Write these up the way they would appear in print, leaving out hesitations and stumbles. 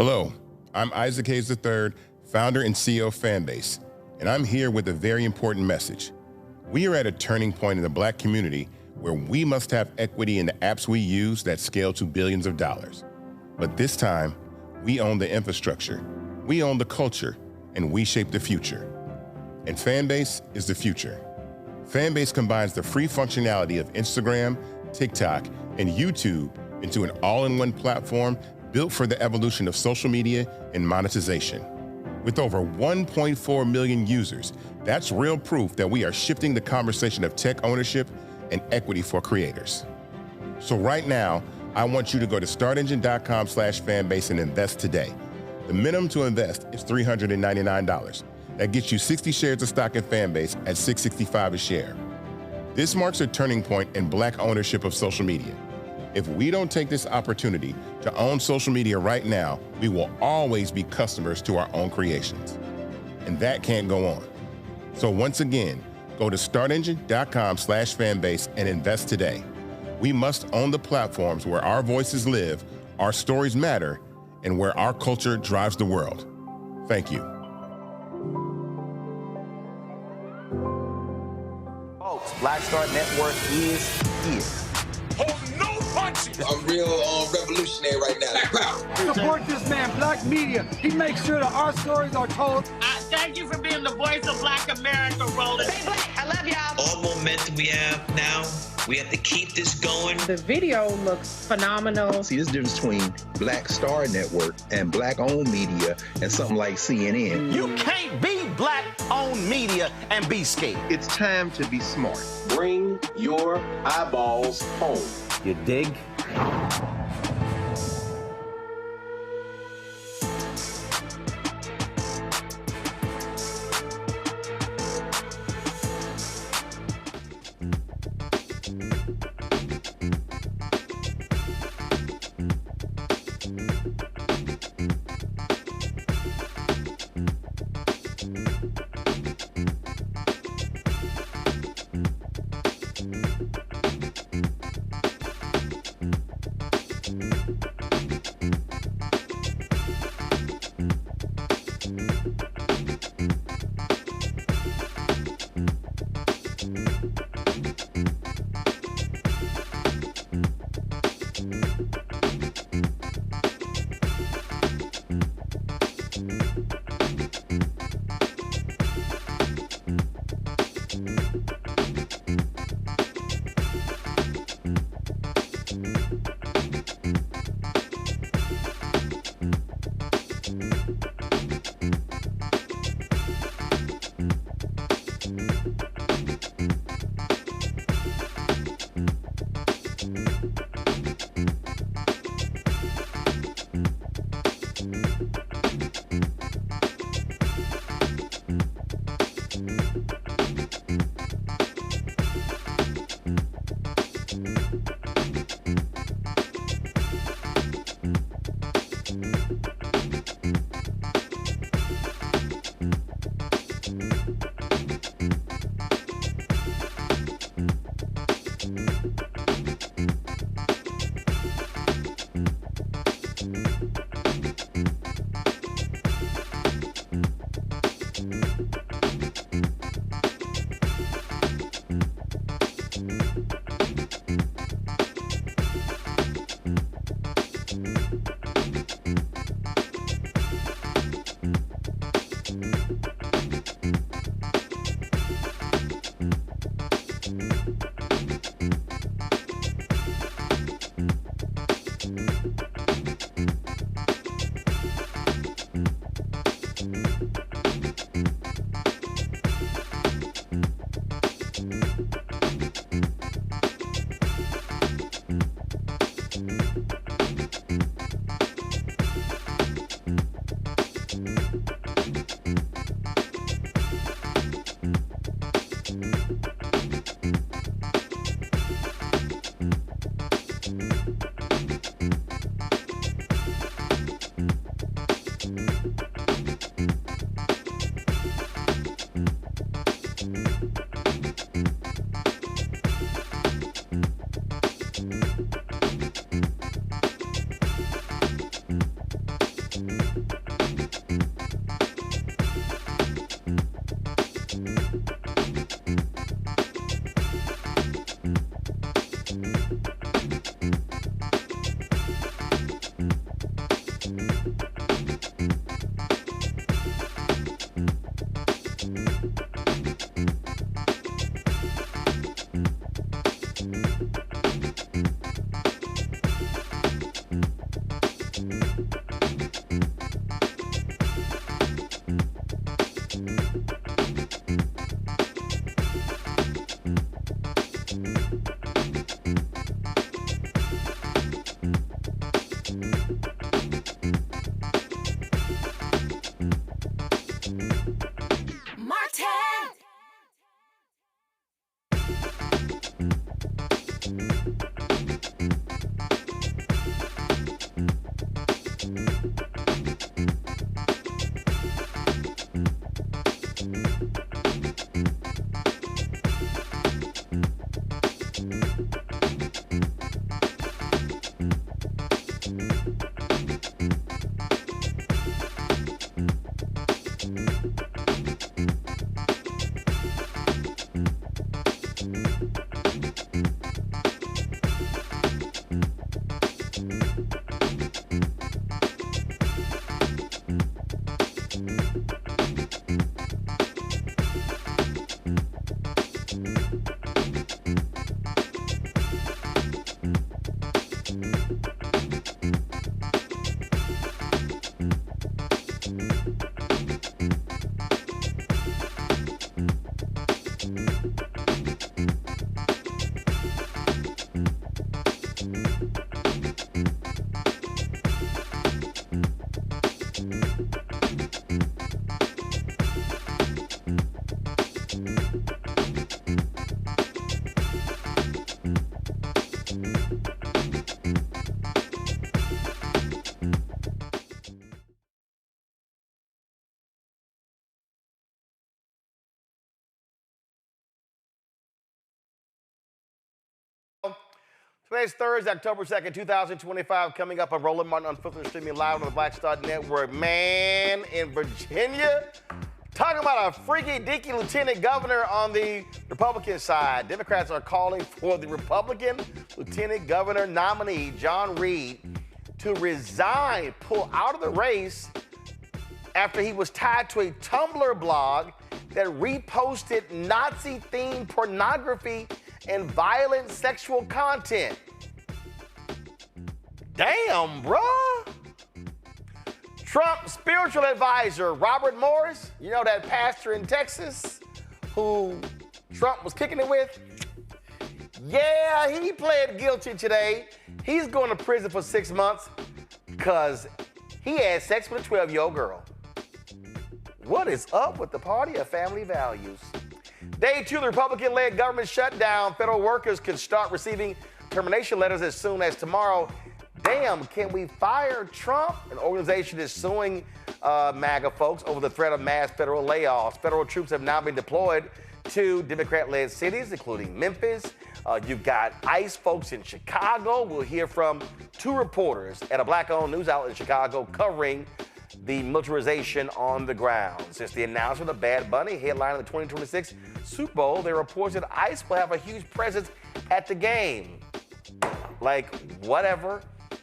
Hello, I'm Isaac Hayes III, founder and CEO of Fanbase, and I'm here with a very important message. We are at a turning point in the Black community where we must have equity in the apps we use that scale to billions of dollars. But this time, we own the infrastructure, we own the culture, and we shape the future. And Fanbase is the future. Fanbase combines the free functionality of Instagram, TikTok, and YouTube into an all-in-one platform built for the evolution of social media and monetization. With over 1.4 million users, that's real proof that we are shifting the conversation of tech ownership and equity for creators. So right now, I want you to go to startengine.com/fanbase and invest today. The minimum to invest is $399. That gets you 60 shares of stock in Fanbase at $665 a share. This marks a turning point in Black ownership of social media. If we don't take this opportunity to own social media right now, we will always be customers to our own creations. And that can't go on. So once again, go to startengine.com/fanbase and invest today. We must own the platforms where our voices live, our stories matter, and where our culture drives the world. Thank you. Folks, Black Star Network is here. Hold no punches. I'm real revolutionary right now. Support this man, Black Media. He makes sure that our stories are told. Thank you for being the voice of Black America, Roland. Stay Black. I love y'all. All momentum we have now, we have to keep this going. The video looks phenomenal. See, this difference between Black Star Network and Black-owned media and something like CNN. You can't be Black-owned media and be scared. It's time to be smart. Bring your eyeballs home. You dig? Today's Thursday, October 2nd, 2025, coming up on Roland Martin Unfiltered, streaming live on the Black Star Network. Man, in Virginia, talking about a freaky deaky lieutenant governor on the Republican side. Democrats are calling for the Republican lieutenant governor nominee, John Reed, to resign, pull out of the race after he was tied to a Tumblr blog that reposted Nazi-themed pornography and violent sexual content. Damn, bruh. Trump spiritual advisor Robert Morris, you know that pastor in Texas who Trump was kicking it with? Yeah, he pled guilty today. He's going to prison for 6 months because he had sex with a 12-year-old girl. What is up with the party of family values? Day 2 of the Republican-led government shutdown. Federal workers could start receiving termination letters as soon as tomorrow. Damn, can we fire Trump? An organization is suing MAGA folks over the threat of mass federal layoffs. Federal troops have now been deployed to Democrat-led cities, including Memphis. You've got ICE folks in Chicago. We'll hear from 2 reporters at a black-owned news outlet in Chicago covering the militarization on the ground. Since the announcement of Bad Bunny headlining the 2026 Super Bowl, there are reports that ICE will have a huge presence at the game. Like, whatever.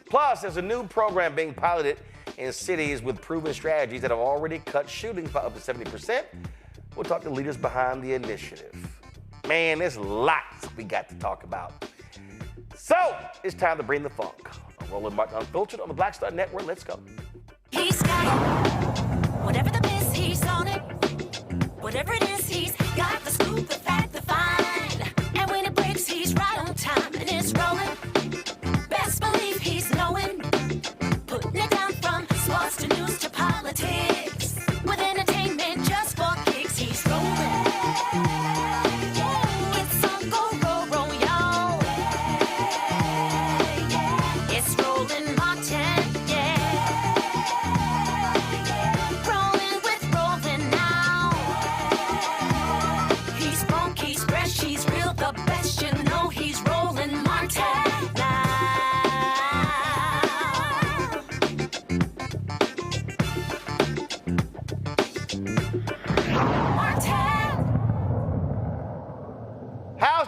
Plus, there's a new program being piloted in cities with proven strategies that have already cut shootings by up to 70%. We'll talk to leaders behind the initiative. Man, there's lots we got to talk about. So, it's time to bring the funk. I'm Roland Martin Unfiltered on the Black Star Network. Let's go. He's got it. Whatever the biz, he's on it. Whatever it is, he's got the scoop, the fact, the find. And when it breaks, he's right on time and it's rolling. Best believe he's knowing. Putting it down from sports to news to politics. With entertainment just for kicks, he's rolling. It's on go, roll, roll, y'all. It's Roland Martin.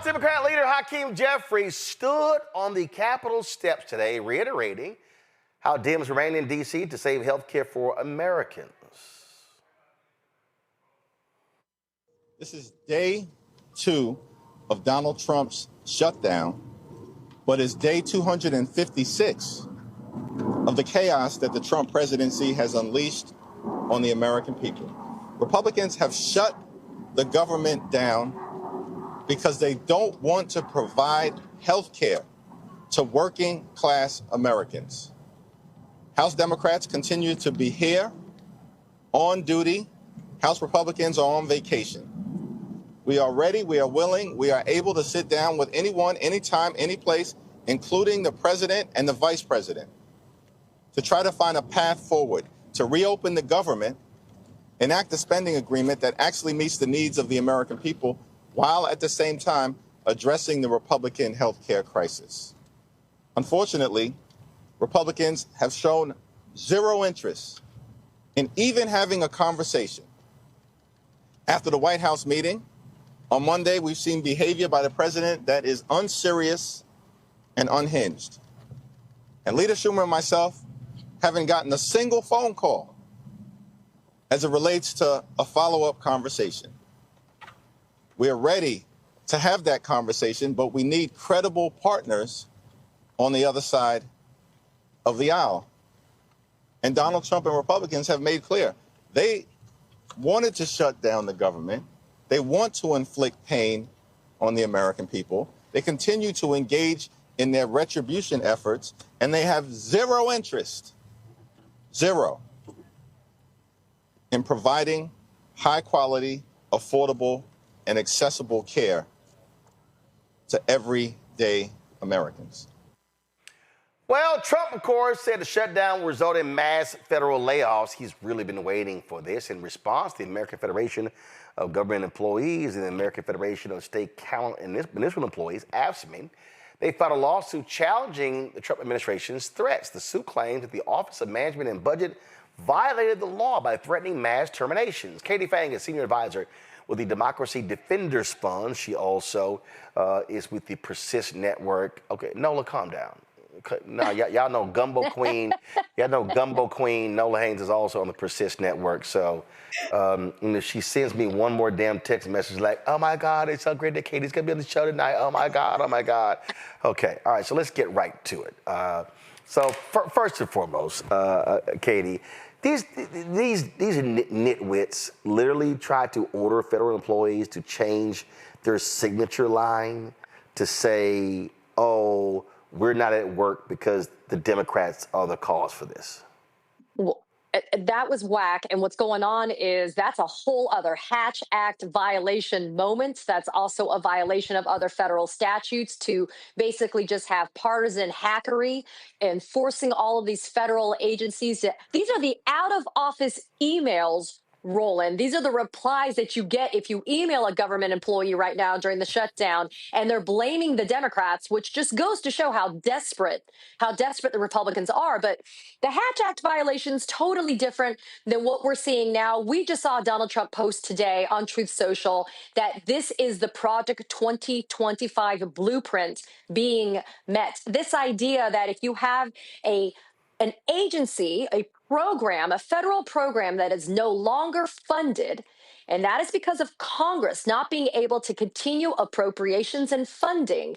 Democrat leader Hakeem Jeffries stood on the Capitol steps today, reiterating how Dems remain in D.C. to save health care for Americans. This is day 2 of Donald Trump's shutdown, but it's day 256 of the chaos that the Trump presidency has unleashed on the American people. Republicans have shut the government down because they don't want to provide health care to working class Americans. House Democrats continue to be here on duty. House Republicans are on vacation. We are ready, we are willing, we are able to sit down with anyone, anytime, any place, including the president and the vice president, to try to find a path forward, to reopen the government, enact a spending agreement that actually meets the needs of the American people, while at the same time addressing the Republican health care crisis. Unfortunately, Republicans have shown zero interest in even having a conversation. After the White House meeting, on Monday, we've seen behavior by the president that is unserious and unhinged. And Leader Schumer and myself haven't gotten a single phone call, as it relates to a follow-up conversation. We're ready to have that conversation, but we need credible partners on the other side of the aisle. And Donald Trump and Republicans have made clear they wanted to shut down the government. They want to inflict pain on the American people. They continue to engage in their retribution efforts, and they have zero interest, zero, in providing high quality, affordable, and accessible care to everyday Americans. Well, Trump, of course, said the shutdown will result in mass federal layoffs. He's really been waiting for this. In response, the American Federation of Government Employees and the American Federation of State Count and Municipal Employees, AFSCME, they filed a lawsuit challenging the Trump administration's threats. The suit claims that the Office of Management and Budget violated the law by threatening mass terminations. Katie Fang is senior advisor with the Democracy Defenders Fund. She also is with the Persist Network. Okay, Nola, calm down. No, y'all know Gumbo Queen. Y'all know Gumbo Queen. Nola Haynes is also on the Persist Network. So she sends me one more damn text message like, oh my God, it's so great that Katie's gonna be on the show tonight. Oh my God, oh my God. Okay, all right, so let's get right to it. So first and foremost, Katie, these nitwits literally tried to order federal employees to change their signature line to say, oh, we're not at work because the Democrats are the cause for this. Well, that was whack. And what's going on is that's a whole other Hatch Act violation moment. That's also a violation of other federal statutes to basically just have partisan hackery and forcing all of these federal agencies to. These are the out of office emails, Roland. These are the replies that you get if you email a government employee right now during the shutdown, and they're blaming the Democrats, which just goes to show how desperate the Republicans are. But the Hatch Act violations totally different than what we're seeing now. We just saw Donald Trump post today on Truth Social that this is the Project 2025 blueprint being met. This idea that if you have an agency, a program, a federal program that is no longer funded, and that is because of Congress not being able to continue appropriations and funding.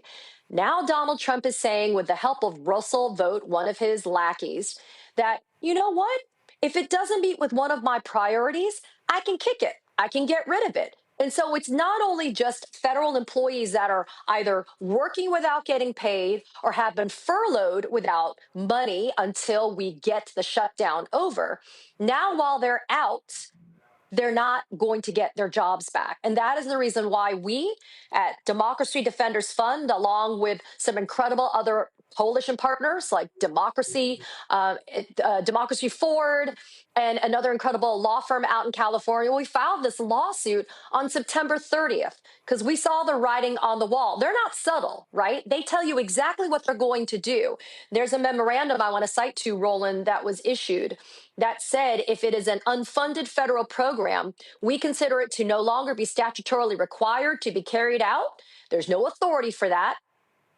Now Donald Trump is saying, with the help of Russell Vogt, one of his lackeys, that, you know what? If it doesn't meet with one of my priorities, I can kick it. I can get rid of it. And so it's not only just federal employees that are either working without getting paid or have been furloughed without money until we get the shutdown over. Now, while they're out, they're not going to get their jobs back. And that is the reason why we at Democracy Defenders Fund, along with some incredible other coalition partners like Democracy Forward, and another incredible law firm out in California, we filed this lawsuit on September 30th because we saw the writing on the wall. They're not subtle, right? They tell you exactly what they're going to do. There's a memorandum I want to cite to, Roland, that was issued that said if it is an unfunded federal program, we consider it to no longer be statutorily required to be carried out. There's no authority for that.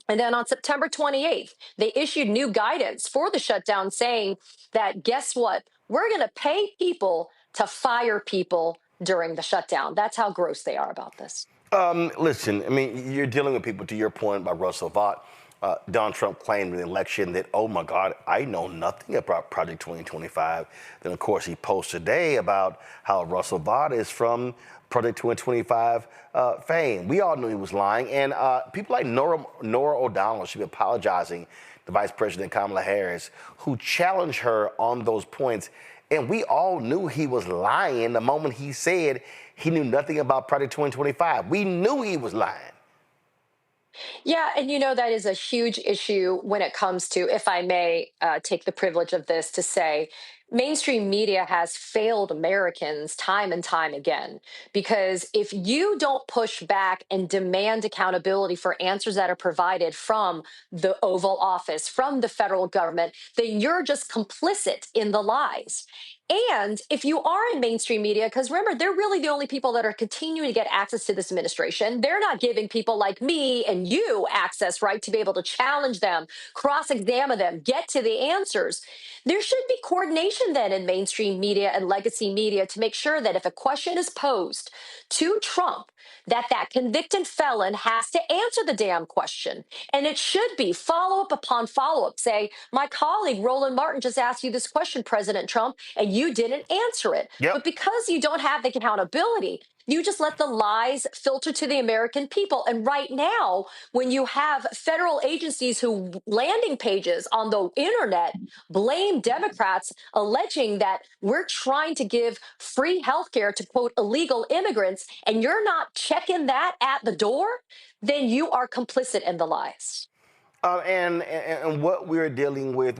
And then on September 28th, they issued new guidance for the shutdown saying that, guess what? We're going to pay people to fire people during the shutdown. That's how gross they are about this. Listen, I mean, you're dealing with people, to your point, by Russell Vought. Donald Trump claimed in the election that, oh my God, I know nothing about Project 2025. Then, of course, he posted today about how Russell Vought is from Project 2025 fame. We all knew he was lying. And people like Nora O'Donnell should be apologizing to Vice President Kamala Harris, who challenged her on those points. And we all knew he was lying the moment he said he knew nothing about Project 2025. We knew he was lying. Yeah, and you know, that is a huge issue when it comes to, if I may take the privilege of this to say, mainstream media has failed Americans time and time again, because if you don't push back and demand accountability for answers that are provided from the Oval Office, from the federal government, then you're just complicit in the lies. And if you are in mainstream media, because remember, they're really the only people that are continuing to get access to this administration. They're not giving people like me and you access, right, to be able to challenge them, cross-examine them, get to the answers. There should be coordination position then in mainstream media and legacy media to make sure that if a question is posed to Trump, that convicted felon has to answer the damn question. And it should be follow up upon follow up. Say, my colleague Roland Martin just asked you this question, President Trump, and you didn't answer it. Yep. But because you don't have the accountability, you just let the lies filter to the American people. And right now, when you have federal agencies who landing pages on the internet blame Democrats, alleging that we're trying to give free health care to, quote, illegal immigrants, and you're not checking that at the door, then you are complicit in the lies. And what we're dealing with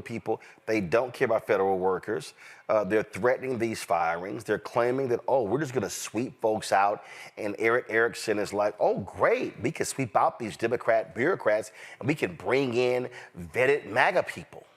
people, they don't care about federal workers. They're threatening these firings. They're claiming that, oh, we're just going to sweep folks out. And Eric Erickson is like, oh, great. We can sweep out these Democrat bureaucrats and we can bring in vetted MAGA people.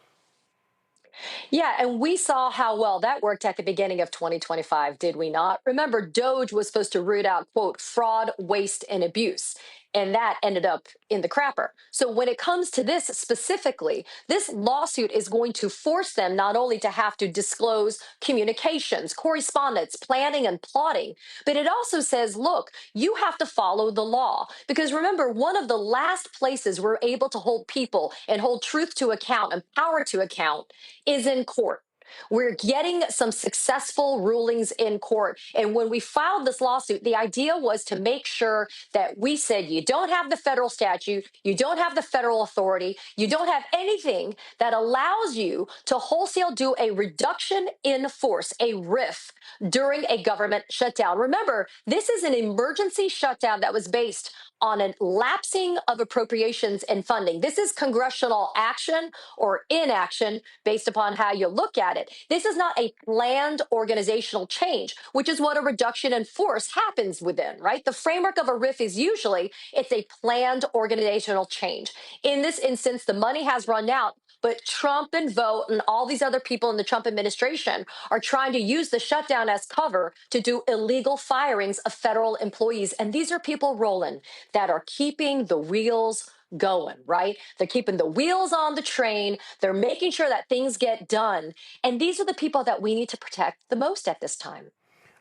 Yeah, and we saw how well that worked at the beginning of 2025, did we not? Remember, DOJ was supposed to root out, quote, fraud, waste, and abuse. And that ended up in the crapper. So when it comes to this specifically, this lawsuit is going to force them not only to have to disclose communications, correspondence, planning, and plotting, but it also says, look, you have to follow the law. Because remember, one of the last places we're able to hold people and hold truth to account and power to account is in court. We're getting some successful rulings in court. And when we filed this lawsuit, the idea was to make sure that we said you don't have the federal statute, you don't have the federal authority, you don't have anything that allows you to wholesale do a reduction in force, a RIF, during a government shutdown. Remember, this is an emergency shutdown that was based on a lapsing of appropriations and funding. This is congressional action or inaction based upon how you look at it. This is not a planned organizational change, which is what a reduction in force happens within, right? The framework of a RIF is usually it's a planned organizational change. In this instance, the money has run out, but Trump and Vogt and all these other people in the Trump administration are trying to use the shutdown as cover to do illegal firings of federal employees. And these are people, Roland, that are keeping the wheels going, right? They're keeping the wheels on the train. They're making sure that things get done. And these are the people that we need to protect the most at this time.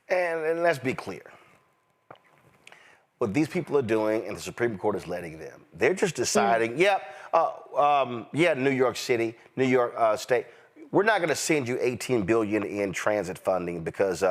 And let's be clear. What these people are doing, and the Supreme Court is letting them, they're just deciding, New York City, New York State, we're not going to send you $18 billion in transit funding because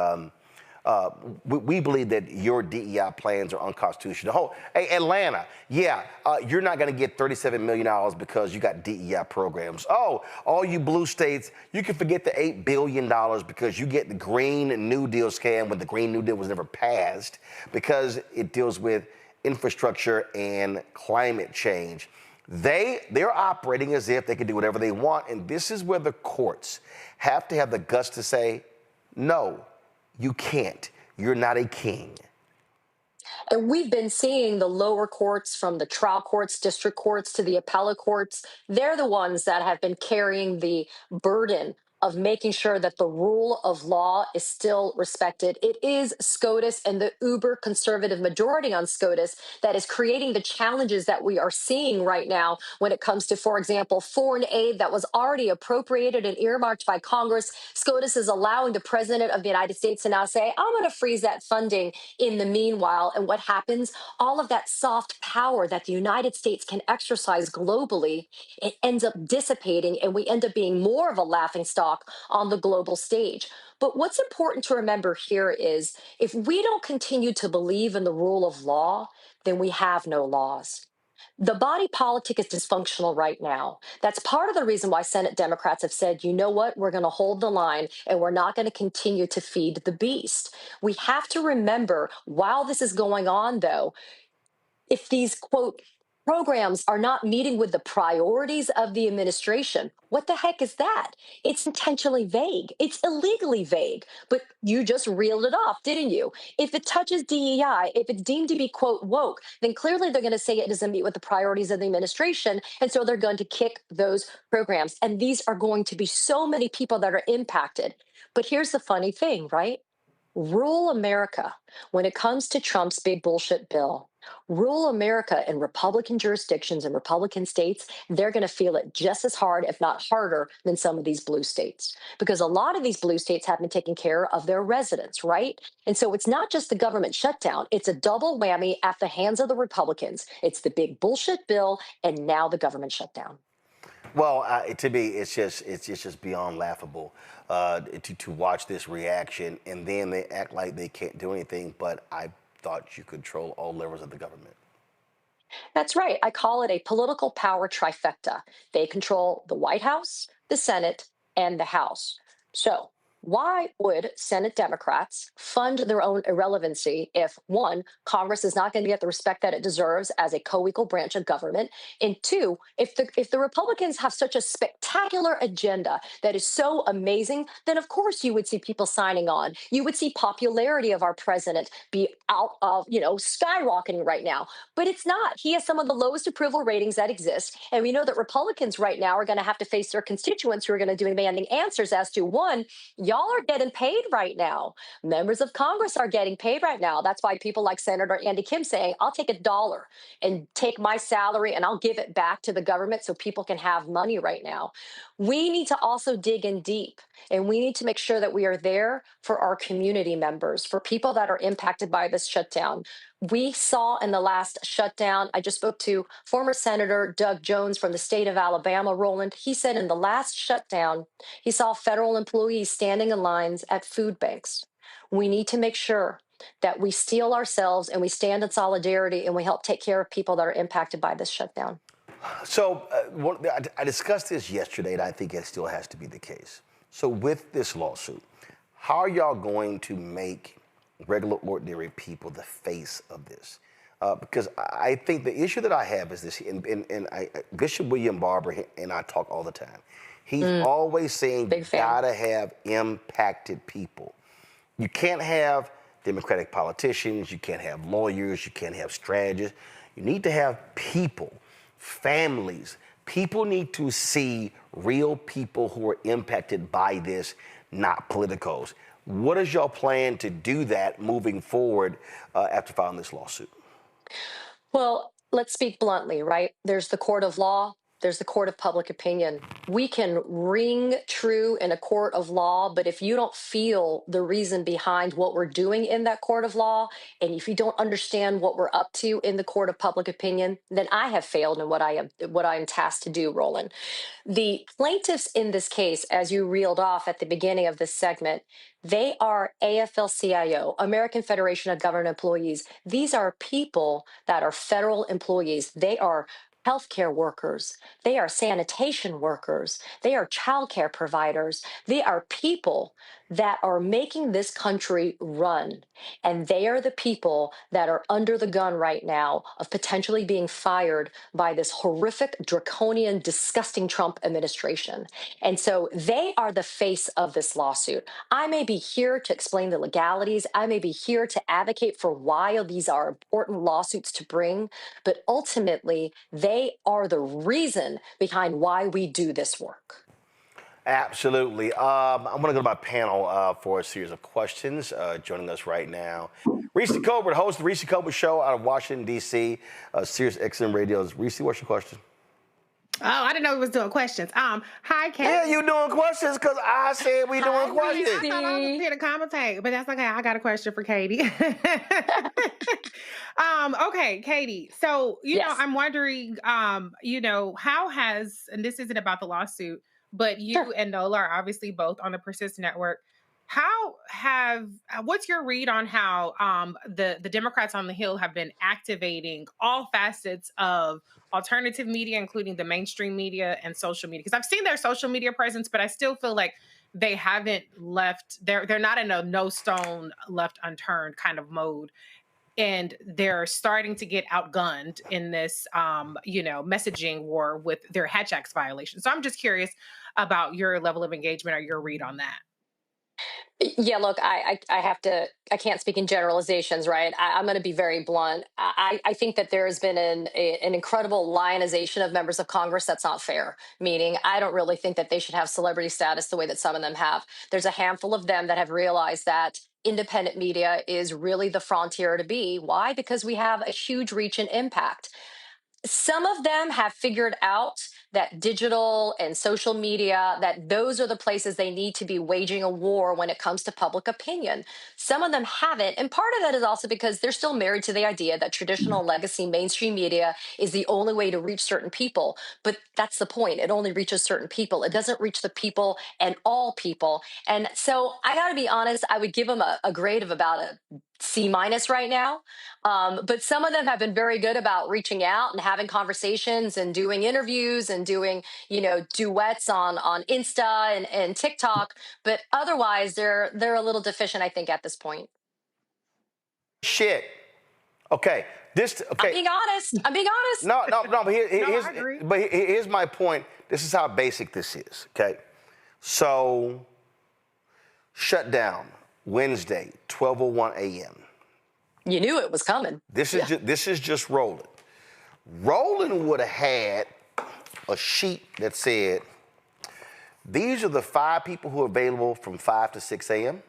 we believe that your DEI plans are unconstitutional. Hey, Atlanta, you're not going to get $37 million because you got DEI programs. Oh, all you blue states, you can forget the $8 billion because you get the Green New Deal scam when the Green New Deal was never passed because it deals with infrastructure and climate change. They're operating as if they can do whatever they want, and this is where the courts have to have the guts to say, no, you can't. You're not a king. And we've been seeing the lower courts, from the trial courts, district courts to the appellate courts. They're the ones that have been carrying the burden of making sure that the rule of law is still respected. It is SCOTUS and the uber conservative majority on SCOTUS that is creating the challenges that we are seeing right now when it comes to, for example, foreign aid that was already appropriated and earmarked by Congress. SCOTUS is allowing the president of the United States to now say, I'm going to freeze that funding in the meanwhile. And what happens? All of that soft power that the United States can exercise globally, it ends up dissipating, and we end up being more of a laughingstock on the global stage. But what's important to remember here is if we don't continue to believe in the rule of law, then we have no laws. The body politic is dysfunctional right now. That's part of the reason why Senate Democrats have said, you know what, we're going to hold the line and we're not going to continue to feed the beast. We have to remember, while this is going on, though, if these, quote, programs are not meeting with the priorities of the administration, what the heck is that? It's intentionally vague. It's illegally vague, but you just reeled it off, didn't you? If it touches DEI, if it's deemed to be, quote, woke, then clearly they're going to say it doesn't meet with the priorities of the administration. And so they're going to kick those programs. And these are going to be so many people that are impacted. But here's the funny thing, right? Rural America, when it comes to Trump's big bullshit bill, Rural America in Republican jurisdictions and Republican states, they're going to feel it just as hard, if not harder, than some of these blue states. Because a lot of these blue states have been taking care of their residents, right? And so it's not just the government shutdown, it's a double whammy at the hands of the Republicans. It's the big bullshit bill and now the government shutdown. Well, to me, it's just beyond laughable to watch this reaction, and then they act like they can't do anything. But I thought you control all levels of the government. That's right. I call it a political power trifecta. They control the White House, the Senate, and the House. So why would Senate Democrats fund their own irrelevancy if, one, Congress is not going to get the respect that it deserves as a co-equal branch of government, and two, if the Republicans have such a spectacular agenda that is so amazing, then of course you would see people signing on. You would see popularity of our president be out of, skyrocketing right now. But it's not. He has some of the lowest approval ratings that exist, and we know that Republicans right now are going to have to face their constituents who are going to be demanding answers as to, one, y'all are getting paid right now. Members of Congress are getting paid right now. That's why people like Senator Andy Kim saying, I'll take $1 and take my salary and I'll give it back to the government so people can have money right now. We need to also dig in deep, and we need to make sure that we are there for our community members, for people that are impacted by this shutdown. We saw in the last shutdown, I just spoke to former Senator Doug Jones from the state of Alabama, Roland. He said in the last shutdown, he saw federal employees standing in lines at food banks. We need to make sure that we steel ourselves and we stand in solidarity and we help take care of people that are impacted by this shutdown. So I discussed this yesterday, and I think it still has to be the case. So with this lawsuit, how are y'all going to make regular, ordinary people the face of this? Because I think the issue that I have is this, and Bishop William Barber and I talk all the time. He's always saying you gotta have impacted people. You can't have Democratic politicians, you can't have lawyers, you can't have strategists. You need to have people, families. People need to see real people who are impacted by this, not politicos. What is your plan to do that moving forward after filing this lawsuit? Well, let's speak bluntly, right? There's the court of law. There's the court of public opinion. We can ring true in a court of law, but if you don't feel the reason behind what we're doing in that court of law, and if you don't understand what we're up to in the court of public opinion, then I have failed in what I am tasked to do, Roland. The plaintiffs in this case, as you reeled off at the beginning of this segment, they are AFL-CIO, American Federation of Government Employees. These are people that are federal employees. They are healthcare workers. They are sanitation workers. They are childcare providers. They are people that are making this country run. And they are the people that are under the gun right now of potentially being fired by this horrific, draconian, disgusting Trump administration. And so they are the face of this lawsuit. I may be here to explain the legalities. I may be here to advocate for why these are important lawsuits to bring, but ultimately, they are the reason behind why we do this work. Absolutely. I'm going to go to my panel for a series of questions. Joining us right now, Reese Colbert, host of the Reese Colbert Show out of Washington, D.C., Sirius XM Radio's. Reese, what's your question? Oh, I didn't know we was doing questions. Hi, Katie. Yeah, you doing questions because I said we doing questions. I thought I was here to commentate, but that's okay. I got a question for Katie. Okay, Katie. So, you know, I'm wondering, how has, and this isn't about the lawsuit, but you and Nola are obviously both on the Persist Network. What's your read on how the Democrats on the Hill have been activating all facets of alternative media, including the mainstream media and social media? Because I've seen their social media presence, but I still feel like they haven't left, they're not in a no stone left unturned kind of mode. And they're starting to get outgunned in this, messaging war with their Hatch Acts violations. So I'm just curious about your level of engagement or your read on that. Yeah, look, I can't speak in generalizations, right? I'm going to be very blunt. I think that there has been an incredible lionization of members of Congress that's not fair, meaning I don't really think that they should have celebrity status the way that some of them have. There's a handful of them that have realized that independent media is really the frontier to be. Why? Because we have a huge reach and impact. Some of them have figured out that digital and social media, that those are the places they need to be waging a war when it comes to public opinion. Some of them haven't. And part of that is also because they're still married to the idea that traditional legacy mainstream media is the only way to reach certain people. But that's the point. It only reaches certain people. It doesn't reach the people and all people. And so I got to be honest, I would give them a grade of about a C- right now. But some of them have been very good about reaching out and having conversations and doing interviews and doing, duets on Insta and TikTok. But otherwise, they're a little deficient, I think, at this point. Shit. Okay. I'm being honest. No. But I agree. here's my point. This is how basic this is. Okay. So, shutdown Wednesday, 12:01 a.m. You knew it was coming. This is just Roland. Roland would have had a sheet that said, these are the 5 people who are available from 5 to 6 a.m.,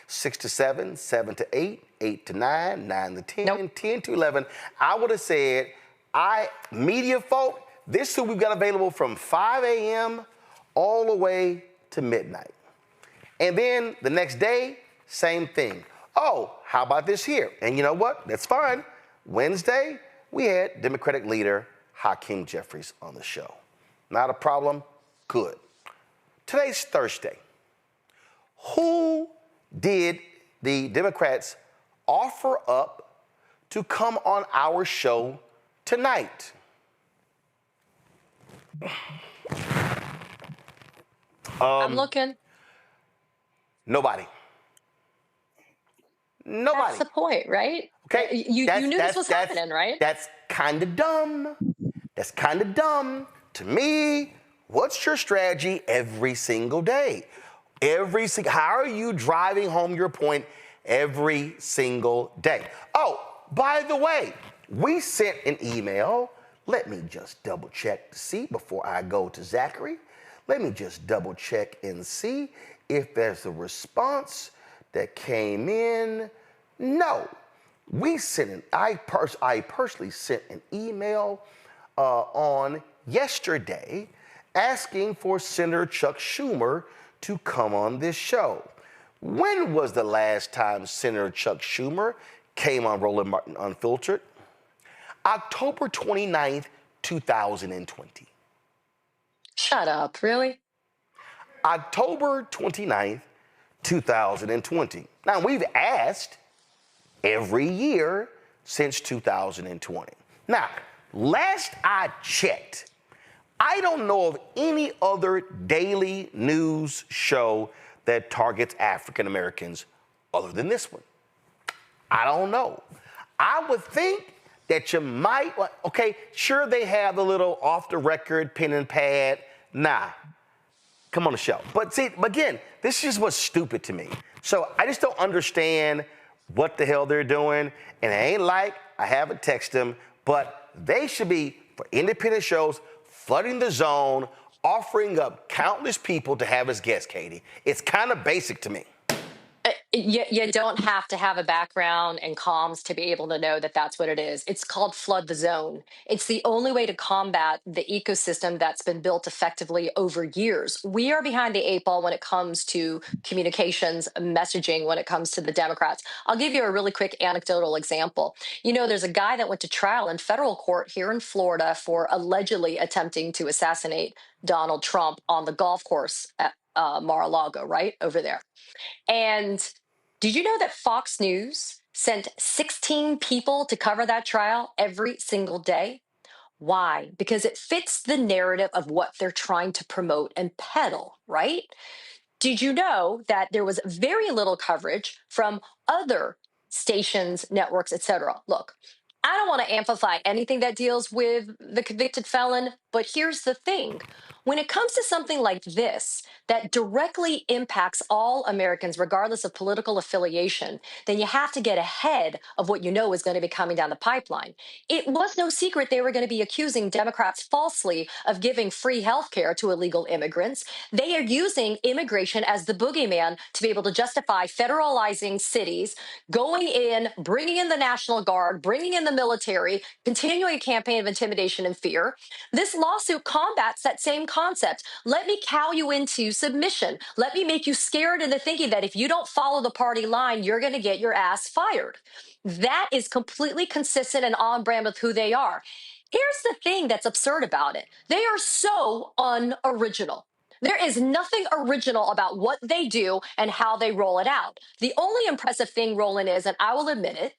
6 to 7, 7 to 8, 8 to 9, 9 to 10, Nope. 10 to 11. I would have said, media folk, this is who we've got available from 5 a.m. all the way to midnight. And then the next day, same thing. Oh, how about this here? And you know what? That's fine. Wednesday, we had Democratic leader Hakeem Jeffries on the show. Not a problem? Good. Today's Thursday. Who did the Democrats offer up to come on our show tonight? I'm looking. Nobody. That's the point, right? Okay. You knew this was happening, right? That's kind of dumb. That's kind of dumb. To me, what's your strategy every single day? How are you driving home your point every single day? Oh, by the way, we sent an email. Let me just double check to see before I go to Zachary. Let me just double check and see if there's a response that came in. No, I personally sent an email on yesterday asking for Senator Chuck Schumer to come on this show. When was the last time Senator Chuck Schumer came on Roland Martin Unfiltered? October 29th, 2020. Shut up, really? October 29th, 2020. Now, we've asked every year since 2020. Now, last I checked, I don't know of any other daily news show that targets African Americans other than this one. I don't know. I would think that you might, okay, sure they have the little off the record pen and pad. Nah, come on the show. But see, again, this is what's stupid to me. So I just don't understand what the hell they're doing. And it ain't like I haven't texted them, but they should be, for independent shows, flooding the zone, offering up countless people to have as guests, Katie. It's kind of basic to me. You don't have to have a background in comms to be able to know that that's what it is. It's called flood the zone. It's the only way to combat the ecosystem that's been built effectively over years. We are behind the 8 ball when it comes to communications, messaging, when it comes to the Democrats. I'll give you a really quick anecdotal example. There's a guy that went to trial in federal court here in Florida for allegedly attempting to assassinate Donald Trump on the golf course at Mar-a-Lago, right over there. And did you know that Fox News sent 16 people to cover that trial every single day? Why? Because it fits the narrative of what they're trying to promote and peddle, right? Did you know that there was very little coverage from other stations, networks, etc.? Look, I don't want to amplify anything that deals with the convicted felon, But here's the thing. When it comes to something like this, that directly impacts all Americans, regardless of political affiliation, then you have to get ahead of what you know is going to be coming down the pipeline. It was no secret they were going to be accusing Democrats falsely of giving free health care to illegal immigrants. They are using immigration as the boogeyman to be able to justify federalizing cities, going in, bringing in the National Guard, bringing in the military, continuing a campaign of intimidation and fear. This lawsuit combats that same concept. Let me cow you into submission. Let me make you scared into thinking that if you don't follow the party line, you're going to get your ass fired. That is completely consistent and on brand with who they are. Here's the thing that's absurd about it. They are so unoriginal. There is nothing original about what they do and how they roll it out. The only impressive thing, Roland, is, and I will admit it,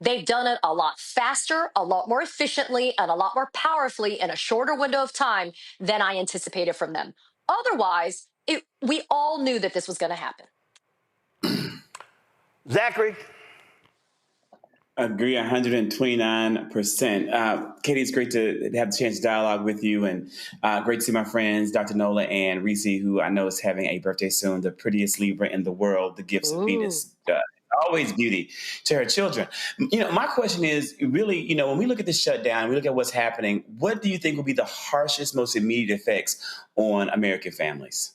they've done it a lot faster, a lot more efficiently, and a lot more powerfully in a shorter window of time than I anticipated from them. Otherwise, we all knew that this was going to happen. Zachary? Agree 129%. Katie, it's great to have the chance to dialogue with you, and great to see my friends, Dr. Nola and Reese, who I know is having a birthday soon, the prettiest Libra in the world, the gifts of Venus. Always beauty to her children. My question is really, when we look at this shutdown, we look at what's happening, what do you think will be the harshest, most immediate effects on American families?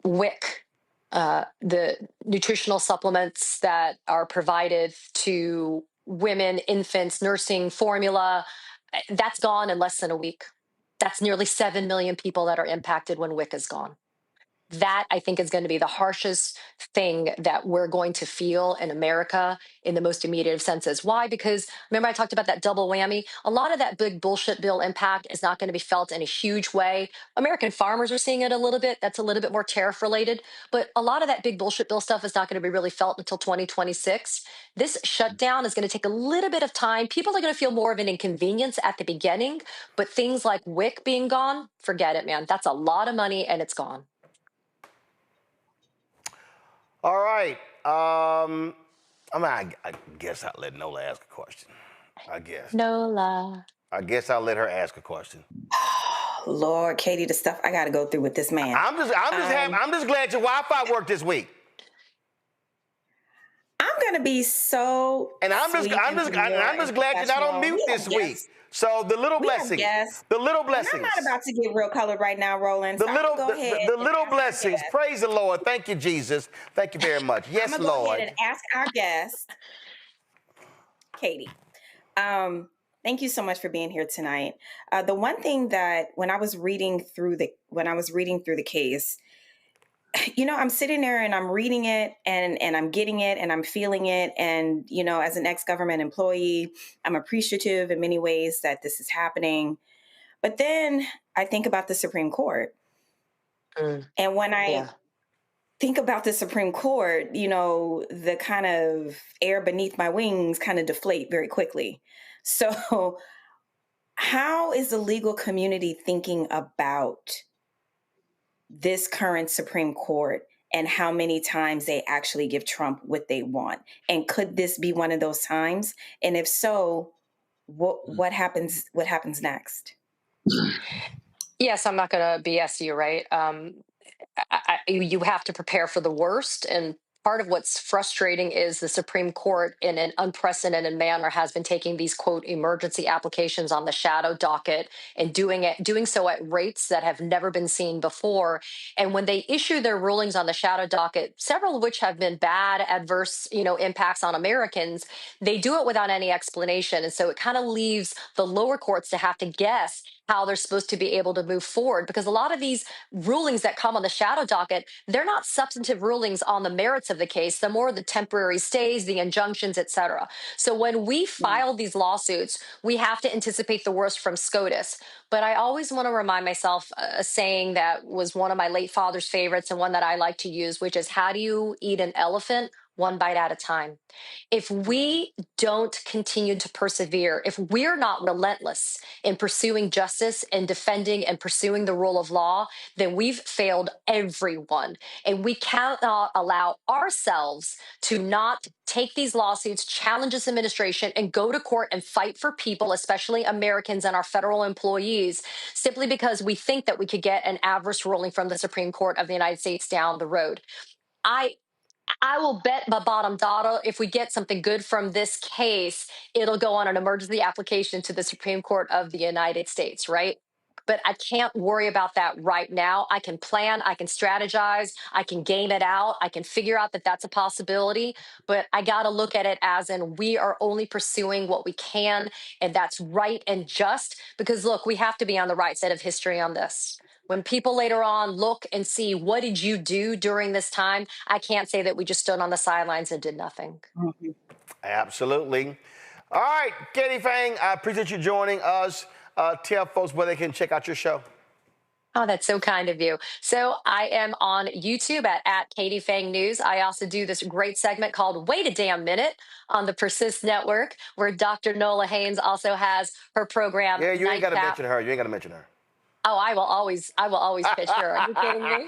WIC. The nutritional supplements that are provided to women, infants, nursing formula, that's gone in less than a week. That's nearly 7 million people that are impacted when WIC is gone. That, I think, is going to be the harshest thing that we're going to feel in America in the most immediate of senses. Why? Because remember I talked about that double whammy? A lot of that big bullshit bill impact is not going to be felt in a huge way. American farmers are seeing it a little bit. That's a little bit more tariff related. But a lot of that big bullshit bill stuff is not going to be really felt until 2026. This shutdown is going to take a little bit of time. People are going to feel more of an inconvenience at the beginning. But things like WIC being gone, forget it, man. That's a lot of money and it's gone. All right. I guess I'll let Nola ask a question. I guess I'll let her ask a question. Lord, Katie, the stuff I got to go through with this man. I'm just glad your Wi-Fi worked this week. I'm gonna be so. And I'm just glad you're not on mute this week. So the little blessings. The little blessings. And I'm not about to get real colored right now, Roland. The little blessings. Praise the Lord. Thank you, Jesus. Thank you very much. Yes, I'm Lord. Go ahead and ask our guest, Katie. Thank you so much for being here tonight. The one thing that when I was reading through the case, I'm sitting there and I'm reading it and I'm getting it and I'm feeling it. And, as an ex-government employee, I'm appreciative in many ways that this is happening. But then I think about the Supreme Court. And when I think about the Supreme Court, the kind of air beneath my wings kind of deflate very quickly. So how is the legal community thinking about this current Supreme Court and how many times they actually give Trump what they want? And could this be one of those times? And if so, what happens next? Yes, I'm not going to BS you, right? You have to prepare for the worst. And part of what's frustrating is the Supreme Court in an unprecedented manner has been taking these, quote, emergency applications on the shadow docket and doing so at rates that have never been seen before. And when they issue their rulings on the shadow docket, several of which have been bad, adverse, impacts on Americans, they do it without any explanation. And so it kind of leaves the lower courts to have to guess how they're supposed to be able to move forward, because a lot of these rulings that come on the shadow docket, they're not substantive rulings on the merits of the case. They're more the temporary stays, the injunctions, et cetera. So when we file these lawsuits, we have to anticipate the worst from SCOTUS. But I always want to remind myself a saying that was one of my late father's favorites and one that I like to use, which is, how do you eat an elephant one bite at a time. If we don't continue to persevere, if we're not relentless in pursuing justice and defending and pursuing the rule of law, then we've failed everyone. And we cannot allow ourselves to not take these lawsuits, challenge this administration, and go to court and fight for people, especially Americans and our federal employees, simply because we think that we could get an adverse ruling from the Supreme Court of the United States down the road. I will bet my bottom dollar if we get something good from this case, it'll go on an emergency application to the Supreme Court of the United States, right? But I can't worry about that right now. I can plan, I can strategize, I can game it out, I can figure out that that's a possibility, but I got to look at it as in we are only pursuing what we can, and that's right and just, because look, we have to be on the right side of history on this. When people later on look and see what did you do during this time, I can't say that we just stood on the sidelines and did nothing. Mm-hmm. Absolutely. All right, Katie Fang, I appreciate you joining us. Tell folks where they can check out your show. Oh, that's so kind of you. So I am on YouTube at Katie Fang News. I also do this great segment called Wait a Damn Minute on the Persist Network, where Dr. Nola Haynes also has her program. Yeah, you ain't got to mention her. You ain't got to mention her. Oh, I will always pitch her. Are you kidding me?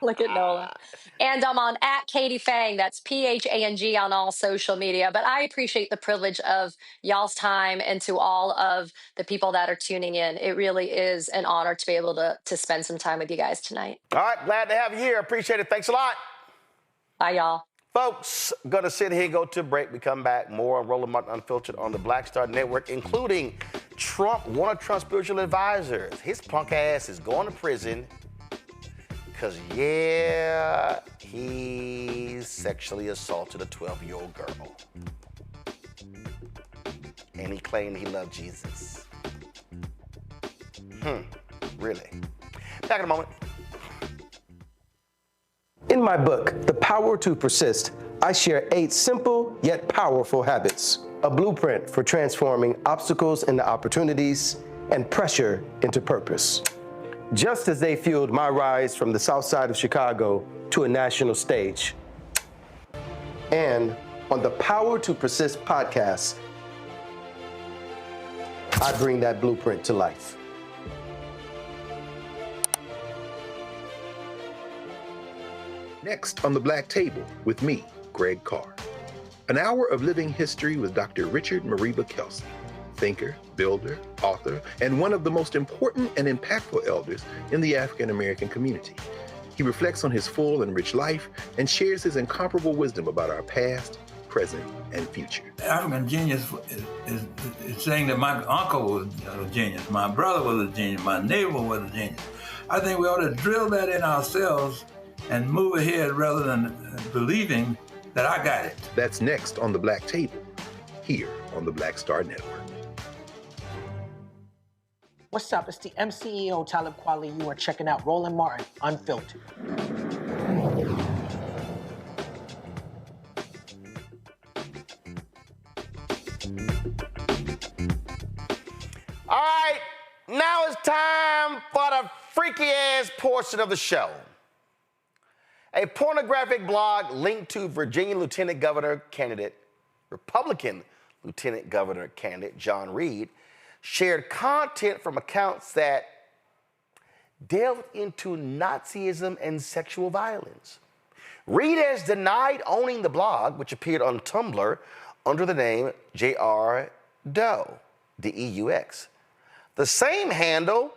Look at Nola. And I'm on at Katie Fang. That's PHANG on all social media. But I appreciate the privilege of y'all's time, and to all of the people that are tuning in. It really is an honor to be able to spend some time with you guys tonight. All right. Glad to have you here. Appreciate it. Thanks a lot. Bye, y'all. Folks, going to sit here and go to a break. We come back. More on Roland Martin Unfiltered on the Black Star Network, including one of Trump's spiritual advisors. His punk ass is going to prison because, yeah, he sexually assaulted a 12-year-old girl. And he claimed he loved Jesus. Really? Back in a moment. In my book, The Power to Persist, I share 8 simple yet powerful habits, a blueprint for transforming obstacles into opportunities and pressure into purpose. Just as they fueled my rise from the south side of Chicago to a national stage. And on the Power to Persist podcast, I bring that blueprint to life. Next on the Black Table with me, Greg Carr. An hour of living history with Dr. Richard Mariba Kelsey, thinker, builder, author, and one of the most important and impactful elders in the African American community. He reflects on his full and rich life and shares his incomparable wisdom about our past, present, and future. African genius is saying that my uncle was a genius, my brother was a genius, my neighbor was a genius. I think we ought to drill that in ourselves and move ahead rather than believing that I got it. That's next on the Black Table, here on the Black Star Network. What's up? It's the MCEO Talib Kweli. You are checking out Roland Martin Unfiltered. All right, now it's time for the freaky ass portion of the show. A pornographic blog linked to Virginia Lieutenant Governor candidate, Republican Lieutenant Governor candidate John Reed, shared content from accounts that delved into Nazism and sexual violence. Reed has denied owning the blog, which appeared on Tumblr under the name J.R. Doe, D-E-U-X. The same handle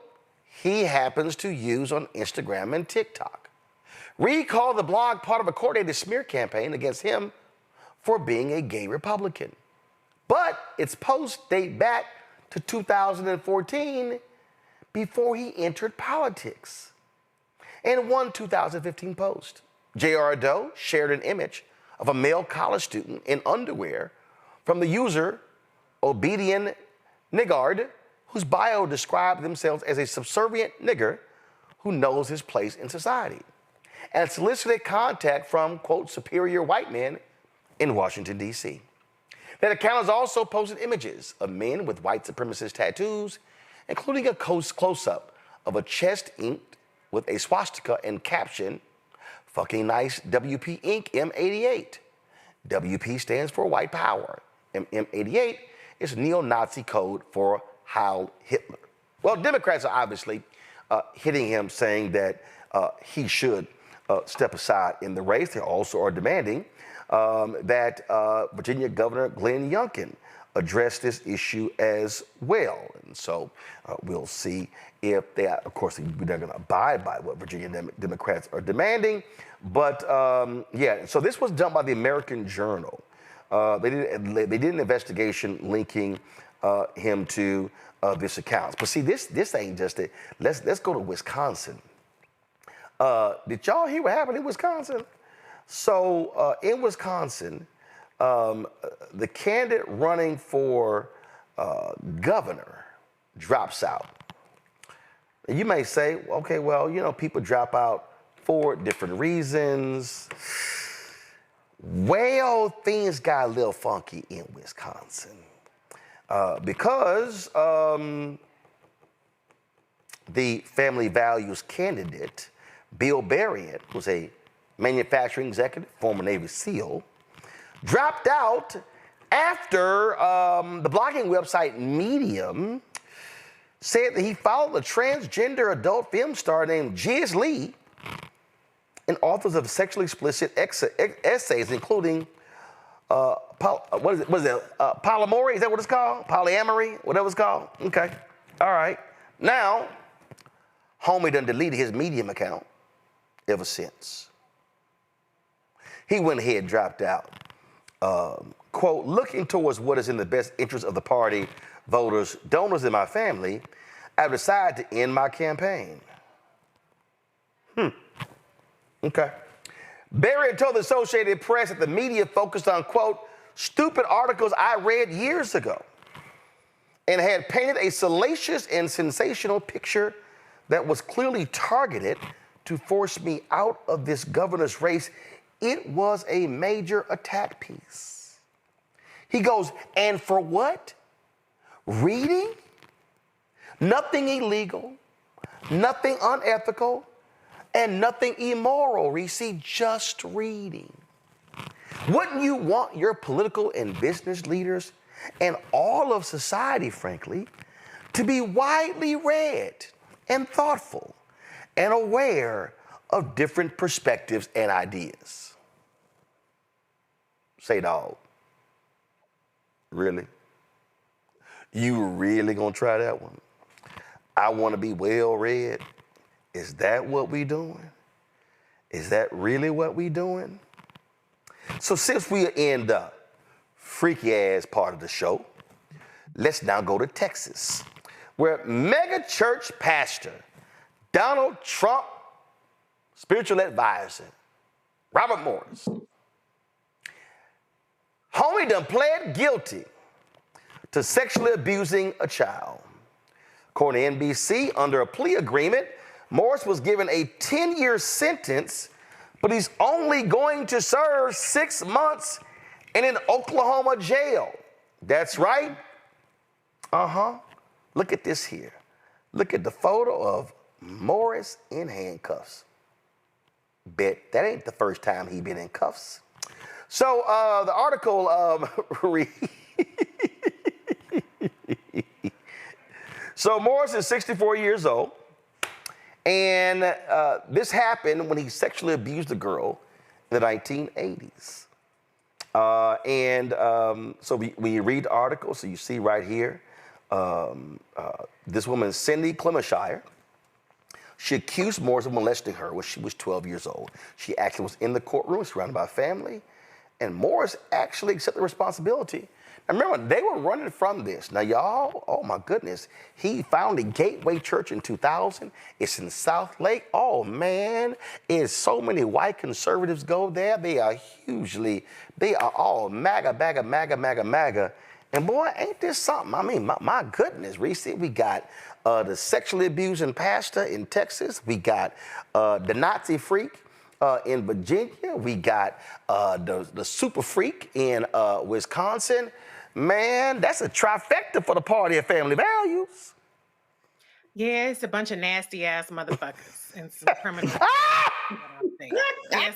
he happens to use on Instagram and TikTok. Reed called the blog part of a coordinated smear campaign against him for being a gay Republican. But its posts date back to 2014, before he entered politics. In one 2015 post, J.R. Doe shared an image of a male college student in underwear from the user Obedian Niggard, whose bio described themselves as a subservient nigger who knows his place in society, and solicited contact from, quote, superior white men in Washington, D.C. That account has also posted images of men with white supremacist tattoos, including a close-up of a chest inked with a swastika and caption, Fucking nice WP Inc. M88. WP stands for white power. M88 is neo-Nazi code for Heil Hitler. Well, Democrats are obviously hitting him, saying that he should step aside in the race. They also are demanding that Virginia Governor Glenn Youngkin address this issue as well. And so we'll see if they, of course, they're going to abide by what Virginia Democrats are demanding. But yeah, so this was done by the American Journal. They did an investigation linking him to this account. But see, this ain't just it. Let's go to Wisconsin. Did y'all hear what happened in Wisconsin? So in Wisconsin, the candidate running for governor drops out. You may say, okay, well, you know, people drop out for different reasons. Well, things got a little funky in Wisconsin because the family values candidate, Bill Berrien, who's a manufacturing executive, former Navy SEAL, dropped out after the blogging website Medium said that he followed a transgender adult film star named Jiz Lee and authors of sexually explicit essays, including polyamory, is that what it's called? Polyamory, whatever it's called? Okay, all right. Now, homie done deleted his Medium account ever since. He went ahead and dropped out. Quote, looking towards what is in the best interest of the party, voters, donors, and my family, I've decided to end my campaign. Okay. Berrien told the Associated Press that the media focused on, quote, stupid articles I read years ago and had painted a salacious and sensational picture that was clearly targeted to force me out of this governor's race. It was a major attack piece. He goes, and for what? Reading? Nothing illegal, nothing unethical, and nothing immoral, Reese, just reading. Wouldn't you want your political and business leaders and all of society, frankly, to be widely read and thoughtful and aware of different perspectives and ideas? Say, dog, really? You really gonna try that one? I want to be well read. Is that what we doing? Is that really what we doing? So since we are in the freaky ass part of the show, let's now go to Texas, where mega church pastor Donald Trump spiritual advisor Robert Morris, homie done pled guilty to sexually abusing a child. According to NBC, under a plea agreement, Morris was given a 10-year sentence, but he's only going to serve 6 months in an Oklahoma jail. That's right. Look at this here. Look at the photo of Morris in handcuffs. Bet that ain't the first time he been in cuffs. So the article So Morris is 64 years old, and this happened when he sexually abused a girl in the 1980s. So when you read the article, so you see right here, this woman, Cindy Clemenshire, she accused Morris of molesting her when she was 12 years old. She actually was in the courtroom, surrounded by family, and Morris actually accepted responsibility. Now remember, they were running from this. Now y'all, oh my goodness, he founded Gateway Church in 2000. It's in South Lake. Oh man, it's so many white conservatives go there. They are all MAGA. And boy, ain't this something? I mean, my goodness, Reese, we got the sexually abusing pastor in Texas. We got the Nazi freak in Virginia. We got the super freak in Wisconsin. Man, that's a trifecta for the party of family values. Yeah, it's a bunch of nasty ass motherfuckers and some criminals. Yes.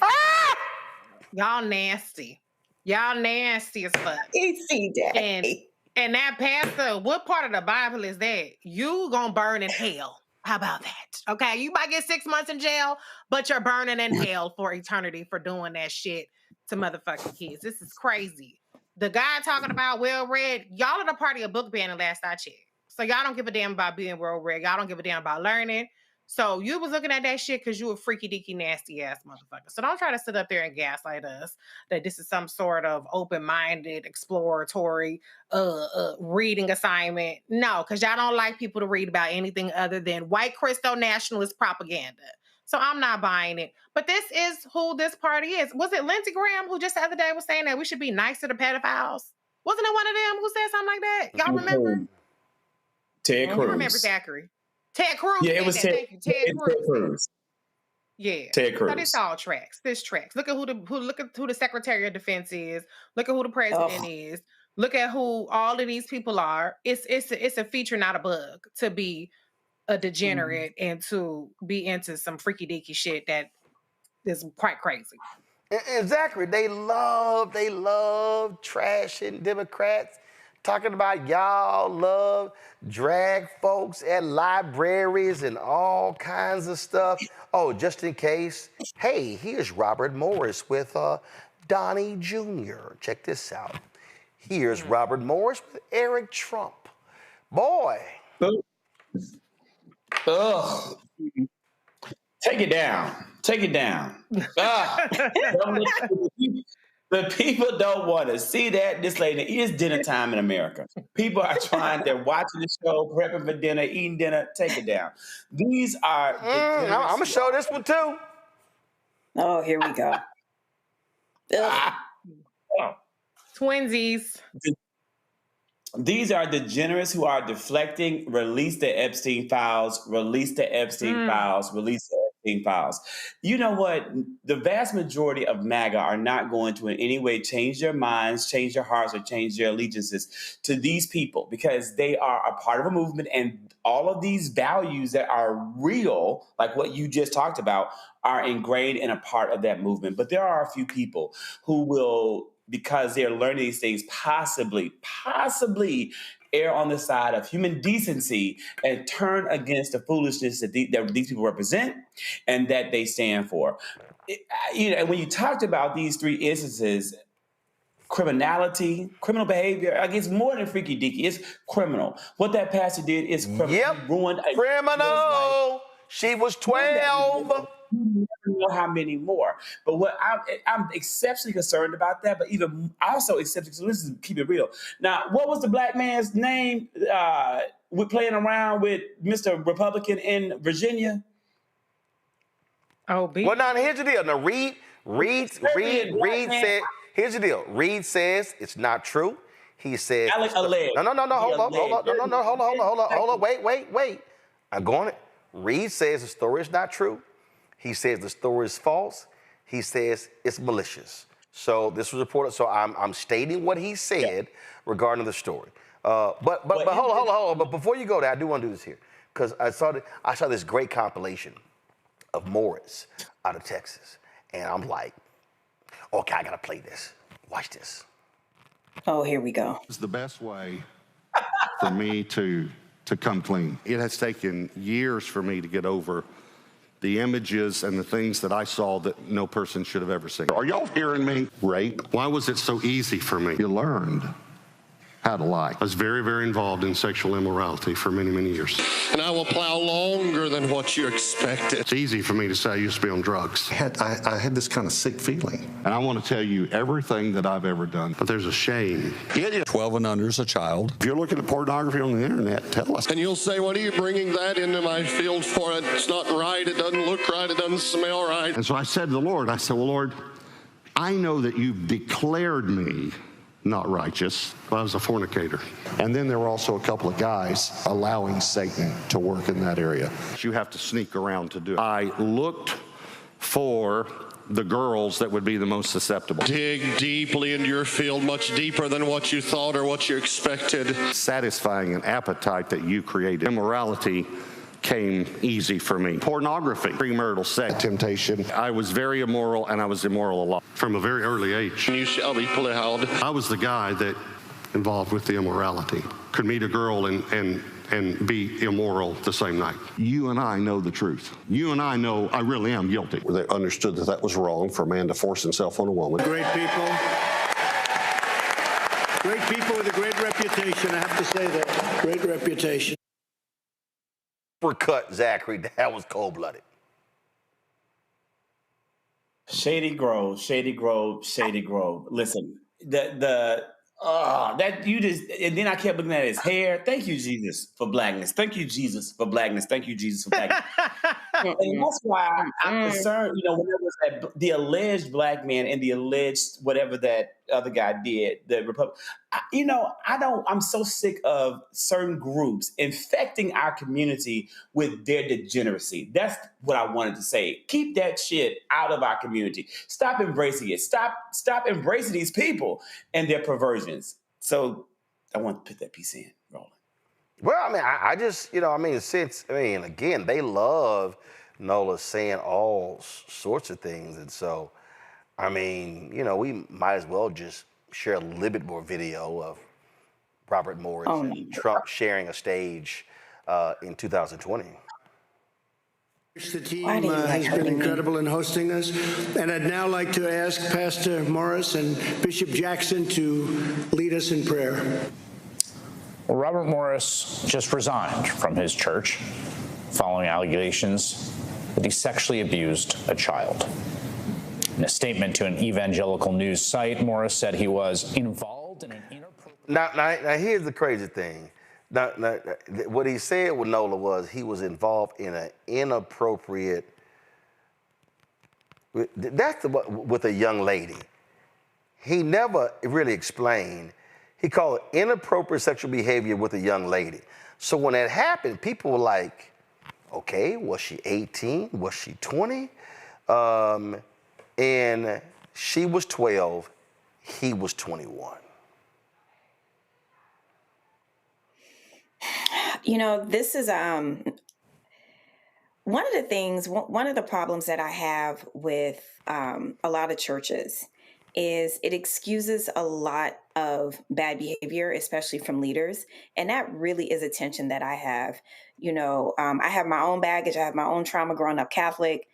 Y'all nasty. Y'all nasty as fuck. Easy day. And that pastor, what part of the Bible is that? You gonna burn in hell. How about that? Okay, you might get 6 months in jail, but you're burning in hell for eternity for doing that shit to motherfucking kids. This is crazy. The guy talking about well-read, y'all are the party of book banning last I checked. So y'all don't give a damn about being well-read. Y'all don't give a damn about learning. So you was looking at that shit because you a freaky deaky nasty ass motherfucker. So don't try to sit up there and gaslight us that this is some sort of open-minded, exploratory reading assignment. No, because y'all don't like people to read about anything other than white Christo nationalist propaganda. So I'm not buying it. But this is who this party is. Was it Lindsey Graham who just the other day was saying that we should be nicer to pedophiles? Wasn't it one of them who said something like that? Y'all remember? Ted Cruz. You remember Zachary? Ted Cruz. Yeah, it was Ted. Thank you, Ted Cruz. Yeah. Ted Cruz. So this all tracks. This tracks. Look at who the Secretary of Defense is. Look at who the president is. Look at who all of these people are. It's a feature, not a bug, to be a degenerate and to be into some freaky deaky shit that is quite crazy. And Zachary, they love trashing Democrats, talking about y'all love drag folks at libraries and all kinds of stuff. Oh, just in case, hey, here's Robert Morris with Donnie Jr. Check this out. Here's Robert Morris with Eric Trump. Boy. Ugh. Take it down. Take it down. The people don't want to see that. This lady, it is dinner time in America. People are they're watching the show, prepping for dinner, eating dinner. Take it down. These are. I'm going to show this one too. Oh, here we go. Twinsies. These are degenerates who are deflecting. Release the Epstein files. Release the Epstein files. Release the Epstein files. You know what? The vast majority of MAGA are not going to in any way change their minds, change their hearts, or change their allegiances to these people because they are a part of a movement, and all of these values that are real, like what you just talked about, are ingrained in a part of that movement. But there are a few people who will, because they're learning these things, possibly err on the side of human decency and turn against the foolishness that these people represent and that they stand for. When you talked about these three instances, criminality, criminal behavior, it's more than freaky deaky. It's criminal. What that pastor did is criminal. Yep. He ruined a criminal. She was 12. You never know how many more. But what I'm exceptionally concerned about that, but even also exceptionally, so this is keep it real. Now, what was the black man's name we're playing around with Mr. Republican in Virginia? Oh, well, now here's the deal. Now, Reed said, here's the deal. Reed says it's not true. He says, No, hold on, wait. I'm going it. Reed says the story is not true. He says the story is false. He says it's malicious. So this was reported. So I'm stating what he said regarding the story. But hold on. But before you go there, I do want to do this here because I saw this great compilation of Morris out of Texas, and I'm like, okay, I gotta play this. Watch this. Oh, here we go. It's the best way for me to come clean. It has taken years for me to get over the images and the things that I saw that no person should have ever seen. Are y'all hearing me? Rape. Why was it so easy for me? You learned how to lie. I was very, very involved in sexual immorality for many, many years. And I will plow longer than what you expected. It's easy for me to say I used to be on drugs. I had this kind of sick feeling. And I want to tell you everything that I've ever done, but there's a shame. 12 and under is a child. If you're looking at pornography on the internet, tell us. And you'll say, what are you bringing that into my field for? It's not right. It doesn't look right. It doesn't smell right. And so I said to the Lord, well, Lord, I know that you've declared me not righteous. I was a fornicator. And then there were also a couple of guys allowing Satan to work in that area. You have to sneak around to do it. I looked for the girls that would be the most susceptible. Dig deeply into your field, much deeper than what you thought or what you expected. Satisfying an appetite that you created. Immorality came easy for me. Pornography, premarital sex, temptation. I was very immoral, and I was immoral a lot from a very early age. You shall be plowed. I was the guy that involved with the immorality. Could meet a girl and be immoral the same night. You and I know the truth. You and I know I really am guilty. They understood that that was wrong for a man to force himself on a woman. Great people. Great people with a great reputation, I have to say that. Great reputation. Cut, Zachary. That was cold-blooded. Shady Grove, Shady Grove, Shady Grove. Listen, that you just, and then I kept looking at his hair. Thank you, Jesus, for blackness. Thank you, Jesus, for blackness. Thank you, Jesus, for blackness. And that's why I'm concerned, when there was the alleged black man and the alleged whatever that other guy did, the Republic. I'm so sick of certain groups infecting our community with their degeneracy. That's what I wanted to say. Keep that shit out of our community. Stop embracing it. Stop embracing these people and their perversions. So I want to put that piece in, Roland. Well, I mean, I just, again, they love Nola saying all sorts of things. And so, I mean, we might as well just share a little bit more video of Robert Morris and Trump sharing a stage in 2020. The team has been incredible in hosting us. And I'd now like to ask Pastor Morris and Bishop Jackson to lead us in prayer. Well, Robert Morris just resigned from his church following allegations that he sexually abused a child. In a statement to an evangelical news site, Morris said he was involved in an inappropriate... Now here's the crazy thing. Now, what he said with Nola was he was involved in an inappropriate... That's with a young lady. He never really explained. He called it inappropriate sexual behavior with a young lady. So when that happened, people were like, okay, was she 18? Was she 20? And she was 12, he was 21. This is one of the problems that I have with a lot of churches is it excuses a lot of bad behavior, especially from leaders. And that really is a tension that I have. I have my own baggage. I have my own trauma growing up Catholic,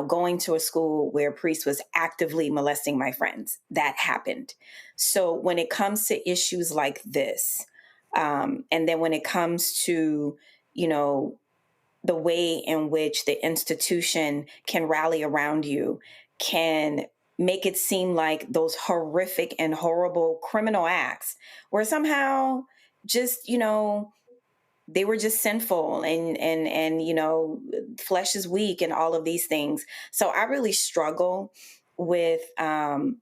going to a school where a priest was actively molesting my friends. That happened. So when it comes to issues like this, and then when it comes to, the way in which the institution can rally around you, can make it seem like those horrific and horrible criminal acts were somehow just, they were just sinful and flesh is weak and all of these things. So I really struggle with the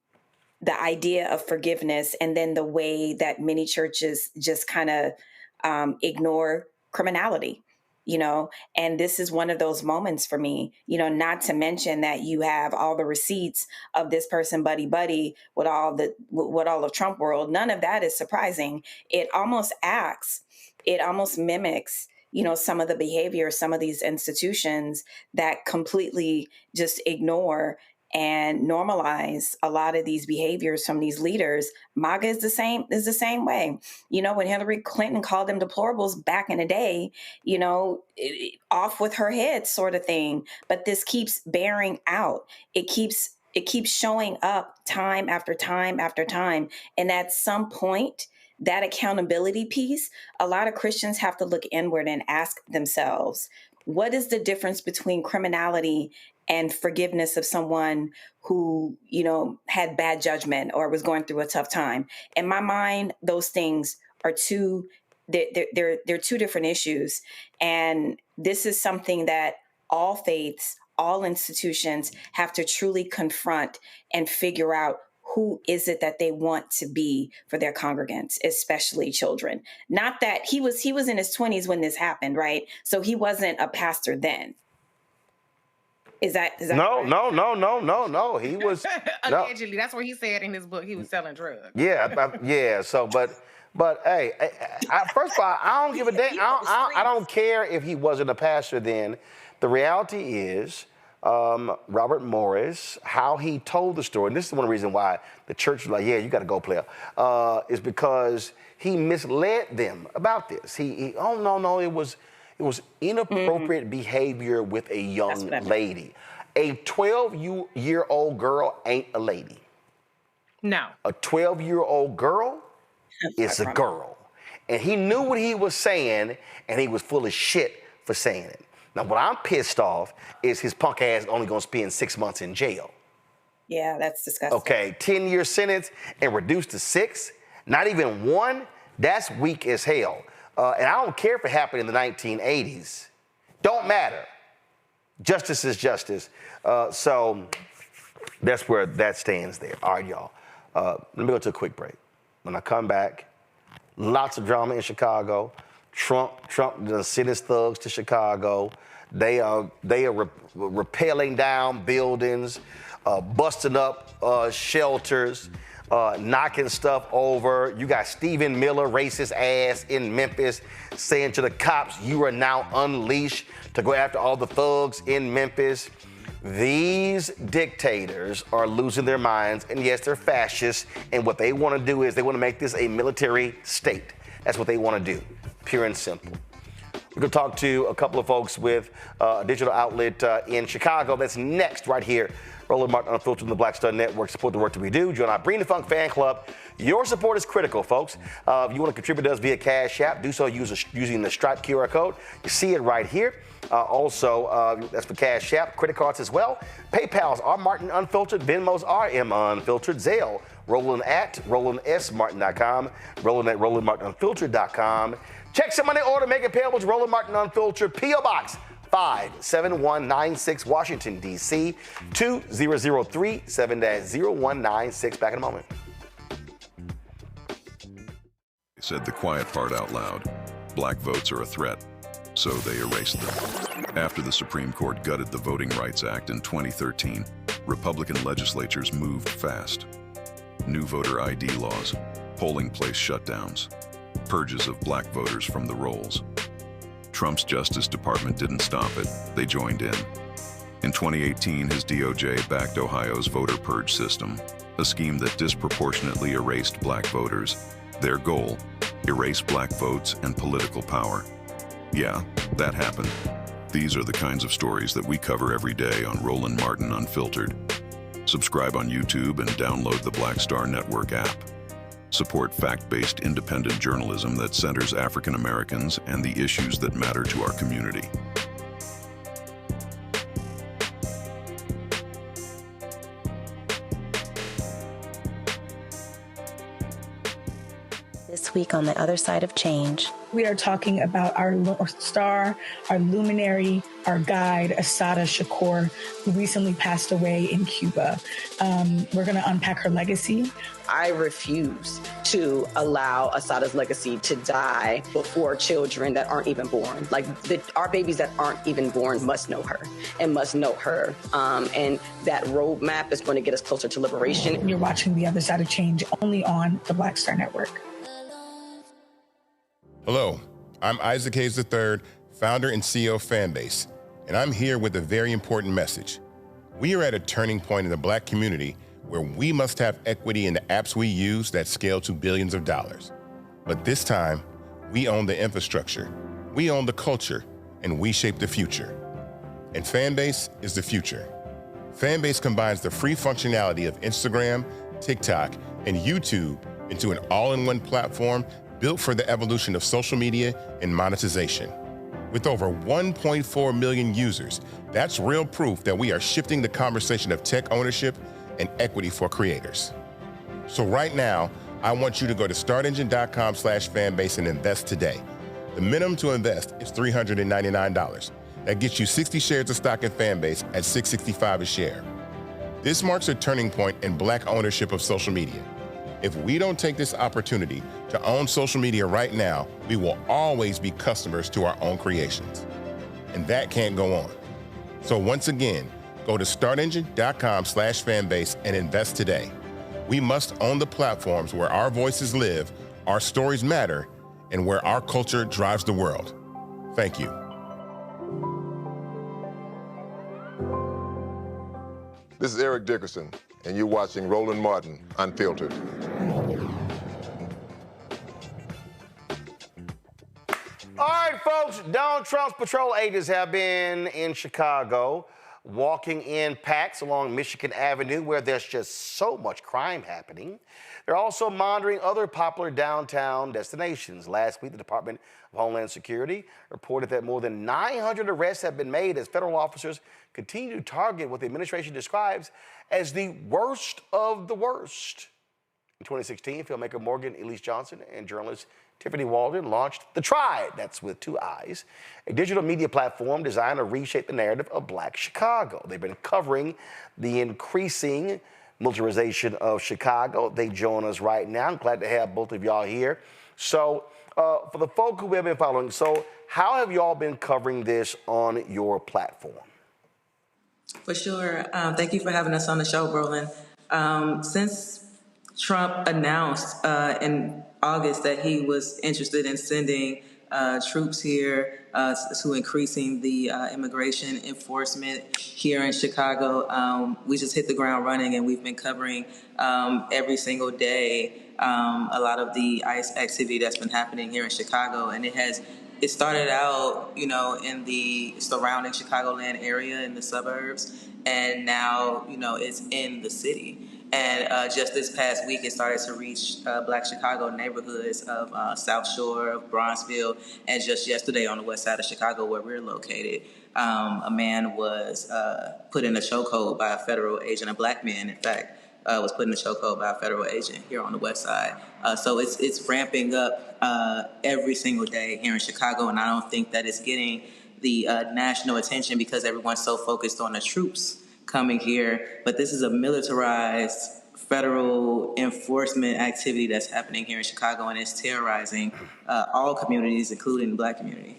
idea of forgiveness and then the way that many churches just kind of ignore criminality. And this is one of those moments for me, not to mention that you have all the receipts of this person buddy with all of Trump world. None of that is surprising. It almost mimics, some of the behavior, some of these institutions that completely just ignore and normalize a lot of these behaviors from these leaders. MAGA is the same way. When Hillary Clinton called them deplorables back in the day, off with her head sort of thing. But this keeps bearing out. It keeps showing up time after time after time. And at some point, that accountability piece, a lot of Christians have to look inward and ask themselves, what is the difference between criminality and forgiveness of someone who, had bad judgment or was going through a tough time? In my mind, those things are they're two different issues. And this is something that all faiths, all institutions have to truly confront and figure out who is it that they want to be for their congregants, especially children. Not that he was in his 20s when this happened, right? So he wasn't a pastor then. Is that No. He was allegedly. That's what he said in his book. He was selling drugs. Yeah. So, but hey, first of all, I don't give a damn. I don't care if he wasn't a pastor then. The reality is, Robert Morris, how he told the story, and this is one reason why the church was like, yeah, you got to go, player, is because he misled them about this. No, it was inappropriate behavior with a young lady. A 12-year-old girl ain't a lady. No. A 12-year-old girl is a girl. And he knew what he was saying, and he was full of shit for saying it. Now, what I'm pissed off is his punk ass only gonna spend 6 months in jail. Yeah, that's disgusting. Okay, 10-year sentence and reduced to 6, not even 1, that's weak as hell. And I don't care if it happened in the 1980s. Don't matter. Justice is justice. So that's where that stands there. All right, y'all. Let me go to a quick break. When I come back, lots of drama in Chicago. Trump sent his thugs to Chicago. They are rappelling down buildings, busting up shelters, knocking stuff over. You got Stephen Miller, racist ass in Memphis, saying to the cops, you are now unleashed to go after all the thugs in Memphis. These dictators are losing their minds, and yes, they're fascists, and what they want to do is they want to make this a military state. That's what they want to do, pure and simple. We're going to talk to a couple of folks with a digital outlet in Chicago. That's next right here. Roland Martin Unfiltered on the Black Star Network. Support the work that we do. Join our Bring the Funk fan club. Your support is critical, folks. If you want to contribute to us via Cash App, do so using the Stripe QR code. You see it right here. Also, that's for Cash App. Credit cards as well. PayPal's R Martin Unfiltered. Venmo's RM Unfiltered. Zelle. Roland at RolandSMartin.com. Roland at RolandMartinUnfiltered.com. Check some money order. Make it payable to Roland Martin Unfiltered. P.O. Box 57196, Washington, D.C. 2003 7-0196. Back in a moment. They said the quiet part out loud. Black votes are a threat, so they erased them. After the Supreme Court gutted the Voting Rights Act in 2013, Republican legislatures moved fast. New voter ID laws, polling place shutdowns, purges of black voters from the rolls. Trump's Justice Department didn't stop it, they joined in. In 2018, his DOJ backed Ohio's voter purge system, a scheme that disproportionately erased black voters. Their goal, erase black votes and political power. Yeah, that happened. These are the kinds of stories that we cover every day on Roland Martin Unfiltered. Subscribe on YouTube and download the Black Star Network app. Support fact-based independent journalism that centers African Americans and the issues that matter to our community. This week on The Other Side of Change. We are talking about our North Star, our luminary, our guide, Assata Shakur, who recently passed away in Cuba. We're going to unpack her legacy. I refuse to allow Assata's legacy to die before children that aren't even born. Like our babies that aren't even born must know her and must know her. And that roadmap is going to get us closer to liberation. You're watching The Other Side of Change only on the Black Star Network. Hello, I'm Isaac Hayes III, founder and CEO of Fanbase, and I'm here with a very important message. We are at a turning point in the Black community where we must have equity in the apps we use that scale to billions of dollars. But this time, we own the infrastructure, we own the culture, and we shape the future. And Fanbase is the future. Fanbase combines the free functionality of Instagram, TikTok, and YouTube into an all-in-one platform built for the evolution of social media and monetization. With over 1.4 million users, that's real proof that we are shifting the conversation of tech ownership and equity for creators. So right now, I want you to go to startengine.com/fanbase and invest today. The minimum to invest is $399. That gets you 60 shares of stock in Fanbase at $665 a share. This marks a turning point in Black ownership of social media. If we don't take this opportunity to own social media right now, we will always be customers to our own creations. And that can't go on. So once again, Go to startengine.com/fanbase and invest today. We must own the platforms where our voices live, our stories matter, and where our culture drives the world. Thank you. This is Eric Dickerson, and you're watching Roland Martin Unfiltered. All right, folks, Donald Trump's patrol agents have been in Chicago, walking in packs along Michigan Avenue where there's just so much crime happening. They're also monitoring other popular downtown destinations. Last week, the Department of Homeland Security reported that more than 900 arrests have been made as federal officers continue to target what the administration describes as the worst of the worst. In 2016, filmmaker Morgan Elise Johnson and journalist Tiffany Walden launched The Tribe, that's with 2 I's, a digital media platform designed to reshape the narrative of Black Chicago. They've been covering the increasing militarization of Chicago. They join us right now. I'm glad to have both of y'all here. So for the folk who have been following, so how have y'all been covering this on your platform? For sure. Thank you for having us on the show, Roland. Since Trump announced in August that he was interested in sending troops here to increasing the immigration enforcement here in Chicago, we just hit the ground running, and we've been covering every single day a lot of the ICE activity that's been happening here in Chicago. And it started out, in the surrounding Chicagoland area in the suburbs, and now, it's in the city. And just this past week, it started to reach Black Chicago neighborhoods of South Shore, of Bronzeville, and just yesterday on the west side of Chicago where we're located, a man was put in a chokehold by a federal agent, a Black man, in fact, was put in a chokehold by a federal agent here on the west side. So it's ramping up every single day here in Chicago, and I don't think that it's getting the national attention because everyone's so focused on the troops coming here, but this is a militarized federal enforcement activity that's happening here in Chicago, and it's terrorizing all communities, including the Black community.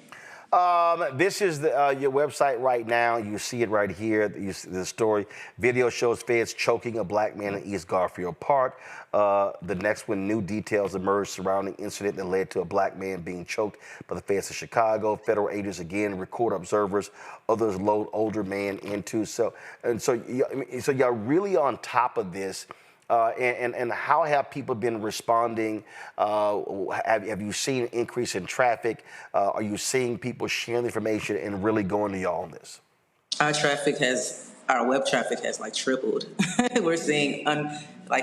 This is your website right now. You see it right here. You see the story. Video shows feds choking a Black man in East Garfield Park. The next one, new details emerged surrounding incident that led to a Black man being choked by the feds of Chicago. Federal agents again record observers. Others load older man into. So you're really on top of this. And how have people been responding? Have you seen an increase in traffic? Are you seeing people sharing information and really going to y'all on this? Our web traffic has tripled. We're seeing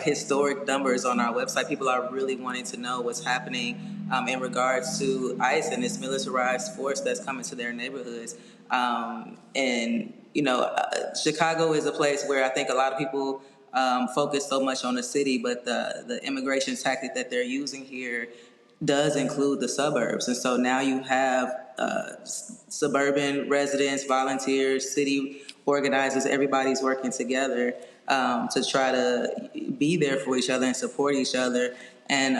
historic numbers on our website. People are really wanting to know what's happening in regards to ICE and this militarized force that's coming to their neighborhoods. Chicago is a place where I think a lot of people focus so much on the city, but the immigration tactic that they're using here does include the suburbs. And so now you have suburban residents, volunteers, city organizers, everybody's working together to try to be there for each other and support each other. And,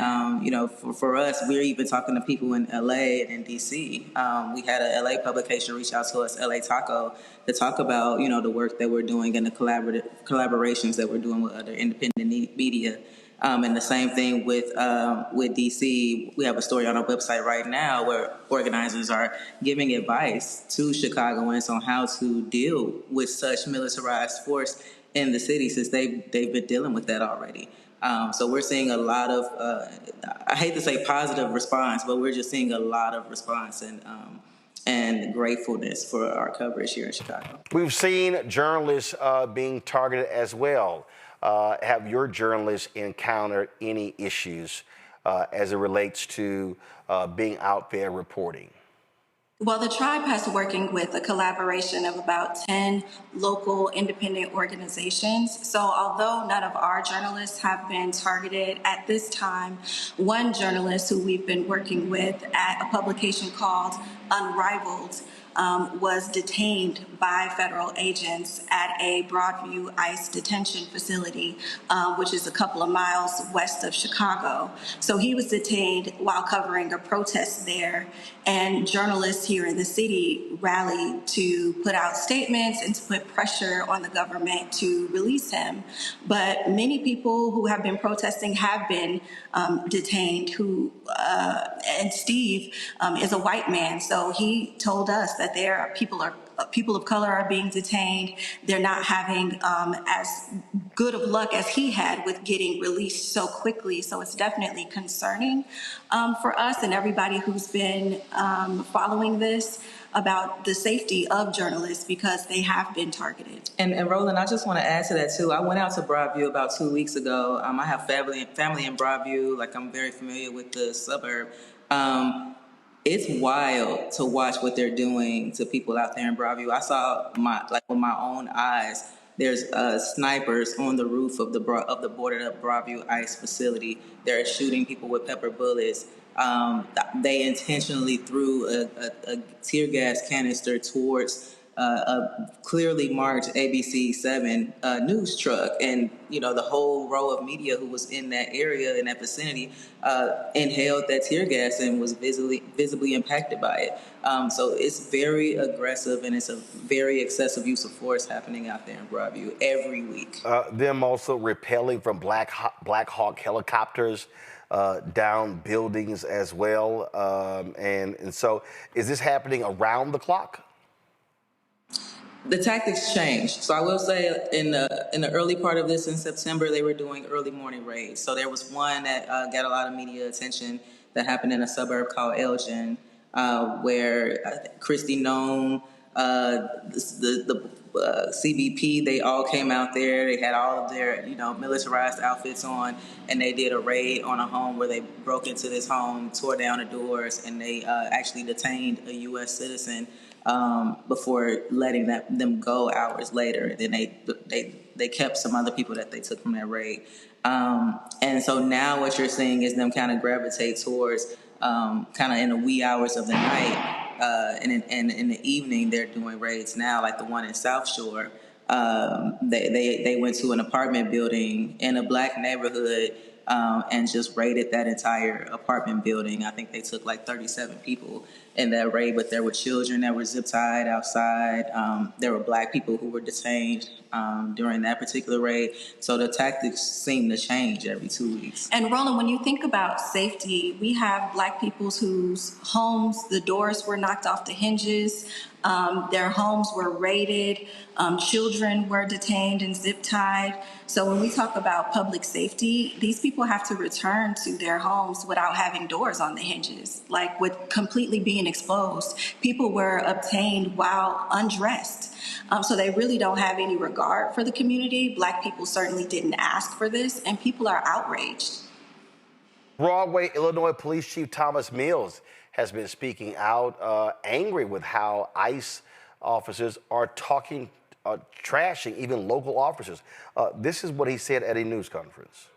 for us, we're even talking to people in LA and DC. We had a LA publication reach out to us, LA Taco, to talk about, the work that we're doing and the collaborations that we're doing with other independent media. And the same thing with DC. We have a story on our website right now where organizers are giving advice to Chicagoans on how to deal with such militarized force in the city, since they've been dealing with that already. So we're seeing a lot of, I hate to say positive response, but we're just seeing a lot of response and gratefulness for our coverage here in Chicago. We've seen journalists being targeted as well. Have your journalists encountered any issues as it relates to being out there reporting? Well, the Tribe has working with a collaboration of about 10 local independent organizations. So although none of our journalists have been targeted at this time, one journalist who we've been working with at a publication called Unrivaled was detained by federal agents at a Broadview ICE detention facility, which is a couple of miles west of Chicago. So he was detained while covering a protest there, and journalists here in the city rallied to put out statements and to put pressure on the government to release him. But many people who have been protesting have been detained, and Steve is a white man, so he told us that people of color are being detained. They're not having as good of luck as he had with getting released so quickly. So it's definitely concerning for us and everybody who's been following this about the safety of journalists, because they have been targeted. And Roland, I just want to add to that too. I went out to Broadview about 2 weeks ago. I have family in Broadview. Like, I'm very familiar with the suburb. It's wild to watch what they're doing to people out there in Broadview. I saw with my own eyes. There's snipers on the roof of the boarded up Broadview ICE facility. They're shooting people with pepper bullets. They intentionally threw a tear gas canister towards a clearly marked ABC 7 news truck, and the whole row of media who was in that area, in that vicinity, inhaled that tear gas and was visibly impacted by it. So it's very aggressive, and it's a very excessive use of force happening out there in Broadview every week. Them also rappelling from Black Hawk helicopters down buildings as well, and so is this happening around the clock? The tactics changed. So I will say in the early part of this, in September, they were doing early morning raids. So there was one that got a lot of media attention that happened in a suburb called Elgin, where Christy Nome, the CBP, they all came out there. They had all of their militarized outfits on, and they did a raid on a home where they broke into this home, tore down the doors, and they actually detained a U.S. citizen before letting them go hours later. Then they kept some other people that they took from that raid. And so now what you're seeing is them kind of gravitate towards kind of in the wee hours of the night, and in the evening they're doing raids now, like the one in South Shore. They went to an apartment building in a black neighborhood and just raided that entire apartment building. I think they took like 37 people in that raid, but there were children that were zip tied outside. There were black people who were detained during that particular raid. So the tactics seem to change every 2 weeks. And Roland, when you think about safety, we have black people whose homes, the doors were knocked off the hinges. Their homes were raided. Children were detained and zip tied. So when we talk about public safety, these people have to return to their homes without having doors on the hinges, like with completely being exposed. People were obtained while undressed. So they really don't have any regard for the community. Black people certainly didn't ask for this, and people are outraged. Broadway, Illinois Police Chief Thomas Mills has been speaking out, angry with how ICE officers are trashing even local officers. This is what he said at a news conference.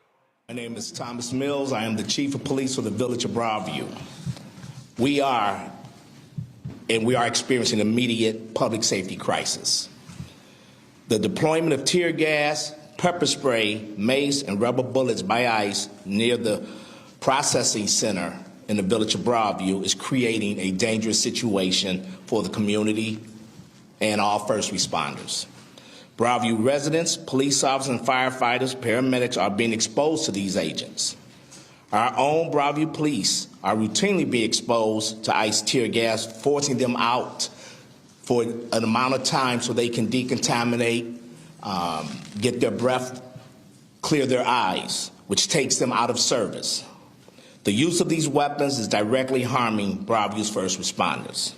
My name is Thomas Mills. I am the Chief of Police for the Village of Broadview. We are experiencing an immediate public safety crisis. The deployment of tear gas, pepper spray, mace, and rubber bullets by ICE near the processing center in the Village of Broadview is creating a dangerous situation for the community and all first responders. Broadview residents, police officers, and firefighters, paramedics are being exposed to these agents. Our own Broadview police are routinely being exposed to ICE tear gas, forcing them out for an amount of time so they can decontaminate, get their breath, clear their eyes, which takes them out of service. The use of these weapons is directly harming Broadview's first responders.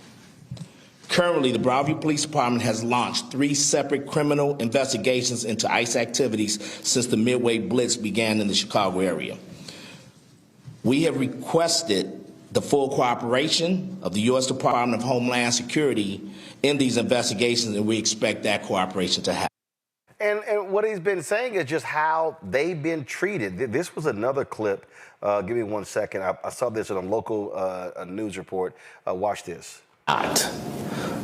Currently, the Broadview Police Department has launched 3 separate criminal investigations into ICE activities since the Midway Blitz began in the Chicago area. We have requested the full cooperation of the U.S. Department of Homeland Security in these investigations, and we expect that cooperation to happen. And what he's been saying is just how they've been treated. This was another clip. Give me 1 second. I saw this in a local news report. Watch this.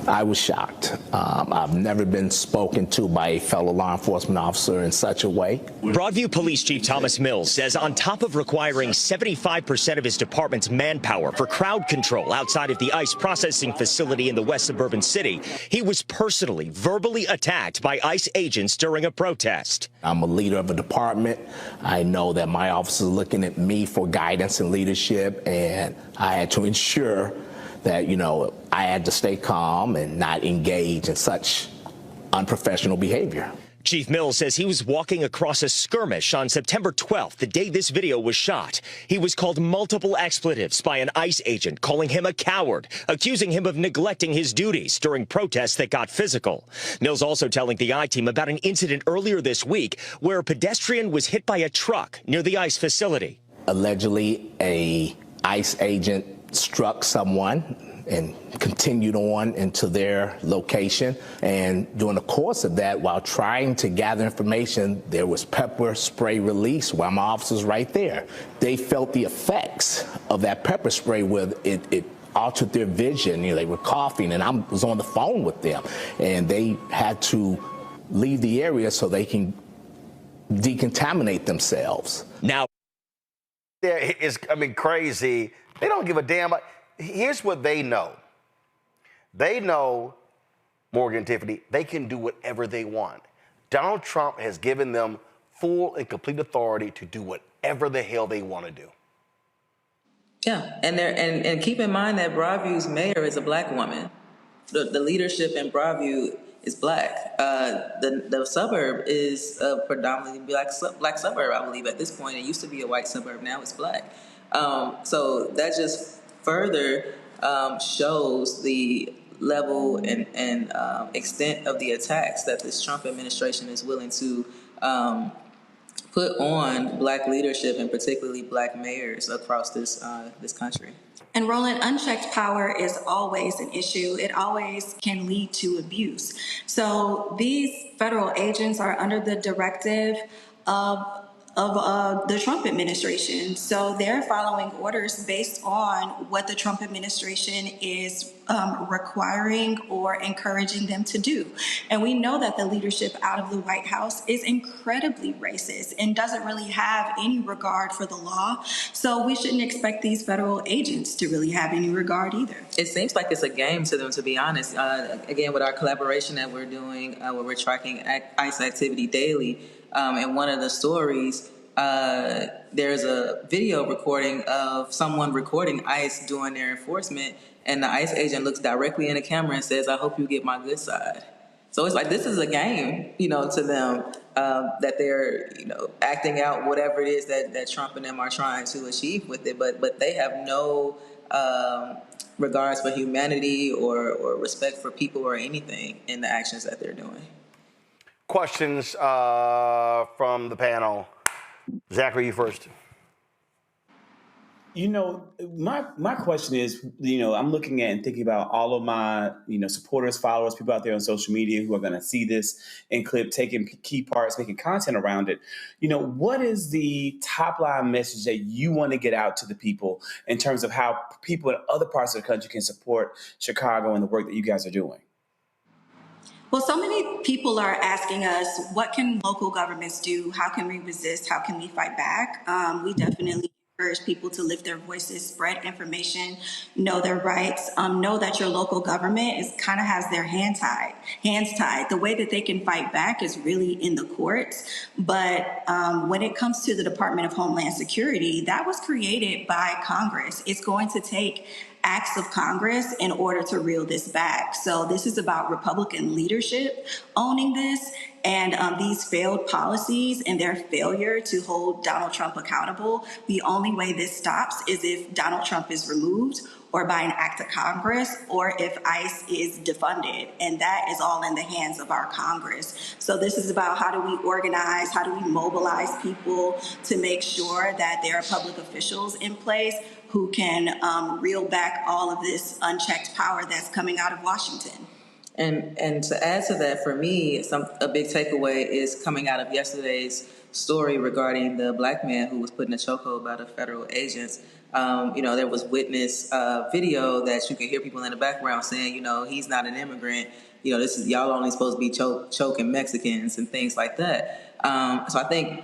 I was shocked. I've never been spoken to by a fellow law enforcement officer in such a way. Broadview Police Chief Thomas Mills says on top of requiring 75% of his department's manpower for crowd control outside of the ICE processing facility in the west suburban city, he was personally, verbally attacked by ICE agents during a protest. I'm a leader of a department. I know that my officers are looking at me for guidance and leadership, and I had to ensure that, I had to stay calm and not engage in such unprofessional behavior. Chief Mills says he was walking across a skirmish on September 12th, the day this video was shot. He was called multiple expletives by an ICE agent, calling him a coward, accusing him of neglecting his duties during protests that got physical. Mills also telling the I-Team about an incident earlier this week where a pedestrian was hit by a truck near the ICE facility. Allegedly, a ICE agent struck someone and continued on into their location. And during the course of that, while trying to gather information, there was pepper spray release while my officers right there. They felt the effects of that pepper spray where it altered their vision. They were coughing, and I was on the phone with them, and they had to leave the area so they can decontaminate themselves. Now, it's, crazy. They don't give a damn. Here's what they know. They know, Morgan and Tiffany, they can do whatever they want. Donald Trump has given them full and complete authority to do whatever the hell they want to do. Yeah, and keep in mind that Broadview's mayor is a black woman. The leadership in Broadview is black. The suburb is a predominantly black suburb, I believe, at this point. It used to be a white suburb, now it's black. So that just further shows the level and extent of the attacks that this Trump administration is willing to put on black leadership and particularly black mayors across this country. And Roland, unchecked power is always an issue. It always can lead to abuse. So these federal agents are under the directive of the Trump administration. So they're following orders based on what the Trump administration is requiring or encouraging them to do. And we know that the leadership out of the White House is incredibly racist and doesn't really have any regard for the law. So we shouldn't expect these federal agents to really have any regard either. It seems like it's a game to them, to be honest. Again, with our collaboration that we're doing, where we're tracking ICE activity daily, and one of the stories, there's a video recording of someone recording ICE doing their enforcement, and the ICE agent looks directly in the camera and says, "I hope you get my good side." So it's like, this is a game, to them, that they're, acting out whatever it is that Trump and them are trying to achieve with it, but they have no regards for humanity or respect for people or anything in the actions that they're doing. Questions from the panel. Zachary, you first. My question is, I'm looking at and thinking about all of my, supporters, followers, people out there on social media who are going to see this in clip, taking key parts, making content around it. What is the top line message that you want to get out to the people in terms of how people in other parts of the country can support Chicago and the work that you guys are doing? Well, so many people are asking us, what can local governments do? How can we resist? How can we fight back? We definitely encourage people to lift their voices, spread information, know their rights, know that your local government kind of has their hands tied. The way that they can fight back is really in the courts. But when it comes to the Department of Homeland Security, that was created by Congress. It's going to take acts of Congress in order to reel this back. So this is about Republican leadership owning this, and these failed policies and their failure to hold Donald Trump accountable. The only way this stops is if Donald Trump is removed, or by an act of Congress, or if ICE is defunded. And that is all in the hands of our Congress. So this is about, how do we organize, how do we mobilize people to make sure that there are public officials in place who can reel back all of this unchecked power that's coming out of Washington. And to add to that, for me, a big takeaway is coming out of yesterday's story regarding the black man who was put in a chokehold by the federal agents. There was witness video that you can hear people in the background saying, he's not an immigrant. This is y'all only supposed to be choking Mexicans and things like that. So I think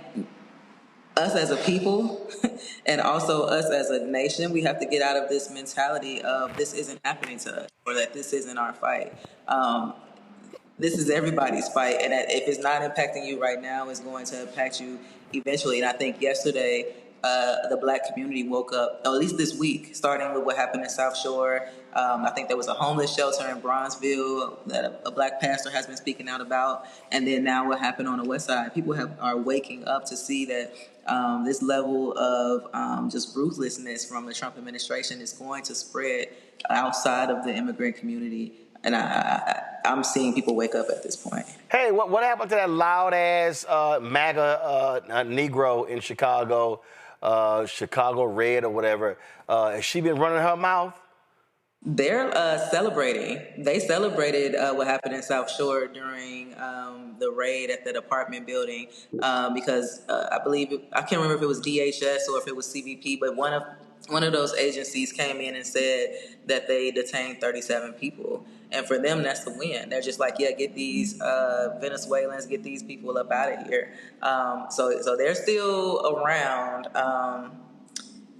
us as a people and also us as a nation, we have to get out of this mentality of this isn't happening to us or that this isn't our fight. This is everybody's fight, and if it's not impacting you right now, it's going to impact you eventually. And I think yesterday, the black community woke up, or at least this week, starting with what happened in South Shore. I think there was a homeless shelter in Bronzeville that a black pastor has been speaking out about, and then now what happened on the West Side. People are waking up to see that this level of just ruthlessness from the Trump administration is going to spread outside of the immigrant community. And I'm seeing people wake up at this point. Hey, what happened to that loud-ass MAGA Negro in Chicago, Chicago Red or whatever? Has she been running her mouth? They're celebrating. They celebrated what happened in South Shore during the raid at that apartment building because I can't remember if it was DHS or if it was CBP, but one of those agencies came in and said that they detained 37 people. And for them, that's the win. They're just like, yeah, get these Venezuelans, get these people up out of here. So they're still around,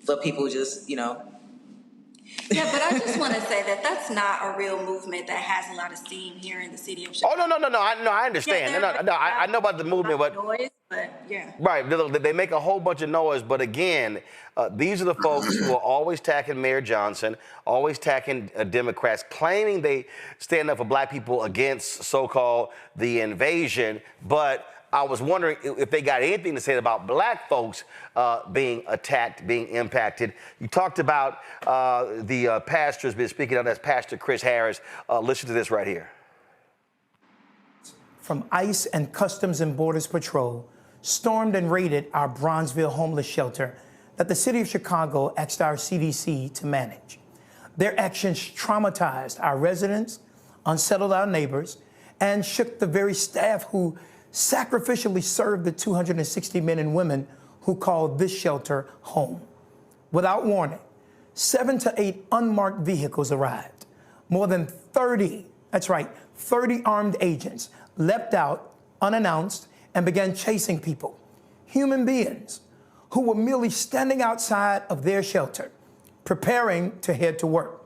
but people just, Yeah, but I just want to say that that's not a real movement that has a lot of steam here in the city of Chicago. Oh, no, I understand. Yeah, I know about the movement, but noise, but yeah. Right, they make a whole bunch of noise, but again, these are the folks who are always attacking Mayor Johnson, always attacking Democrats, claiming they stand up for black people against so-called the invasion, but I was wondering if they got anything to say about black folks being attacked, being impacted. You talked about the pastor's been speaking on, that's Pastor Chris Harris. Listen to this right here. From ICE and Customs and Borders Patrol stormed and raided our Bronzeville homeless shelter that the city of Chicago asked our CDC to manage. Their actions traumatized our residents, unsettled our neighbors, and shook the very staff who sacrificially served the 260 men and women who called this shelter home. Without warning, 7 to 8 unmarked vehicles arrived. More than 30 armed agents leapt out unannounced and began chasing people, human beings who were merely standing outside of their shelter, preparing to head to work.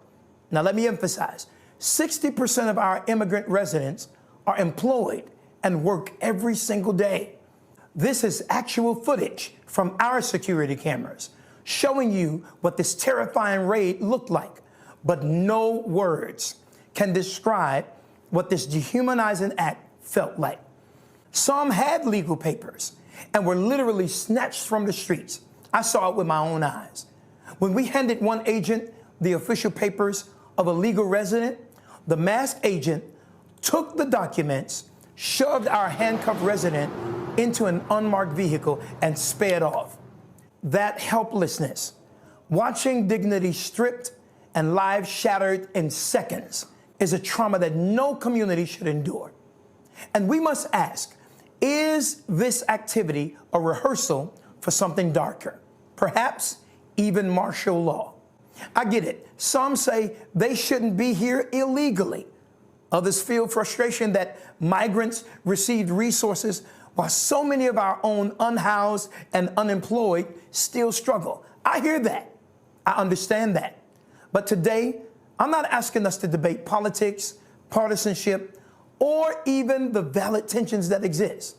Now, let me emphasize, 60% of our immigrant residents are employed and work every single day. This is actual footage from our security cameras showing you what this terrifying raid looked like, but no words can describe what this dehumanizing act felt like. Some had legal papers and were literally snatched from the streets. I saw it with my own eyes. When we handed one agent the official papers of a legal resident, the masked agent took the documents, shoved our handcuffed resident into an unmarked vehicle, and sped off. That helplessness, watching dignity stripped and lives shattered in seconds, is a trauma that no community should endure. And we must ask, is this activity a rehearsal for something darker? Perhaps even martial law. I get it. Some say they shouldn't be here illegally. Others feel frustration that migrants received resources while so many of our own unhoused and unemployed still struggle. I hear that. I understand that. But today, I'm not asking us to debate politics, partisanship, or even the valid tensions that exist.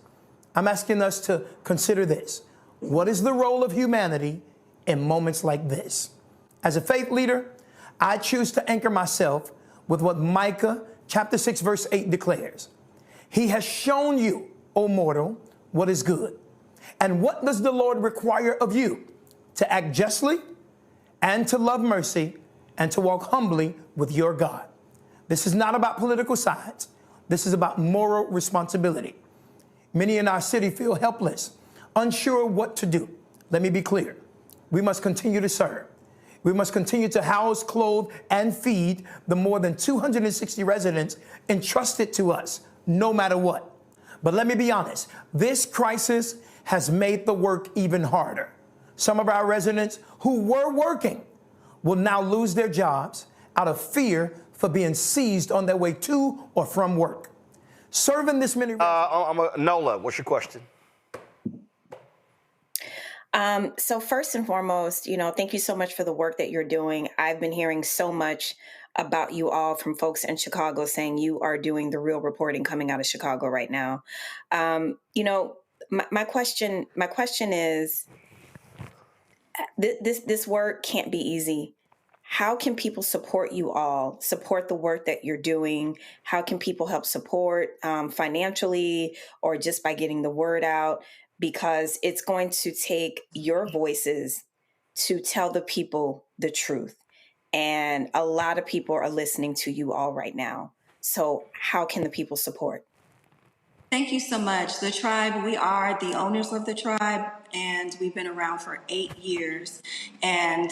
I'm asking us to consider this. What is the role of humanity in moments like this? As a faith leader, I choose to anchor myself with what Micah chapter 6, verse 8 declares. He has shown you, O mortal, what is good. And what does the Lord require of you? To act justly and to love mercy and to walk humbly with your God. This is not about political sides. This is about moral responsibility. Many in our city feel helpless, unsure what to do. Let me be clear. We must continue to serve. We must continue to house, clothe, and feed the more than 260 residents entrusted to us, no matter what. But let me be honest, this crisis has made the work even harder. Some of our residents who were working will now lose their jobs out of fear for being seized on their way to or from work. Serving this many... Nola, what's your question? So first and foremost, thank you so much for the work that you're doing. I've been hearing so much about you all from folks in Chicago saying you are doing the real reporting coming out of Chicago right now. My question is, this work can't be easy. How can people support you all, support the work that you're doing? How can people help support financially or just by getting the word out? Because it's going to take your voices to tell the people the truth. And a lot of people are listening to you all right now. So how can the people support? Thank you so much. The Tribe, we are the owners of the Tribe, and we've been around for 8 years. And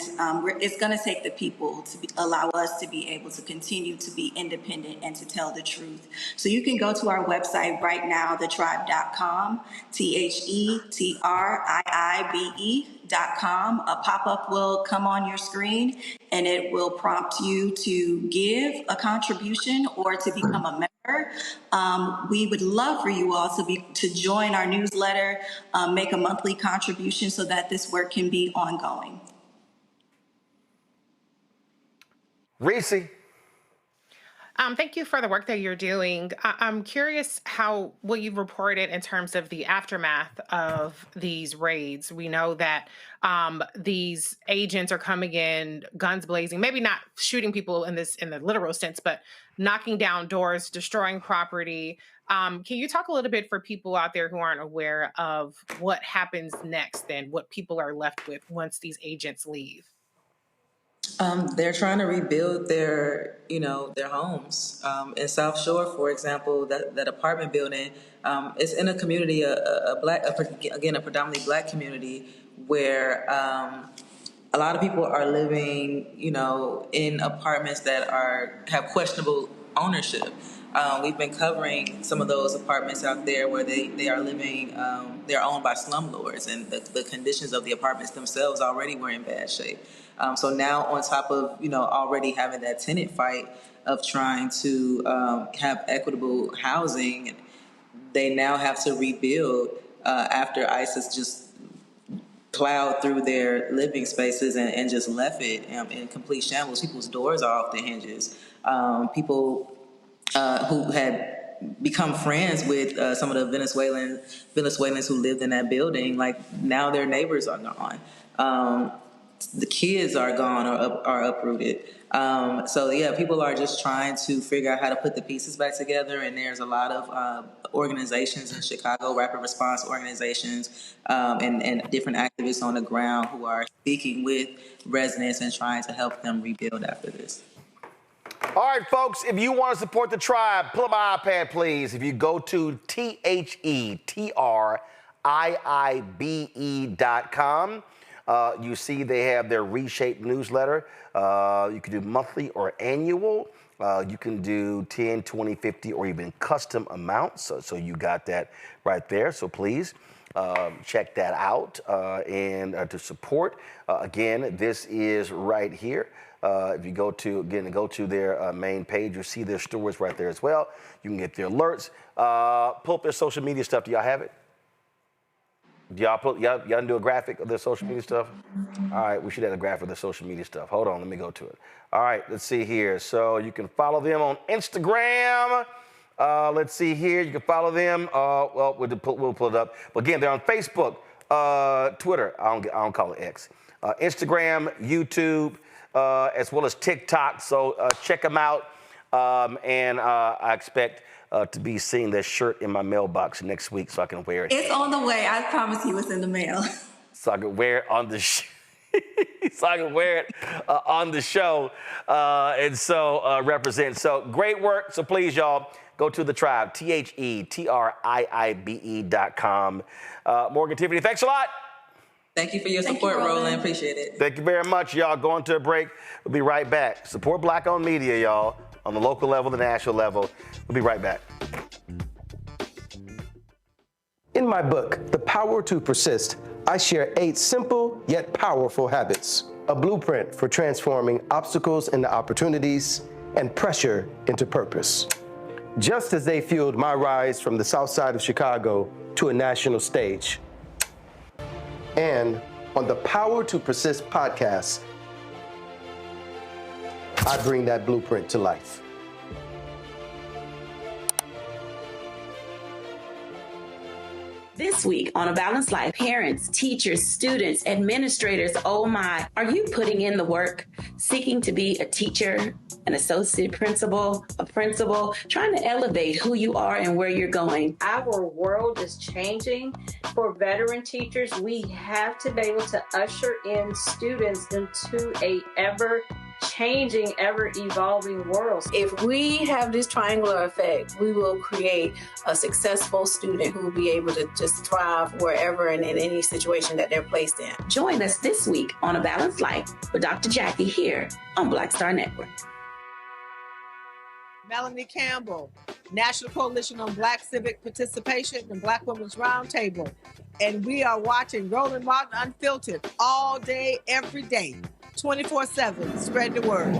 it's going to take the people to allow us to be able to continue to be independent and to tell the truth. So you can go to our website right now, thetribe.com, TheTriibe.com. A pop-up will come on your screen, and it will prompt you to give a contribution or to become a member. We would love for you all to join our newsletter, make a monthly contribution so that this work can be ongoing. Reese. Thank you for the work that you're doing. I'm curious what you've reported in terms of the aftermath of these raids. We know that these agents are coming in guns blazing, maybe not shooting people in the literal sense, but knocking down doors, destroying property. Can you talk a little bit for people out there who aren't aware of what happens next and what people are left with once these agents leave? They're trying to rebuild their homes. In South Shore, for example, that apartment building, it's in a community, a predominantly Black community, where a lot of people are living, in apartments that have questionable ownership. We've been covering some of those apartments out there where they are living, they're owned by slumlords, and the conditions of the apartments themselves already were in bad shape. So now on top of, already having that tenant fight of trying to have equitable housing, they now have to rebuild after ISIS just plowed through their living spaces and just left it in complete shambles. People's doors are off the hinges. People who had become friends with some of the Venezuelans who lived in that building, like now their neighbors are gone. The kids are gone or are uprooted. So yeah, people are just trying to figure out how to put the pieces back together. And there's a lot of organizations in Chicago, rapid response organizations, and different activists on the ground who are speaking with residents and trying to help them rebuild after this. All right, folks, if you want to support the Tribe, pull up my iPad, please. If you go to TheTriibe.com, you see they have their reshaped newsletter. You can do monthly or annual. You can do 10, 20, 50, or even custom amounts. So you got that right there. So please check that out and to support. Again, this is right here. If you go to their main page, you'll see their stories right there as well. You can get their alerts. Pull up their social media stuff. Do y'all have it? Y'all do a graphic of their social media stuff? All right, we should have a graphic of their social media stuff. Hold on, let me go to it. All right, let's see here. So you can follow them on Instagram. Let's see here. You can follow them. Well, we'll pull it up. But again, they're on Facebook, Twitter. I don't call it X. Instagram, YouTube, as well as TikTok. So check them out. And I expect to be seeing this shirt in my mailbox next week so I can wear it. It's on the way. I promise you it's in the mail. So I can wear it on the on the show and so represent. So great work. So please, y'all, go to the Tribe, TheTriibe.com. Morgan, Tiffany, thanks a lot. Thank you for your Thank you, support, Roland. Roland. Appreciate it. Thank you very much, y'all. Going to a break. We'll be right back. Support Black-owned media, y'all, on the local level, the national level. We'll be right back. In my book, The Power to Persist, I share 8 simple yet powerful habits, a blueprint for transforming obstacles into opportunities and pressure into purpose. Just as they fueled my rise from the south side of Chicago to a national stage. And on the Power to Persist podcast, I bring that blueprint to life. This week on A Balanced Life, parents, teachers, students, administrators, oh my, are you putting in the work, seeking to be a teacher, an associate principal, a principal, trying to elevate who you are and where you're going? Our world is changing. For veteran teachers, we have to be able to usher in students into a ever-changing, ever-evolving world. If we have this triangular effect, we will create a successful student who will be able to just thrive wherever and in any situation that they're placed in. Join us this week on A Balanced Life with Dr. Jackie here on Black Star Network. Melanie Campbell, National Coalition on Black Civic Participation and Black Women's Roundtable. And we are watching Roland Martin Unfiltered all day, every day, 24/7. Spread the word.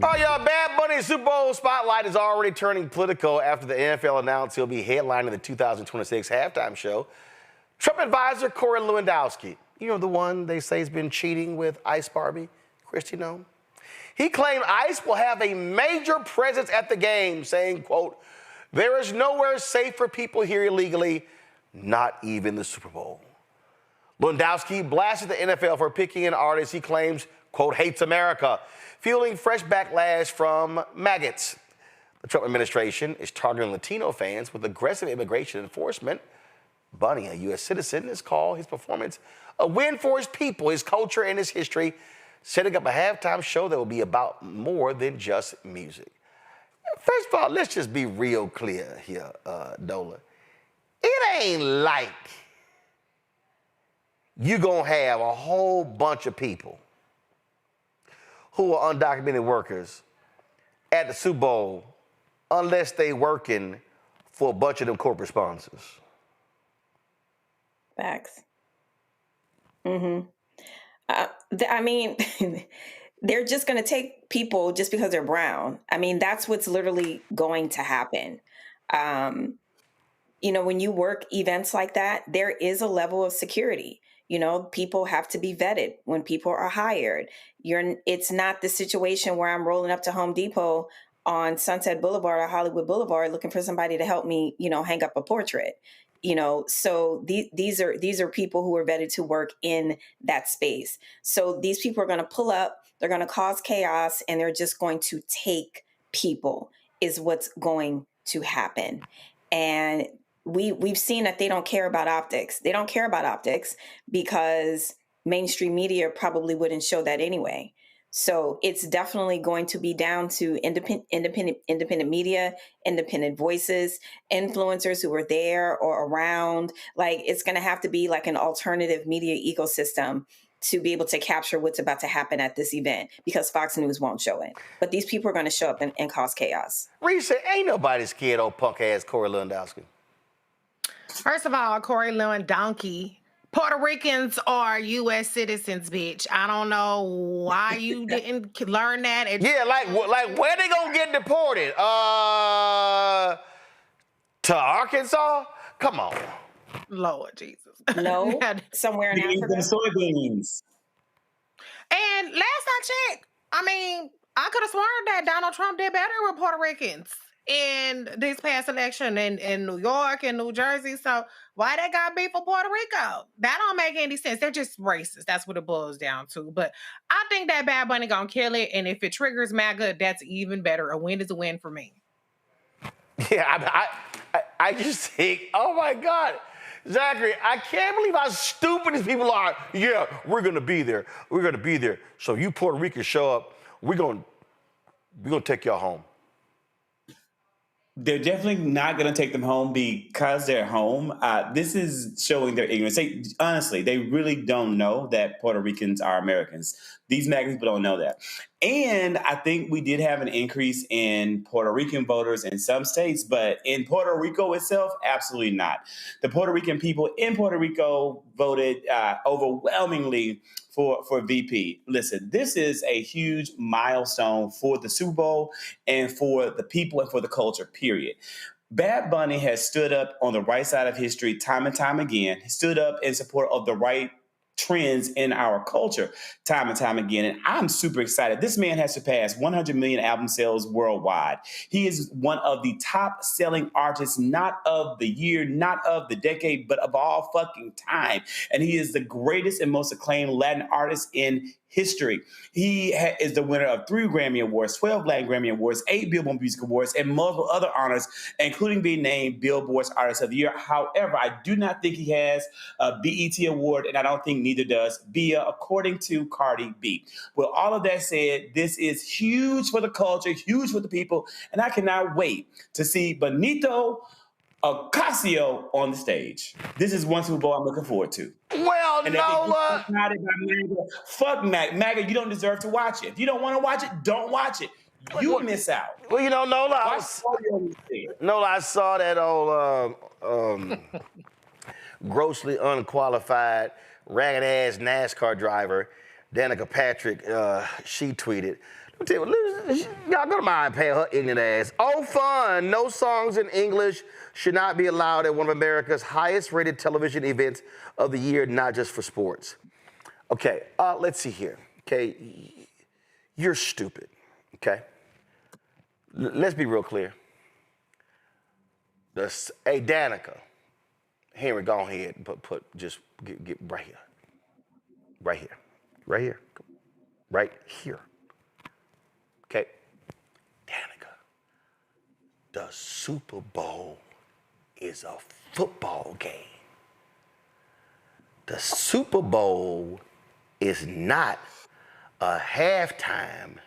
Oh, y'all, Bad Bunny Super Bowl spotlight is already turning political after the NFL announced he'll be headlining the 2026 halftime show. Trump advisor Corey Lewandowski, you know, the one they say has been cheating with Ice Barbie, Christy Nome? He claimed Ice will have a major presence at the game, saying, quote, "There is nowhere safe for people here illegally, not even the Super Bowl." Lewandowski blasted the NFL for picking an artist he claims, quote, hates America, fueling fresh backlash from maggots. The Trump administration is targeting Latino fans with aggressive immigration enforcement. Bunny, a U.S. citizen, has called his performance a win for his people, his culture, and his history, setting up a halftime show that will be about more than just music. First of all, let's just be real clear here, Dola. It ain't like you gonna have a whole bunch of people who are undocumented workers at the Super Bowl unless they working for a bunch of them corporate sponsors. Facts. Mm-hmm. I mean, they're just going to take people just because they're brown. I mean, that's what's literally going to happen. You know, when you work events like that, there is a level of security. You know, people have to be vetted when people are hired. It's not the situation where I'm rolling up to Home Depot on Sunset Boulevard or Hollywood Boulevard looking for somebody to help me, you know, hang up a portrait. You know, so these are people who are vetted to work in that space. So these people are going to pull up, they're going to cause chaos, and they're just going to take people is what's going to happen. And we've seen that they don't care about optics. They don't care about optics because mainstream media probably wouldn't show that anyway. So it's definitely going to be down to independent media, independent voices, influencers who are there or around. Like, it's going to have to be like an alternative media ecosystem to be able to capture what's about to happen at this event, because Fox News won't show it. But these people are going to show up and cause chaos. Reese, ain't nobody scared old punk ass Corey Lewandowski. First of all, Corey Lewandowski, Puerto Ricans are U.S. citizens, bitch. I don't know why you didn't learn that. Yeah, like where they gonna get deported? To Arkansas? Come on. Lord Jesus. No, somewhere in Africa. Soybeans. And last I checked, I mean, I could have sworn that Donald Trump did better with Puerto Ricans. in this past election in New York and New Jersey. So why they got beef for Puerto Rico? That don't make any sense. They're just racist. That's what it boils down to. But I think that Bad Bunny gonna kill it. And if it triggers MAGA, that's even better. A win is a win for me. Yeah, I just think, oh my God, Zachary, I can't believe how stupid these people are. Yeah, we're gonna be there. We're gonna be there. So you Puerto Ricans show up, we're gonna take y'all home. They're definitely not going to take them home because they're home. This is showing their ignorance. Honestly, they really don't know that Puerto Ricans are Americans. These MAGA people don't know that. And I think we did have an increase in Puerto Rican voters in some states, but in Puerto Rico itself, absolutely not. The Puerto Rican people in Puerto Rico voted overwhelmingly for VP. Listen, this is a huge milestone for the Super Bowl and for the people and for the culture, period. Bad Bunny has stood up on the right side of history time and time again, stood up in support of the right trends in our culture time and time again. And I'm super excited. This man has surpassed 100 million album sales worldwide. He is one of the top selling artists, not of the year, not of the decade, but of all fucking time. And he is the greatest and most acclaimed Latin artist in history. He is the winner of 3 Grammy Awards, 12 Latin Grammy Awards, 8 Billboard Music Awards, and multiple other honors, including being named Billboard's Artist of the Year. However, I do not think he has a BET Award, and I don't think neither does BIA, according to Cardi B. With all of that said, this is huge for the culture, huge for the people, and I cannot wait to see Benito Ocasio on the stage. This is one Super Bowl I'm looking forward to. Well, and Nola. Fuck MAGA. You don't deserve to watch it. If you don't want to watch it, don't watch it. You miss out. Well, you know, Nola, I saw that old grossly unqualified, ragged-ass NASCAR driver, Danica Patrick. She tweeted, y'all don't mind paying her ignorant ass. Oh, fun. No songs in English should not be allowed at one of America's highest rated television events of the year, not just for sports. Okay, let's see here. Okay, you're stupid. Okay, let's be real clear. Hey, Danica, Henry, go ahead and just get right here. Right here. Right here. Right here. Okay, Danica, the Super Bowl is a football game. The Super Bowl is not a halftime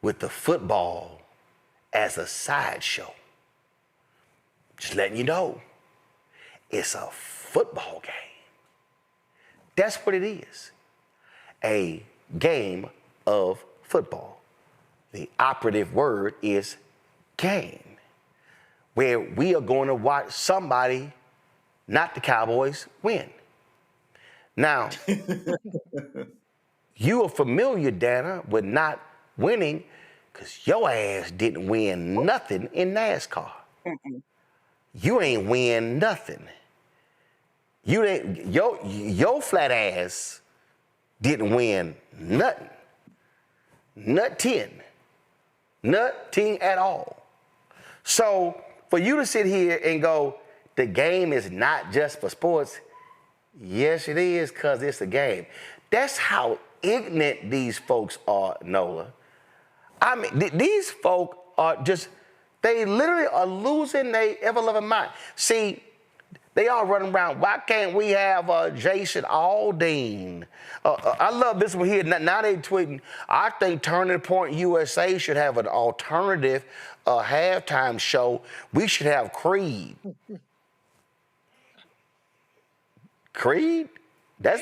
with the football as a sideshow. Just letting you know, it's a football game. That's what it is. A game of football. The operative word is game, where we are going to watch somebody, not the Cowboys, win. Now, you are familiar, Dana, with not winning because your ass didn't win nothing in NASCAR. You ain't win nothing. You ain't, your flat ass didn't win nothing. Nothing at all. So for you to sit here and go, the game is not just for sports. Yes, it is, because it's a game. That's how ignorant these folks are, Nola. I mean, these folk are just, they literally are losing their ever-loving mind. See, they all running around. Why can't we have Jason Aldean? I love this one here. Now they tweeting, I think Turning Point USA should have an alternative halftime show. We should have Creed. Creed? They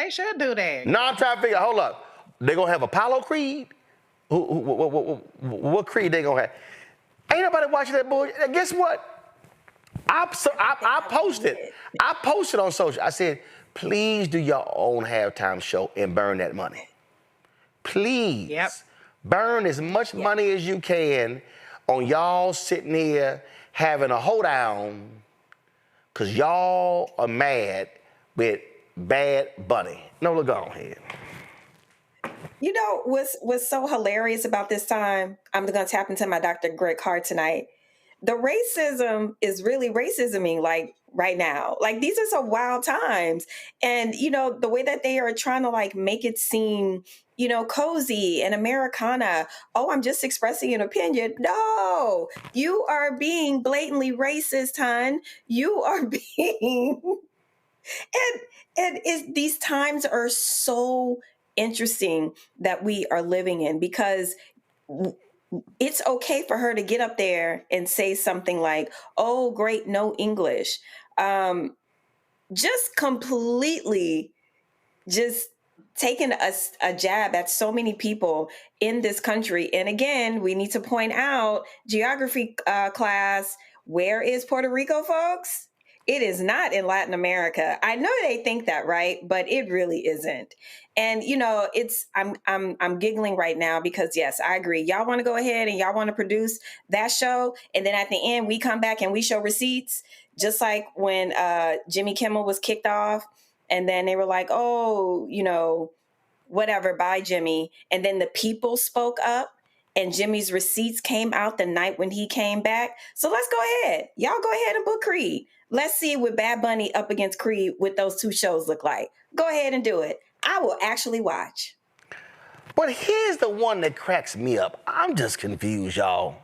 should do that. No, I'm trying to figure, hold up. They gonna have Apollo Creed? What Creed they gonna have? Ain't nobody watching that bullshit. Guess what? I posted on social. I said, please do your own halftime show and burn that money. Please. Yep. Burn as much money as you can on y'all sitting here having a hoedown because y'all are mad with Bad Bunny. No, look on here. You know what's so hilarious about this time? I'm going to tap into my Dr. Greg Carr tonight. The racism is really racisming, like right now. Like these are some wild times, and you know the way that they are trying to like make it seem, you know, cozy and Americana. Oh, I'm just expressing an opinion. No, you are being blatantly racist, hon. You are being these times are so interesting that we are living in, because it's okay for her to get up there and say something like, oh, great, no English. Just completely just taking a jab at so many people in this country. And again, we need to point out, geography class, where is Puerto Rico, folks? It is not in Latin America. I know they think that, right? But it really isn't. And you know, I'm giggling right now because yes, I agree. Y'all want to go ahead and y'all want to produce that show, and then at the end we come back and we show receipts, just like when Jimmy Kimmel was kicked off, and then they were like, oh, you know, whatever, bye, Jimmy. And then the people spoke up and Jimmy's receipts came out the night when he came back. So let's go ahead. Y'all go ahead and book Creed. Let's see what Bad Bunny up against Creed with those two shows look like. Go ahead and do it. I will actually watch. But here's the one that cracks me up. I'm just confused, y'all.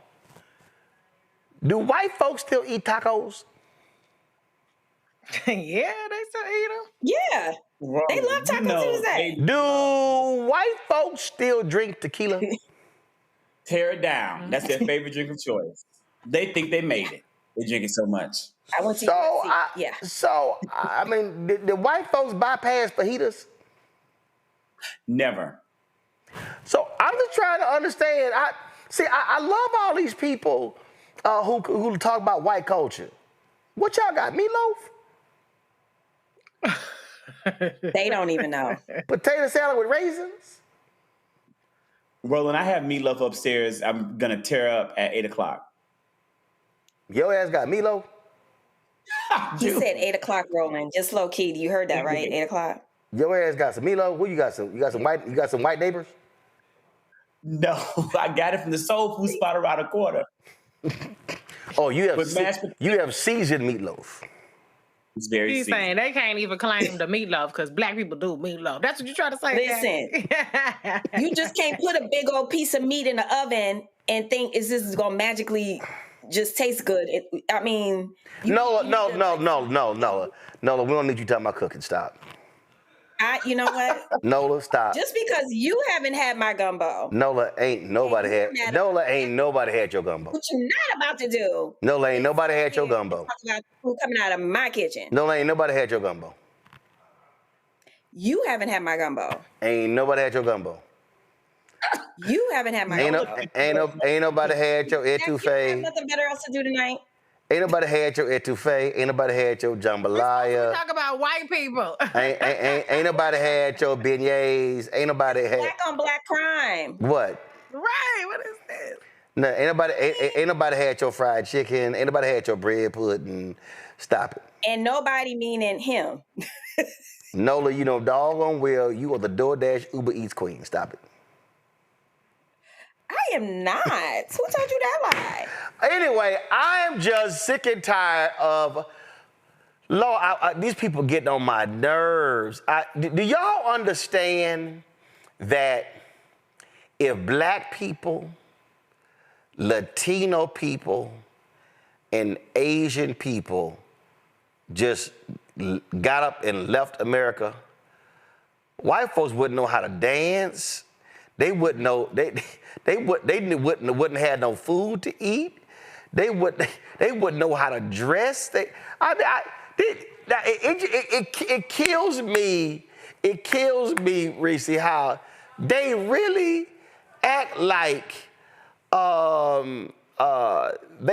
Do white folks still eat tacos? Yeah, they still eat them. Yeah. Well, they love tacos Tuesday. Do white folks still drink tequila? Tear it down. That's their favorite drink of choice. They think they made it. They drink it so much. I want to yeah. So, I mean, did white folks bypass fajitas? Never. So I'm just trying to understand. I love all these people who talk about white culture. What y'all got? Meatloaf? They don't even know. Potato salad with raisins? Roland, I have meatloaf upstairs. I'm going to tear up at 8 o'clock. Your ass got meatloaf? He said 8 o'clock, Roland. Just low key. You heard that, right? 8 o'clock. Your ass got some meatloaf? What you got? You got some white neighbors? No, I got it from the soul food spot around the corner. Oh, you have seasoned meatloaf. It's very He's seasoned. saying they can't even claim the meatloaf because black people do meatloaf. That's what you're trying to say. Listen, you just can't put a big old piece of meat in the oven and think this is gonna magically just taste good. I mean, No. We don't need you talking about cooking. Stop. You know what? Nola, stop. Just because you haven't had my gumbo. Nola, ain't nobody had your gumbo. What you're not about to do. Nola, ain't nobody had your gumbo. Talk about food coming out of my kitchen. Nola, ain't nobody had your gumbo. You haven't had my gumbo. Ain't nobody had your gumbo. You haven't had my gumbo. Ain't nobody had your etouffee. Nothing better else to do tonight. Ain't nobody had your etouffee. Ain't nobody had your jambalaya. We talk about white people. ain't nobody had your beignets. Ain't nobody had black on black crime. What? Right. What is this? No, ain't nobody had your fried chicken. Ain't nobody had your bread pudding. Stop it. And nobody meaning him. Nola, you know doggone well you are the DoorDash Uber Eats queen. Stop it. I am not. Who told you that lie? Anyway, I am just sick and tired of, Lord, these people getting on my nerves. Do y'all understand that if black people, Latino people, and Asian people just got up and left America, white folks wouldn't know how to dance. They wouldn't know. They wouldn't have no food to eat. They wouldn't know how to dress. It kills me. It kills me, Reese, how they really act like they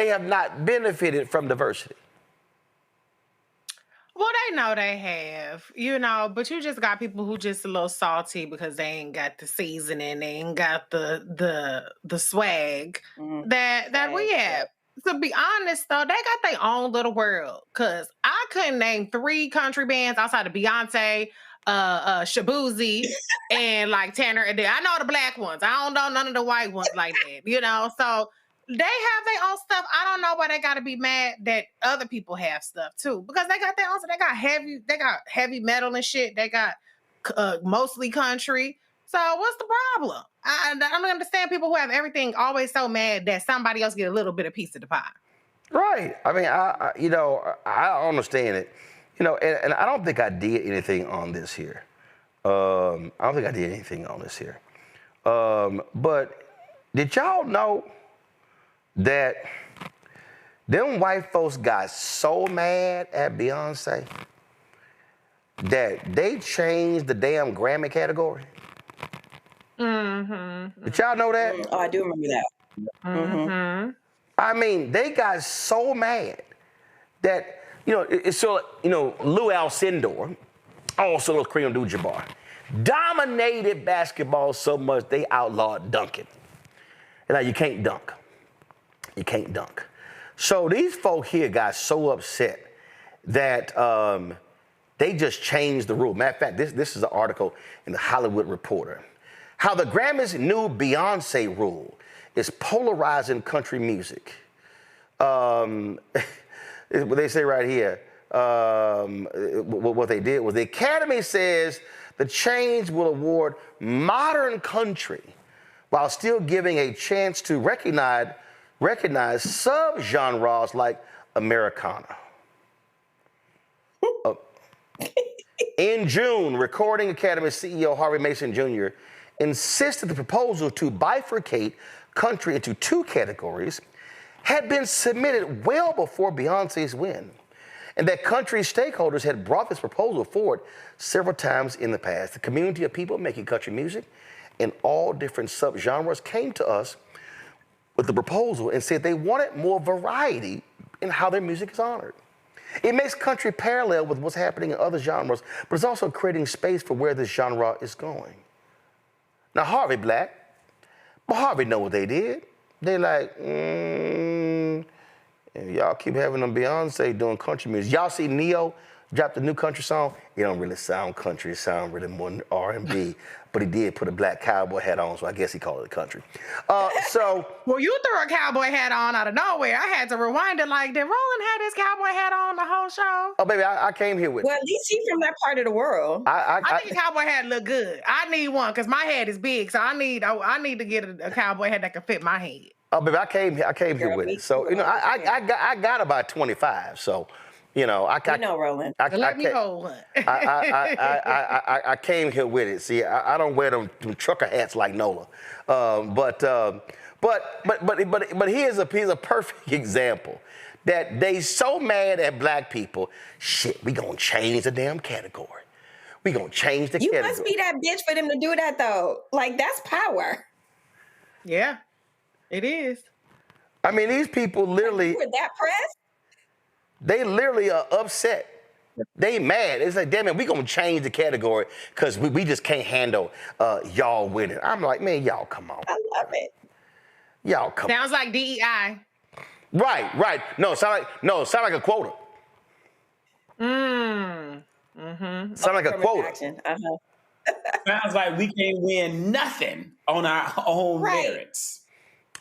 have not benefited from diversity. Well, they know they have, but you just got people who just a little salty because they ain't got the seasoning, they ain't got the swag that we have. To be honest, though, they got their own little world. Cause I couldn't name 3 country bands outside of Beyonce, Shabuzi and like Tanner and I know the black ones. I don't know none of the white ones like that, you know. So they have their own stuff. I don't know why they gotta be mad that other people have stuff too. Because they got their own stuff. They got heavy metal and shit. They got mostly country. So what's the problem? I don't understand people who have everything always so mad that somebody else get a little bit of piece of the pie. Right. I mean, I I understand it. You know, and I don't think I did anything on this here. I don't think I did anything on this here. But did y'all know that them white folks got so mad at Beyonce that they changed the damn Grammy category? Mm-hmm. Did y'all know that? Oh, I do remember that. Mm-hmm. I mean, they got so mad that, Lou Alcindor, also Kareem Abdul-Jabbar, dominated basketball so much they outlawed dunking. And now you can't dunk. You can't dunk. So these folk here got so upset that they just changed the rule. Matter of fact, this is an article in the Hollywood Reporter. How the Grammys' new Beyonce rule is polarizing country music. What they say right here, what they did was the Academy says the change will award modern country while still giving a chance to recognize sub-genres like Americana. In June, Recording Academy CEO Harvey Mason Jr. insisted the proposal to bifurcate country into two categories had been submitted well before Beyonce's win, and that country stakeholders had brought this proposal forward several times in the past. The community of people making country music in all different subgenres came to us with the proposal and said they wanted more variety in how their music is honored. It makes country parallel with what's happening in other genres, but it's also creating space for where this genre is going. Now, Harvey black, but Harvey know what they did. They like, y'all keep having them Beyonce doing country music. Y'all see Neo dropped a new country song? It don't really sound country. It sound really more R&B. But he did put a black cowboy hat on, so I guess he called it country. Well, you threw a cowboy hat on out of nowhere. I had to rewind it like, did Roland have his cowboy hat on the whole show? Oh, baby, I came here with Well, at least he's from that part of the world. I think a cowboy hat look good. I need one because my head is big, so I need to get a cowboy hat that can fit my head. Oh, baby, I came here with it. So, I got about 25, so... Roland. Let me hold one. I came here with it. See, I don't wear them trucker hats like Nola, but here's a perfect example that they so mad at black people. Shit, we gonna change the damn category. We gonna change the category. You must be that bitch for them to do that though. Like that's power. Yeah, it is. I mean, these people literally. With that press. They literally are upset. They mad. It's like, damn it, we gonna change the category because we just can't handle y'all winning. I'm like, man, y'all come on. I love it. Y'all come on. Sounds like DEI. Right. No, sound like a quota. Mm-hmm. Sound like a quota. Sounds like we can't win nothing on our own merits.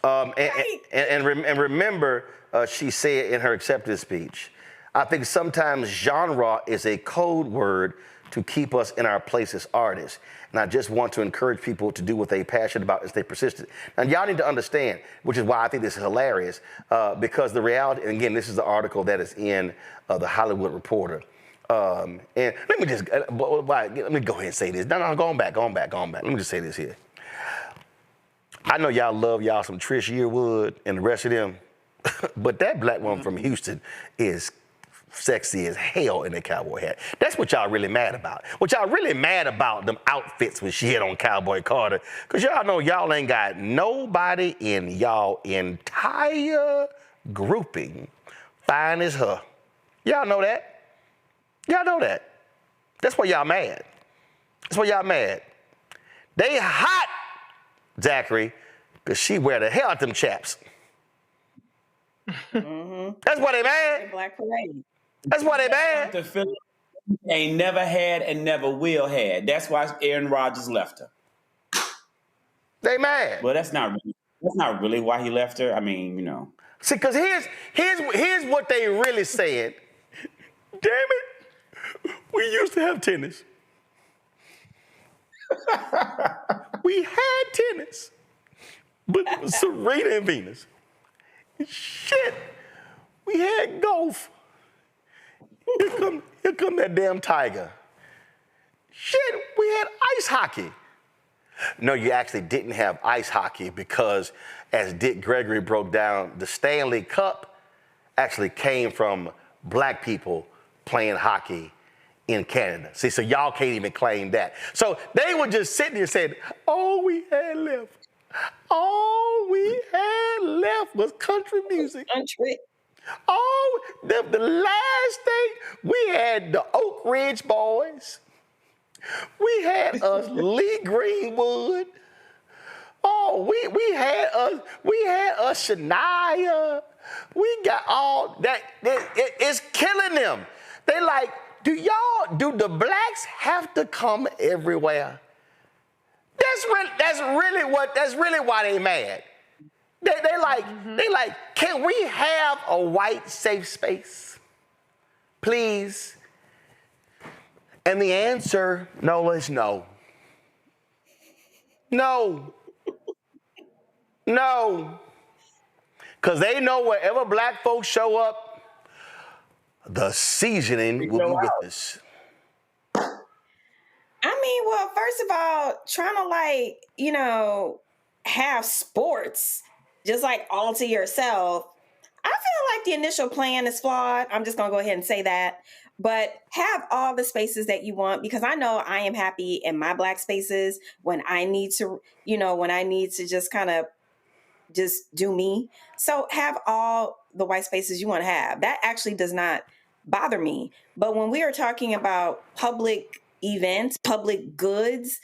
And remember, she said in her acceptance speech, I think sometimes genre is a code word to keep us in our place as artists. And I just want to encourage people to do what they're passionate about and stay persistent. Now, y'all need to understand, which is why I think this is hilarious, because the reality, and again, this is the article that is in the Hollywood Reporter. And let me go ahead and say this. No, going back. Let me just say this here. I know y'all love y'all some Trish Yearwood and the rest of them, but that black woman from Houston is sexy as hell in a cowboy hat. That's what y'all really mad about. What y'all really mad about them outfits when she had on Cowboy Carter, because y'all know y'all ain't got nobody in y'all entire grouping fine as her. Y'all know that. Y'all know that. That's why y'all mad. They hot, Zachary, because she wear the hell out them chaps. Mm-hmm. That's why they mad. Black parade. That's why they mad. ain't never had and never will had. That's why Aaron Rodgers left her. They mad. Well, that's not really why he left her. I mean, you know. See, because here's what they really said. Damn it, we used to have tennis. We had tennis, but it was Serena and Venus. Shit, we had golf. Here come that damn Tiger. Shit, we had ice hockey. No, you actually didn't have ice hockey because, as Dick Gregory broke down, the Stanley Cup actually came from black people playing hockey in Canada. See, so y'all can't even claim that. So they were just sitting there saying, all we had left was country music. Country. Oh, the last thing, we had the Oak Ridge Boys. We had us Lee Greenwood. Oh, we had us Shania. We got all that. It's killing them. They like, do the blacks have to come everywhere? That's really why they mad. They like, can we have a white safe space? Please. And the answer, Nola, is no. No. No. Because they know wherever black folks show up, the seasoning will be with us. I mean, well, first of all, trying to have sports just all to yourself, I feel like the initial plan is flawed. I'm just going to go ahead and say that. But have all the spaces that you want, because I know I am happy in my black spaces when I need to, just kind of just do me. So have all the white spaces you want to have. That actually does not bother me. But when we are talking about public events, public goods,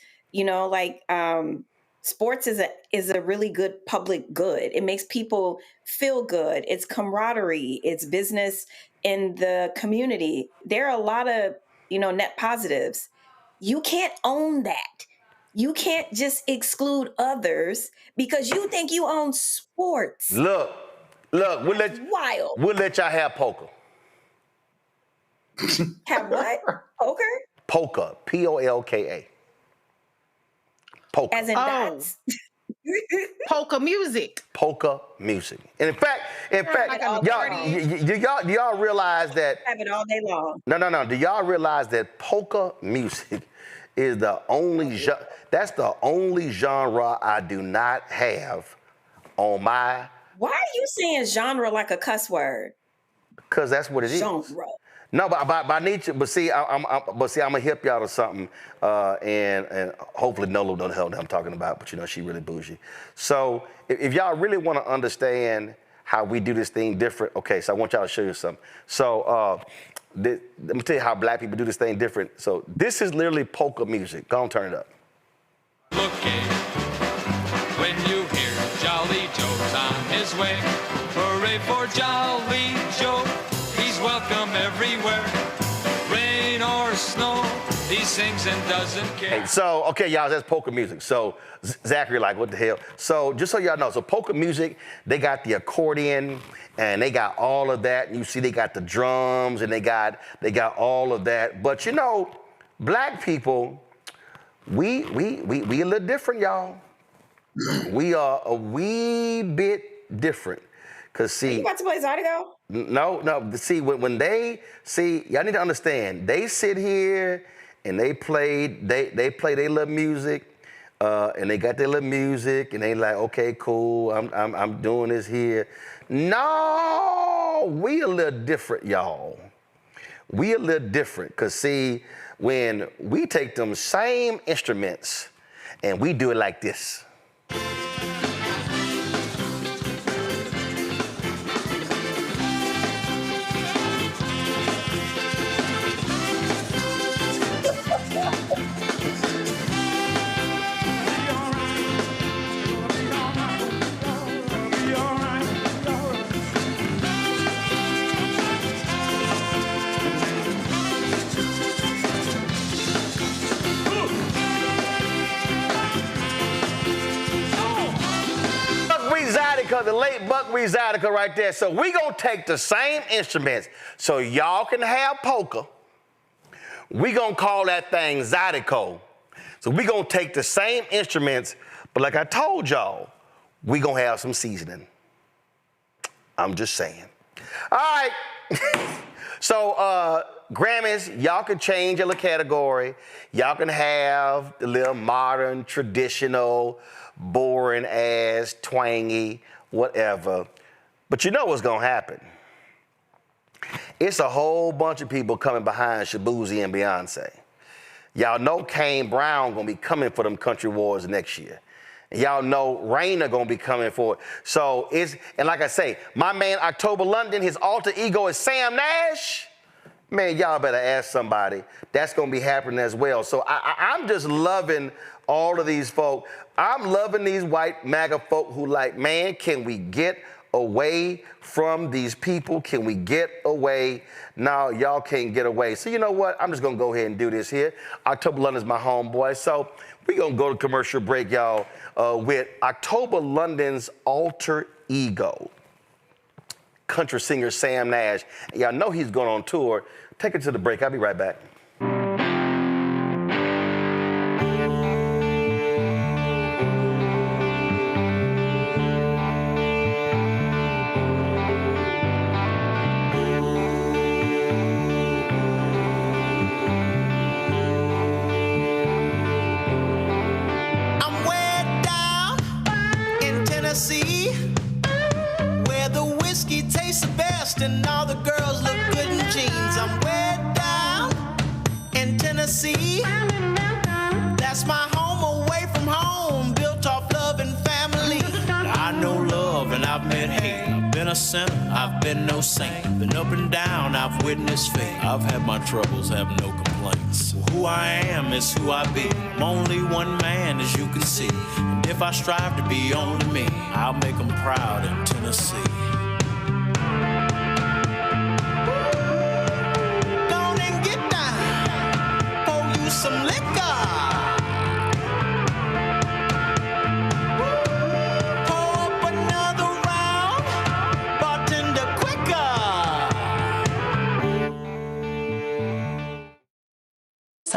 sports is a really good public good. It makes people feel good. It's camaraderie. It's business in the community. There are a lot of, net positives. You can't own that. You can't just exclude others because you think you own sports. Look, we'll let y'all have poker. Have what? Poker? Polka, Polka. Polka. As in dots. Polka music. Polka music. And in fact, do y'all realize that? Have it all day long. No. Do y'all realize that polka music is the only genre I do not have on my. Why are you saying genre like a cuss word? Because that's what it is. Genre. No, but by nature, I'm gonna hip y'all to something, and hopefully Nola don't know the hell that I'm talking about, but she really bougie. So if y'all really want to understand how we do this thing different, okay, so I want y'all to show you something. So let me tell you how black people do this thing different. So this is literally polka music. Go on, turn it up. Looking when you hear Jolly Joe's on his way, hooray for Jolly Joe. He's welcome everywhere, rain or snow, he sings and doesn't care. Hey, so, okay, y'all, that's polka music. So, Zachary, what the hell? So, just so y'all know, so polka music, they got the accordion, and they got all of that. You see, they got the drums, and they got all of that. But, black people, we a little different, y'all. We are a wee bit different. Cause see, are you about to play Zydeco? No. See, when y'all need to understand. They sit here and they play their little music, and they got their little music, and they like, okay, cool. I'm doing this here. No, we a little different, y'all. We a little different. Cause see, when we take them same instruments and we do it like this. the late Buckwheat Zydeco right there. So we gonna take the same instruments so y'all can have poker. We gonna call that thing Zydeco. So we gonna take the same instruments, but like I told y'all, we gonna have some seasoning. I'm just saying. All right. So Grammys, y'all can change your little category. Y'all can have the little modern, traditional, boring ass, twangy, whatever. But you know what's gonna happen. It's a whole bunch of people coming behind Shabuzi and Beyonce. Y'all know Kane Brown gonna be coming for them country wars next year. And y'all know Raina gonna be coming for it. So and like I say, my man October London, his alter ego is Sam Nash. Man, y'all better ask somebody. That's gonna be happening as well. So I'm just loving all of these folk. I'm loving these white MAGA folk who like, man, can we get away from these people? Can we get away? No, y'all can't get away. So you know what? I'm just gonna go ahead and do this here. October London's my homeboy. So we're gonna go to commercial break, y'all, with October London's alter ego, country singer Sam Nash. Y'all know he's going on tour. Take it to the break. I'll be right back. Where the whiskey tastes the best and all the girls look good in jeans. I'm way down in Tennessee. That's my home away from home, built off love and family. I know love and I've met hate. I've been a sinner, I've been no saint. Been up and down, I've witnessed fate. I've had my troubles, have no complaints. Who I am is who I be. I'm only one man, as you can see. And if I strive to be only me, I'll make them proud in Tennessee. Go and get down, pour you some liquor.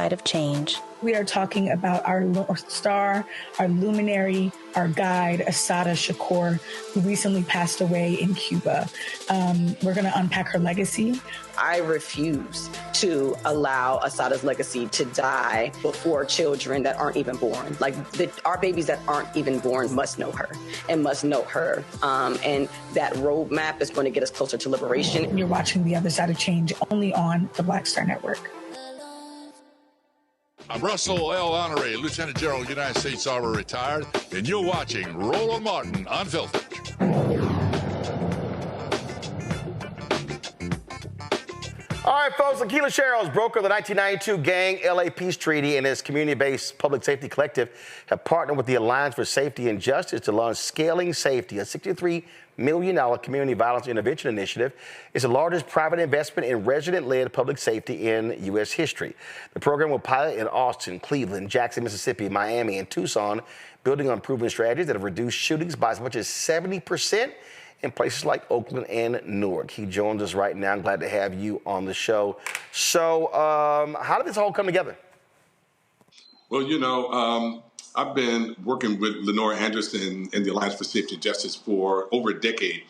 Of change. We are talking about our North Star, our luminary, our guide, Assata Shakur, who recently passed away in Cuba. We're going to unpack her legacy. I refuse to allow Assata's legacy to die before children that aren't even born. Like our babies that aren't even born must know her and must know her. And that roadmap is going to get us closer to liberation. You're watching The Other Side of Change only on the Black Star Network. I'm Russell L. Honoré, Lieutenant General, United States Army retired, and you're watching Roland Martin Unfiltered. All right, folks, Akila Sherrills, broker of the 1992 Gang LA Peace Treaty and his community-based public safety collective have partnered with the Alliance for Safety and Justice to launch Scaling Safety, a $63 million community violence intervention initiative. It's the largest private investment in resident-led public safety in U.S. history. The program will pilot in Austin, Cleveland, Jackson, Mississippi, Miami, and Tucson, building on proven strategies that have reduced shootings by as much as 70% in places like Oakland and Newark. He joins us right now. I'm glad to have you on the show. So how did this all come together? Well, you know, I've been working with Lenora Anderson and the Alliance for Safety and Justice for over a decade.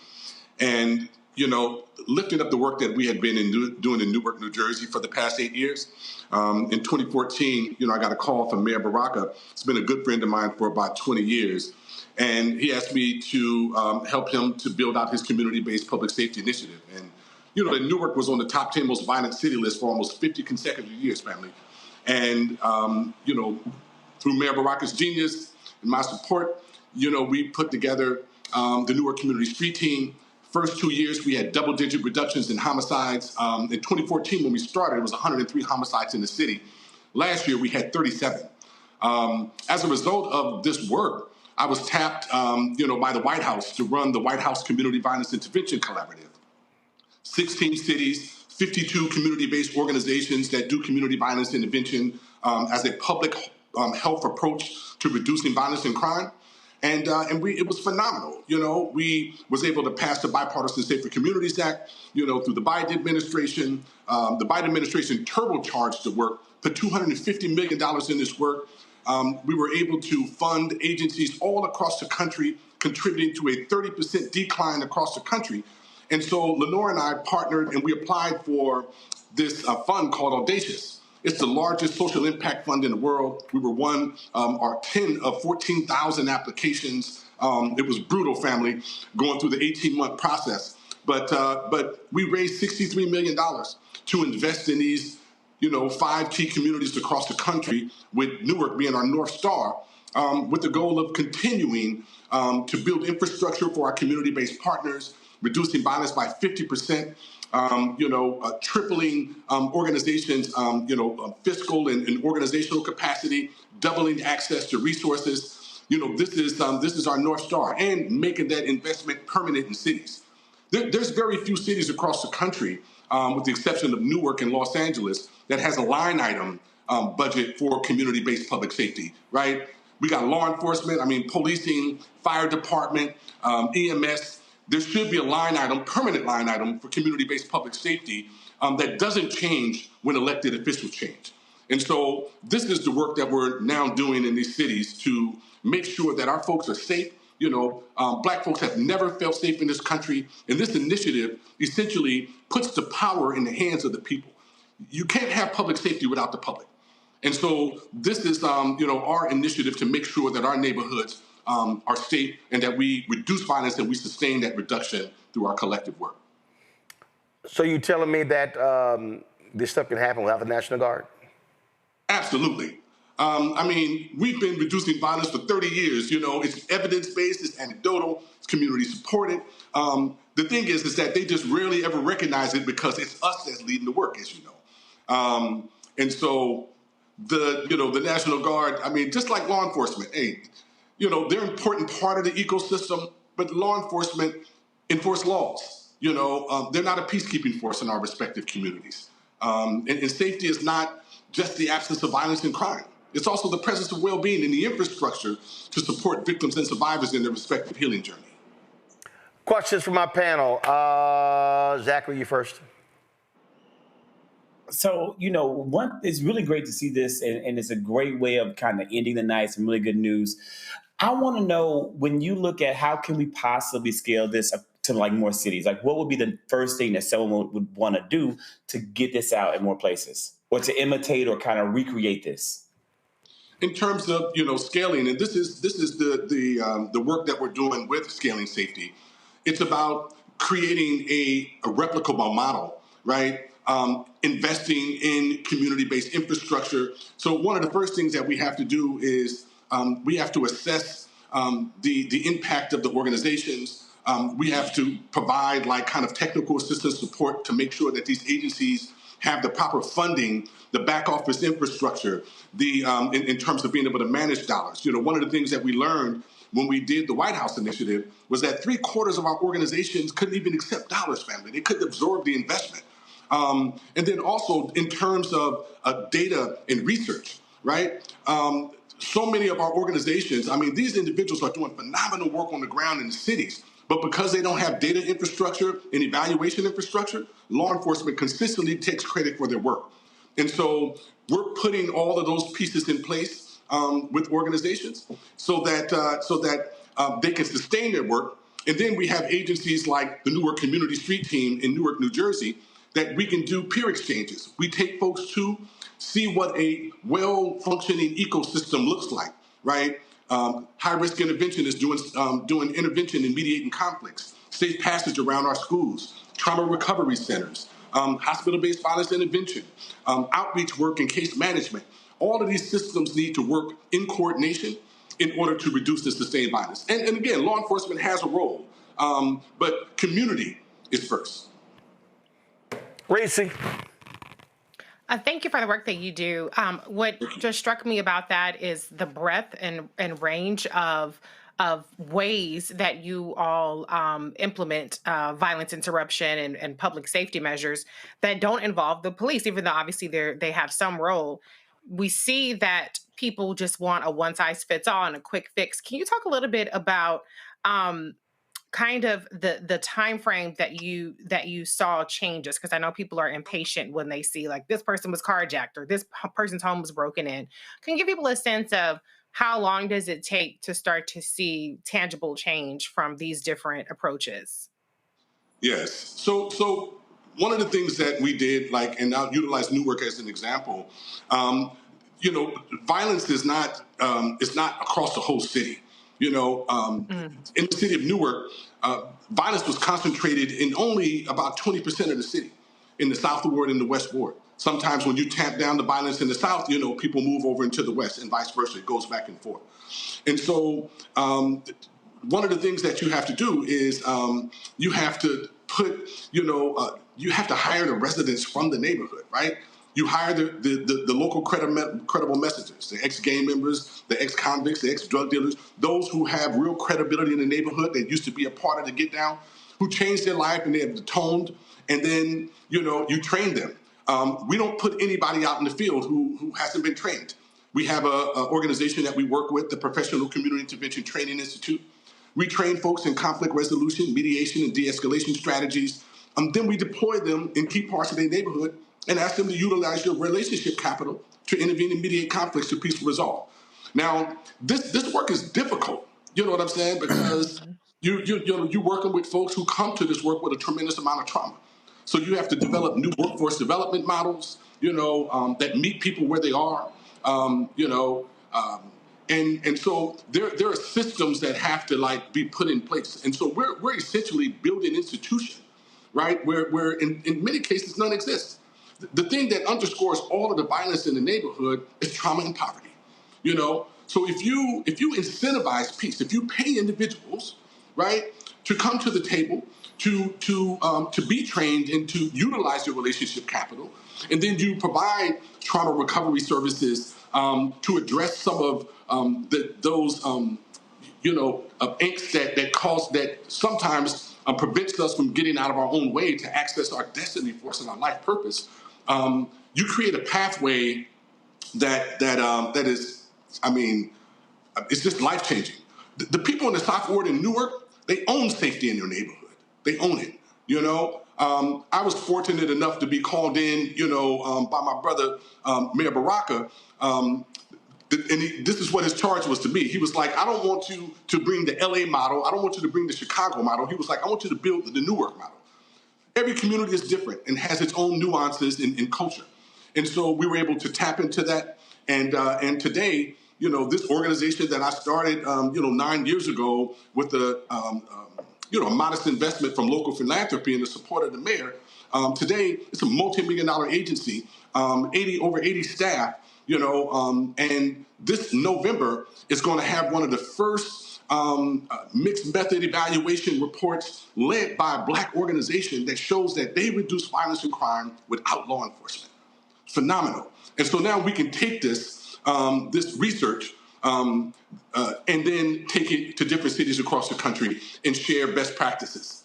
And, you know, lifting up the work that we had been doing in Newark, New Jersey for the past 8 years. In 2014, you know, I got a call from Mayor Baraka. He's been a good friend of mine for about 20 years. And he asked me to help him to build out his community-based public safety initiative. And, you know, Newark was on the top 10 most violent city list for almost 50 consecutive years, family. And, you know, through Mayor Baraka's genius and my support, you know, we put together the Newark Community Street Team. First 2 years, we had double-digit reductions in homicides. In 2014, when we started, it was 103 homicides in the city. Last year, we had 37. As a result of this work, I was tapped, you know, by the White House to run the White House Community Violence Intervention Collaborative. 16 cities, 52 community-based organizations that do community violence intervention as a public health approach to reducing violence and crime. And it was phenomenal. We was able to pass the Bipartisan Safer Communities Act, through the Biden administration. The Biden administration turbocharged the work, put $250 million in this work. We were able to fund agencies all across the country, contributing to a 30% decline across the country. And so Lenore and I partnered, and we applied for this fund called Audacious. It's the largest social impact fund in the world. We were one, our 10 of 14,000 applications. It was brutal, family, going through the 18-month process. But we raised $63 million to invest in these, 5 key communities across the country, with Newark being our North Star, with the goal of continuing to build infrastructure for our community-based partners, reducing violence by 50%, tripling organizations, fiscal and organizational capacity, doubling access to resources. This is our North Star, and making that investment permanent in cities. There's very few cities across the country, with the exception of Newark and Los Angeles, that has a line item budget for community-based public safety, right? We got law enforcement, policing, fire department, EMS. There should be a line item, permanent line item, for community-based public safety that doesn't change when elected officials change. And so this is the work that we're now doing in these cities to make sure that our folks are safe. Black folks have never felt safe in this country, and this initiative essentially puts the power in the hands of the people. You can't have public safety without the public. And so this is, our initiative to make sure that our neighborhoods are safe, and that we reduce violence and we sustain that reduction through our collective work. So you telling me that this stuff can happen without the National Guard? Absolutely. We've been reducing violence for 30 years. It's evidence-based, it's anecdotal, it's community-supported. The thing is that they just rarely ever recognize it, because it's us that's leading the work, as you know. And so the National Guard, just like law enforcement, they're an important part of the ecosystem, but law enforcement enforce laws. They're not a peacekeeping force in our respective communities. And safety is not just the absence of violence and crime. It's also the presence of well-being and the infrastructure to support victims and survivors in their respective healing journey. Questions from my panel. Zachary, you first. So, it's really great to see this, and it's a great way of kind of ending the night, some really good news. I want to know, when you look at how can we possibly scale this up to more cities, what would be the first thing that someone would want to do to get this out in more places, or to imitate or kind of recreate this? In terms of, scaling, and this is the work that we're doing with scaling safety. It's about creating a replicable model, right? Investing in community-based infrastructure. So one of the first things that we have to do is we have to assess the impact of the organizations. We have to provide technical assistance support to make sure that these agencies have the proper funding, the back office infrastructure, in terms of being able to manage dollars. One of the things that we learned when we did the White House initiative was that 3/4 of our organizations couldn't even accept dollars, family. They couldn't absorb the investment. And then also in terms of data and research, right? So many of our organizations, these individuals are doing phenomenal work on the ground in the cities, but because they don't have data infrastructure and evaluation infrastructure, law enforcement consistently takes credit for their work. And so we're putting all of those pieces in place with organizations so that they can sustain their work. And then we have agencies like the Newark Community Street Team in Newark, New Jersey, that we can do peer exchanges. We take folks to see what a well-functioning ecosystem looks like, right? High-risk intervention is doing intervention in mediating conflicts, safe passage around our schools, trauma recovery centers, hospital-based violence intervention, outreach work and case management. All of these systems need to work in coordination in order to reduce and sustain violence. And again, law enforcement has a role, but community is first. Reese. Thank you for the work that you do. What just struck me about that is the breadth and range of ways that you all implement violence interruption and public safety measures that don't involve the police, even though obviously they have some role. we see that people just want a one size fits all and a quick fix. Can you talk a little bit about kind of the time frame that you saw changes? Because I know people are impatient when they see like this person was carjacked or this person's home was broken in. Can you give people a sense of how long does it take to start to see tangible change from these different approaches? Yes. So one of the things that we did, like, and I'll utilize Newark as an example. Violence is not across the whole city. In the city of Newark, violence was concentrated in only about 20% of the city, in the South Ward and the West Ward. Sometimes when you tamp down the violence in the South, people move over into the West and vice versa. It goes back and forth. And so one of the things that you have to do is you have to put, you have to hire the residents from the neighborhood, right? You hire the local credible messengers, the ex-gang members, the ex-convicts, the ex-drug dealers, those who have real credibility in the neighborhood that used to be a part of the get down, who changed their life and they have atoned, and then, you train them. We don't put anybody out in the field who hasn't been trained. We have an organization that we work with, the Professional Community Intervention Training Institute. We train folks in conflict resolution, mediation, and de-escalation strategies. Then we deploy them in key parts of their neighborhood and ask them to utilize your relationship capital to intervene and mediate conflicts to peaceful resolve. Now, this work is difficult. You know what I'm saying? Because you're working with folks who come to this work with a tremendous amount of trauma. So you have to develop new workforce development models, that meet people where they are, and so there are systems that have to be put in place. And so we're essentially building an institution, right, where in many cases none exists. The thing that underscores all of the violence in the neighborhood is trauma and poverty. So if you incentivize peace, if you pay individuals, right, to come to the table, to be trained and to utilize your relationship capital, and then you provide trauma recovery services to address some of those angst that sometimes prevents us from getting out of our own way to access our destiny force and our life purpose. You create a pathway that is, it's just life changing. The people in the South Ward in Newark, they own safety in their neighborhood. They own it. I was fortunate enough to be called in, by my brother, Mayor Baraka. This is what his charge was to me. He was like, I don't want you to bring the LA model. I don't want you to bring the Chicago model. He was like, I want you to build the Newark model. Every community is different and has its own nuances in culture. And so we were able to tap into that. And today, this organization that I started, 9 years ago with a modest investment from local philanthropy and the support of the mayor, today it's a multi-million-dollar agency, over 80 staff, and this November is going to have one of the first mixed method evaluation reports led by a Black organization that shows that they reduce violence and crime without law enforcement. Phenomenal. And so now we can take this research and then take it to different cities across the country and share best practices.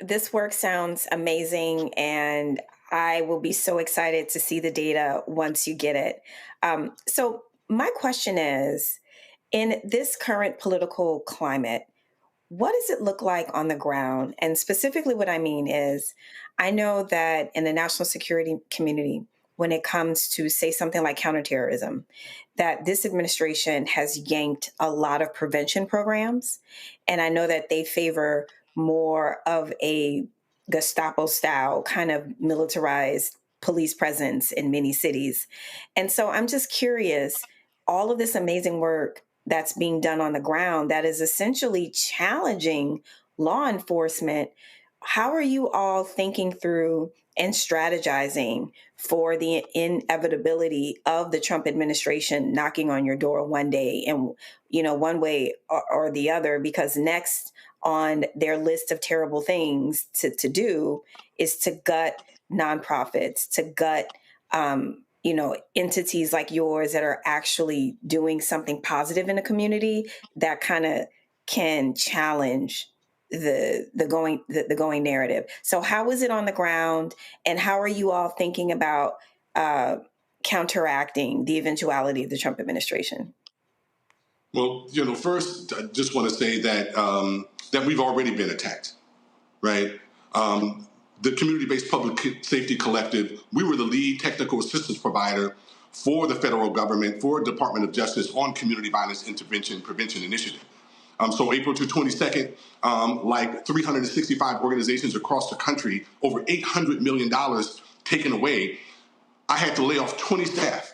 This work sounds amazing, and I will be so excited to see the data once you get it. So my question is, in this current political climate, what does it look like on the ground? And specifically what I mean is, I know that in the national security community, when it comes to, say, something like counterterrorism, that this administration has yanked a lot of prevention programs. And I know that they favor more of a Gestapo-style kind of militarized police presence in many cities. And so I'm just curious, all of this amazing work that's being done on the ground that is essentially challenging law enforcement, how are you all thinking through and strategizing for the inevitability of the Trump administration knocking on your door one day and, one way or the other, because next on their list of terrible things to do is to gut nonprofits, to gut, entities like yours that are actually doing something positive in the community that kind of can challenge the going narrative. So how is it on the ground, and how are you all thinking about counteracting the eventuality of the Trump administration? Well, first, I just want to say that that we've already been attacked, right? The Community-Based Public Safety Collective, we were the lead technical assistance provider for the federal government, for Department of Justice on community violence intervention prevention initiative. So April 22nd, like 365 organizations across the country, over $800 million taken away. I had to lay off 20 staff.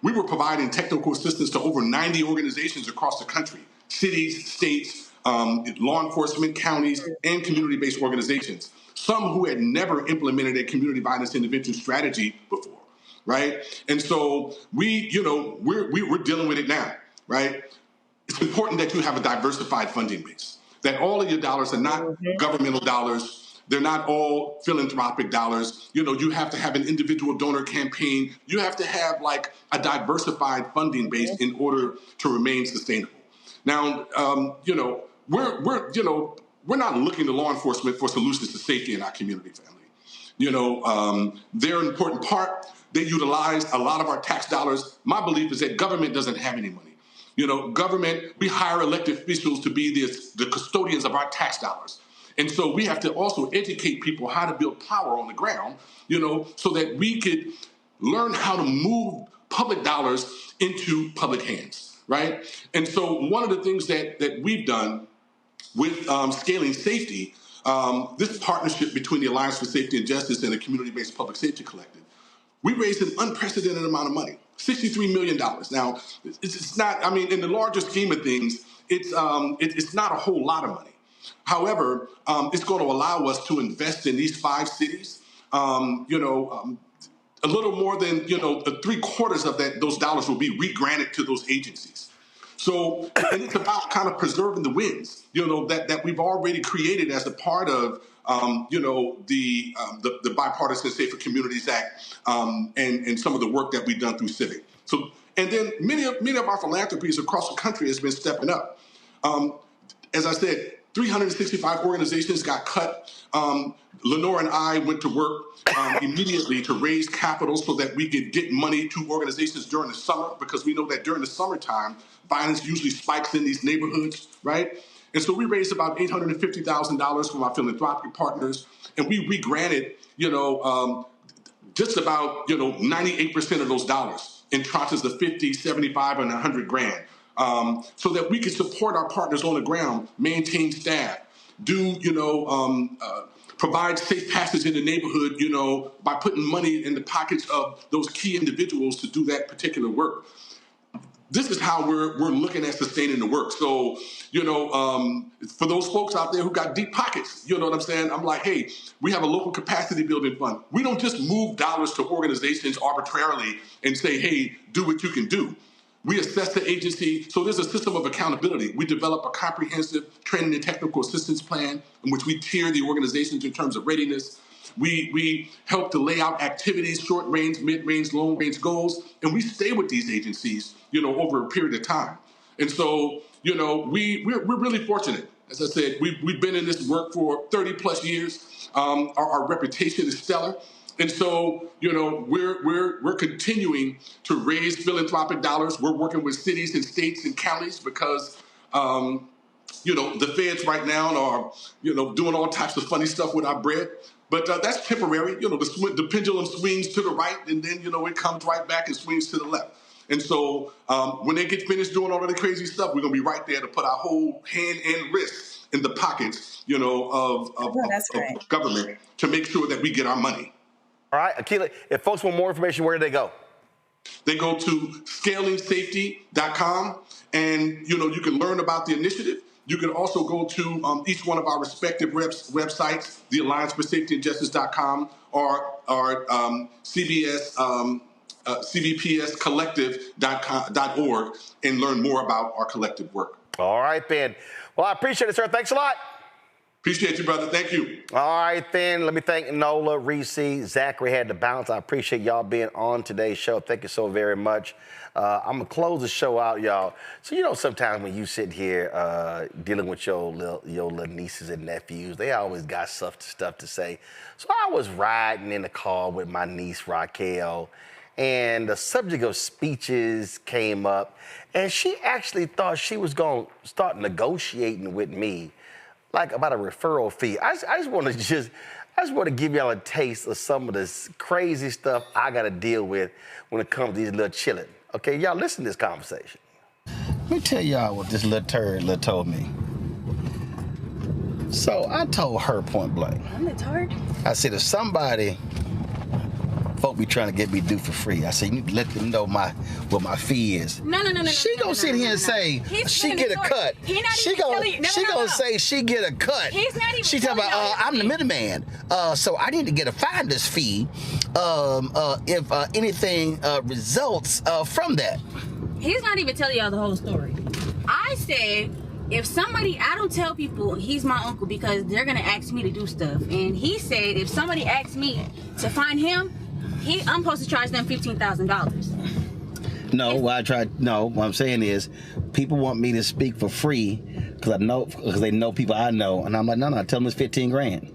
We were providing technical assistance to over 90 organizations across the country, cities, states, law enforcement, counties, and community-based organizations, some who had never implemented a community violence intervention strategy before, right? And so we're dealing with it now, right? It's important that you have a diversified funding base, that all of your dollars are not governmental dollars. They're not all philanthropic dollars. You have to have an individual donor campaign. You have to have like a diversified funding base in order to remain sustainable. Now, we're not looking to law enforcement for solutions to safety in our community, family. They're an important part. They utilize a lot of our tax dollars. My belief is that government doesn't have any money. Government, we hire elected officials to be the custodians of our tax dollars. And so we have to also educate people how to build power on the ground, so that we could learn how to move public dollars into public hands, right? And so one of the things that we've done with scaling safety, this partnership between the Alliance for Safety and Justice and the Community-Based Public Safety Collective, we raised an unprecedented amount of money, $63 million. Now, it's not, in the larger scheme of things, it's not a whole lot of money. However, it's going to allow us to invest in these 5 cities, a little more than, 3/4 of those dollars will be re-granted to those agencies. So, and it's about kind of preserving the wins, that we've already created as a part of, the Bipartisan Safer Communities Act, and some of the work that we've done through Civic. So, and then many of our philanthropies across the country has been stepping up. As I said, 365 organizations got cut. Lenore and I went to work immediately to raise capital so that we could get money to organizations during the summer, because we know that during the summertime, violence usually spikes in these neighborhoods, right? And so we raised about $850,000 from our philanthropic partners, and we re-granted, just about, 98% of those dollars in tranches of 50, 75, and 100 grand. So that we can support our partners on the ground, maintain staff, provide safe passage in the neighborhood, by putting money in the pockets of those key individuals to do that particular work. This is how we're looking at sustaining the work. So, for those folks out there who got deep pockets, you know what I'm saying? I'm like, hey, we have a local capacity building fund. We don't just move dollars to organizations arbitrarily and say, hey, do what you can do. We assess the agency. So there's a system of accountability. We develop a comprehensive training and technical assistance plan in which we tier the organizations in terms of readiness. We help to lay out activities, short range, mid range, long range goals, and we stay with these agencies, over a period of time. And so, we're really fortunate. As I said, we've been in this work for 30 plus years. Our reputation is stellar. And so, we're continuing to raise philanthropic dollars. We're working with cities and states and counties because, the feds right now are, doing all types of funny stuff with our bread. But that's temporary. The pendulum swings to the right, and then, it comes right back and swings to the left. And so when they get finished doing all of the crazy stuff, we're going to be right there to put our whole hand and wrist in the pockets, of government to make sure that we get our money. All right, Akila, if folks want more information, where do they go? They go to scalingsafety.com, and, you can learn about the initiative. You can also go to each one of our respective websites, the Alliance for Safety and Justice.com or our CVPScollective.org, and learn more about our collective work. All right, Ben. Well, I appreciate it, sir. Thanks a lot. Appreciate you, brother. Thank you. All right, then. Let me thank Nola, Reese, Zachary had to bounce. I appreciate y'all being on today's show. Thank you so very much. I'm going to close the show out, y'all. So, you know, sometimes when you sit here dealing with your little nieces and nephews, they always got stuff to say. So I was riding in the car with my niece, Raquel, and the subject of speeches came up, and she actually thought she was going to start negotiating with me, like about a referral fee. I just want to give y'all a taste of some of this crazy stuff I got to deal with when it comes to these little children. Okay, y'all listen to this conversation. Let me tell y'all what this little turd told me. So I told her point blank. I'm the turd? I said, if somebody, folk be trying to get me due for free, I said, you need to let them know what my fee is. No. She gonna sit here and say she get a cut. She gonna say she get a cut. He's not even. She talking about I'm the middleman, so I need to get a finder's fee if anything results from that. He's not even telling y'all the whole story. I said, if somebody, I don't tell people he's my uncle because they're gonna ask me to do stuff. And he said, if somebody asks me to find him, I'm supposed to charge them $15,000. No, what I'm saying is, people want me to speak for free because they know people I know, and I'm like, no, tell them it's $15,000.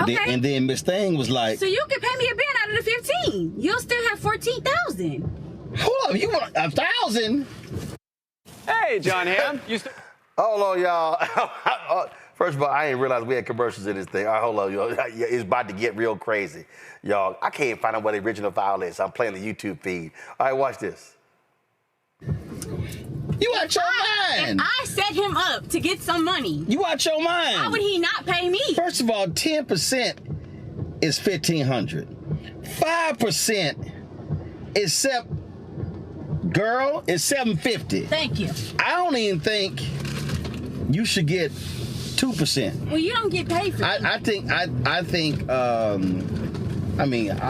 Okay. And then Miss Thing was like, so you can pay me a band out of the 15. You'll still have 14,000. Hold up, you want 1,000? Hey, John Hamm. Hold on, y'all. First of all, I didn't realize we had commercials in this thing. All right, hold on, y'all. It's about to get real crazy. Y'all, I can't find out what the original file is. I'm playing the YouTube feed. All right, watch this. You out your mind. If I set him up to get some money. You out your mind. Why would he not pay me? First of all, 10% is $1,500. 5% is $750. Thank you. I don't even think you should get 2%. Well, you don't get paid for that. I think I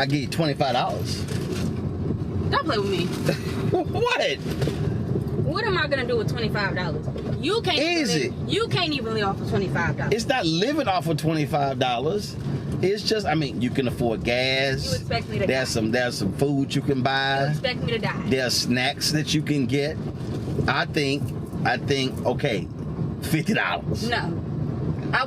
give you $25. Don't play with me. What? What am I gonna do with $25? You can't you can't even live off of $25. It's not living off of $25. It's just, you can afford gas. You expect me to die. There's some food you can buy. You expect me to die. There's snacks that you can get. I think, okay, $50. No. I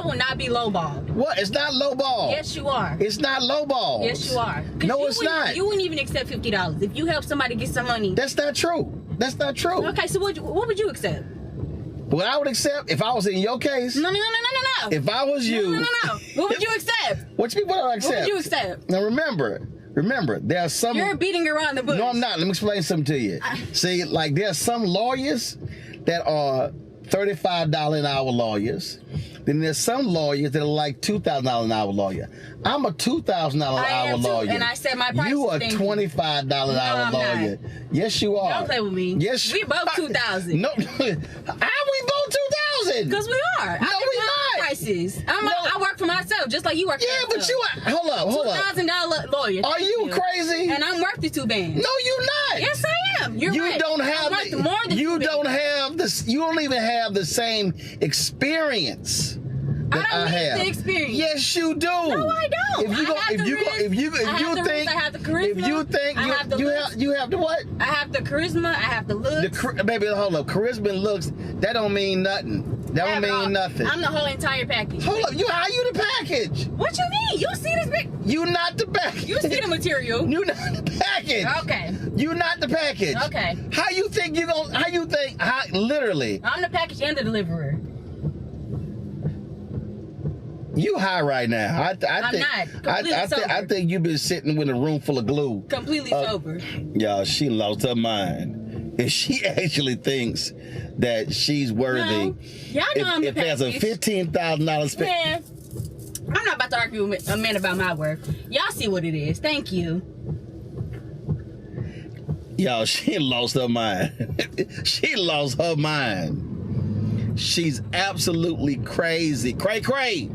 will not be lowballed. What? It's not lowball. Yes, you are. It's not lowball. Yes, you are. No, it's not. You wouldn't even accept $50 if you help somebody get some money. That's not true. Okay, so what would you accept? What I would accept if I was in your case. No. If I was you. No. What would you accept? What would I accept? What would you accept? Now remember, there's some. You're beating around the bush. No, I'm not. Let me explain something to you. See, like there's some lawyers that are $35 an hour lawyers. Then there's some lawyers that are like $2,000 an hour lawyer. I'm a $2,000 an hour lawyer. And I said my price. You are $25 an hour lawyer. Not. Yes, you are. Don't play with me. Yes, we both 2,000. No, how we both 2,000? Because we are. No, we not. Prices. I work for myself, just like you work. Yeah, but you are. Hold up. $2,000 lawyer. Are you crazy? And I'm worth the 2 bands. No, you're not. Yes, I am. You're right. Don't have. I'm worth more than you 2 don't bands. have this. You don't even have the same experience. I don't need the experience. Yes, you do. No, I don't. If you have the what? I have the charisma. I have the looks. Baby, hold up. Charisma and looks. That don't mean nothing. That don't mean nothing. I'm the whole entire package. Hold up. How you the package? What you mean? You see this big? You not the package. You see the material. You not the package. Okay. You not the package. Okay. Literally. I'm the package and the deliverer. You high right now. I'm not. Completely sober. I think you've been sitting with a room full of glue. Completely sober. Y'all, she lost her mind. If she actually thinks that she's worthy, no. Y'all know I'm the if there's a $15,000 spend. Man, I'm not about to argue with a man about my work. Y'all see what it is. Thank you. Y'all, she lost her mind. She lost her mind. She's absolutely crazy. Cray.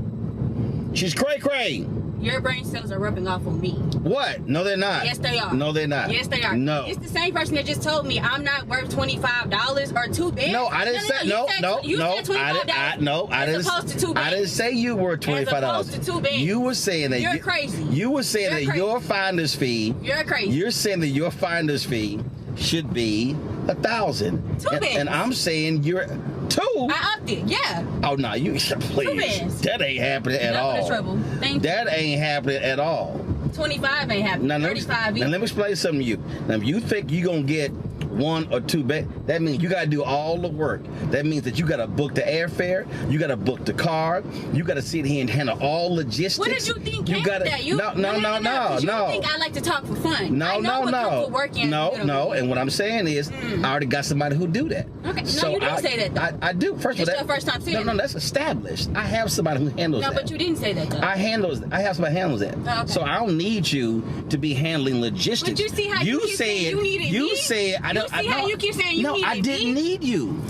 She's cray. Your brain cells are rubbing off on me. What? No, they're not. Yes, they are. No, they're not. Yes, they are. No. It's the same person that just told me I'm not worth $25 or 2 beds. No, I didn't say no. You said $25. I didn't. As opposed to 2 beds. I didn't say you were $25. As opposed to 2 beds. You were saying that you're crazy. You were saying You're that crazy. your finder's fee. You're crazy. You're saying that your finder's fee should be $1,000. 2 beds. And I'm saying you're 2. I upped it. Yeah. Oh no, you please. beds. That ain't happening at all. Trouble. Thank that ain't happening at all. 25 ain't happening. 35. Now let me explain something to you. Now if you think you're gonna get 1 or 2 beds, that means you gotta do all the work. That means that you gotta book the airfare, you gotta book the car, you gotta sit here and handle all logistics. What did you think? You gotta that? no. You think I like to talk for fun? No. No. And what I'm saying is, I already got somebody who do that. Okay. No, So you didn't say that though. I do. First of all, your first time saying no, that's established. I have somebody who handles that. No, but you didn't say that though. I have somebody who handles that. Oh, okay. So I don't need you to be handling logistics. But you see how you keep saying you needed me? Said I don't. You see how you keep saying you needed me? No, I didn't need you.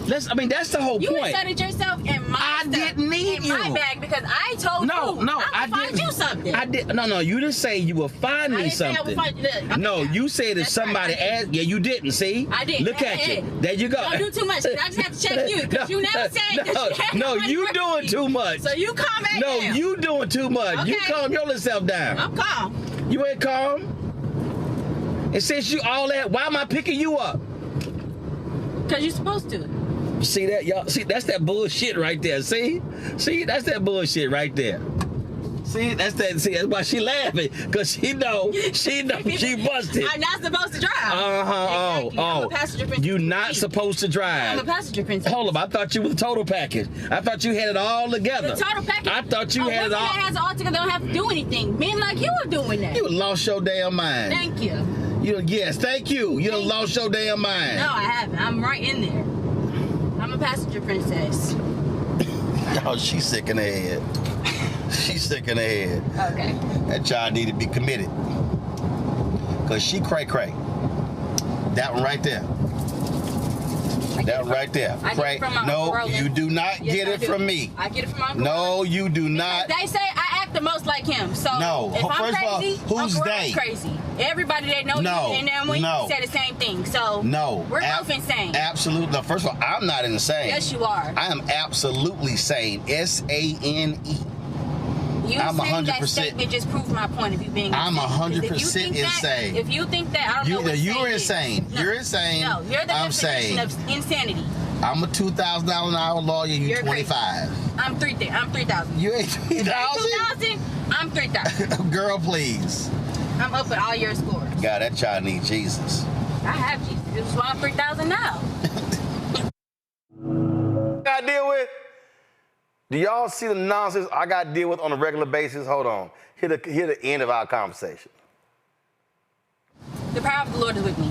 That's the whole You point. inserted yourself in my I didn't need in you. my bag because I told you. No, I find didn't. you something. I did. No, you didn't say you will find me something. No, you said if somebody asked. Yeah, you didn't. See? I did. Look at you. There you go. Don't do too much. I just have to check you because you never said that. No, you doing too much. So you calm down. No, you doing too much. Okay. You calm yourself down. I'm calm. You ain't calm. And since you all that, why am I picking you up? Because you're supposed to. See that, y'all? See, that's that bullshit right there. See, that's that bullshit right there. See, that's why she laughing, because she know she busted. I'm not supposed to drive. Exactly. I'm a passenger princess. You're not supposed to drive. I'm a passenger princess. Hold up, I thought you was a total package. I thought you had it all together. The total package. I thought you had it all. that has it all together don't have to do anything. Men like you are doing that. You lost your damn mind. Thank you. Yes, thank you. You done lost your damn mind. No, I haven't. I'm right in there. I'm a passenger princess. Yo, she's sick in the head. She's sick in the head. Okay. That child need to be committed. Because she cray-cray. That one right there. That right there. Cray. No, you do not get it from me. I get it from Uncle No, you do not. They say I act the most like him. So No. if I'm First of all, crazy, who's Uncle they? Ron's crazy. Everybody that knows No. you and then when No. you say the same thing. So No. we're both insane. Absolutely. No, first of all, I'm not insane. Yes, you are. I am absolutely sane. SANE. You I'm saying 100%. that statement just proves my point of you being I'm insane. 100% insane. If you think that, I don't know what You're insane insane. is. No. You're insane. No, you're the I'm definition sane. of insanity. I'm a $2,000 an hour lawyer. You're 25. I'm 3,000. You ain't 3,000? 2,000. I'm 3,000. Girl, please. I'm up with all your scores. God, that child needs Jesus. I have Jesus. This is why I'm 3,000 now. I deal with. Do y'all see the nonsense I got to deal with on a regular basis? Hold on. Hear the end of our conversation. The power of the Lord is with me.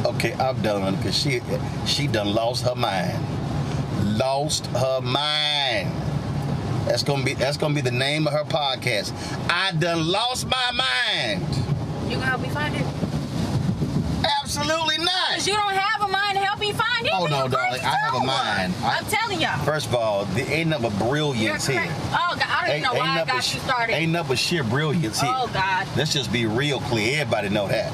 Okay, I'm done because she done lost her mind. Lost her mind. That's gonna be the name of her podcast. I done lost my mind. You gonna help me find it? Absolutely not. Because you don't have a mind to help me find it. Oh no, darling, I have a mind. I'm telling y'all. First of all, there ain't nothing but brilliance here. Oh God, I don't even know why I got you started. Ain't nothing but sheer brilliance here. Oh God. Let's just be real clear. Everybody know that.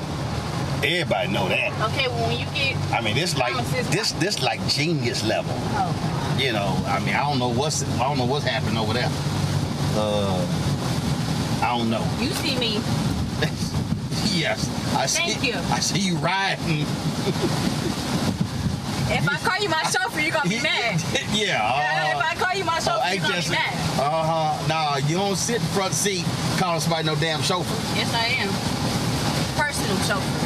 Everybody know that. Okay, well when you get, I mean, this like genius level. Oh. You know, I mean, I don't know what's happening over there. I don't know. You see me. Yes, Thank you. I see you riding. If I call you my chauffeur, you're gonna be mad. Yeah. If I call you my chauffeur, you're gonna be mad. Nah, you don't sit in front seat calling somebody no damn chauffeur. Yes, I am. Personal chauffeur.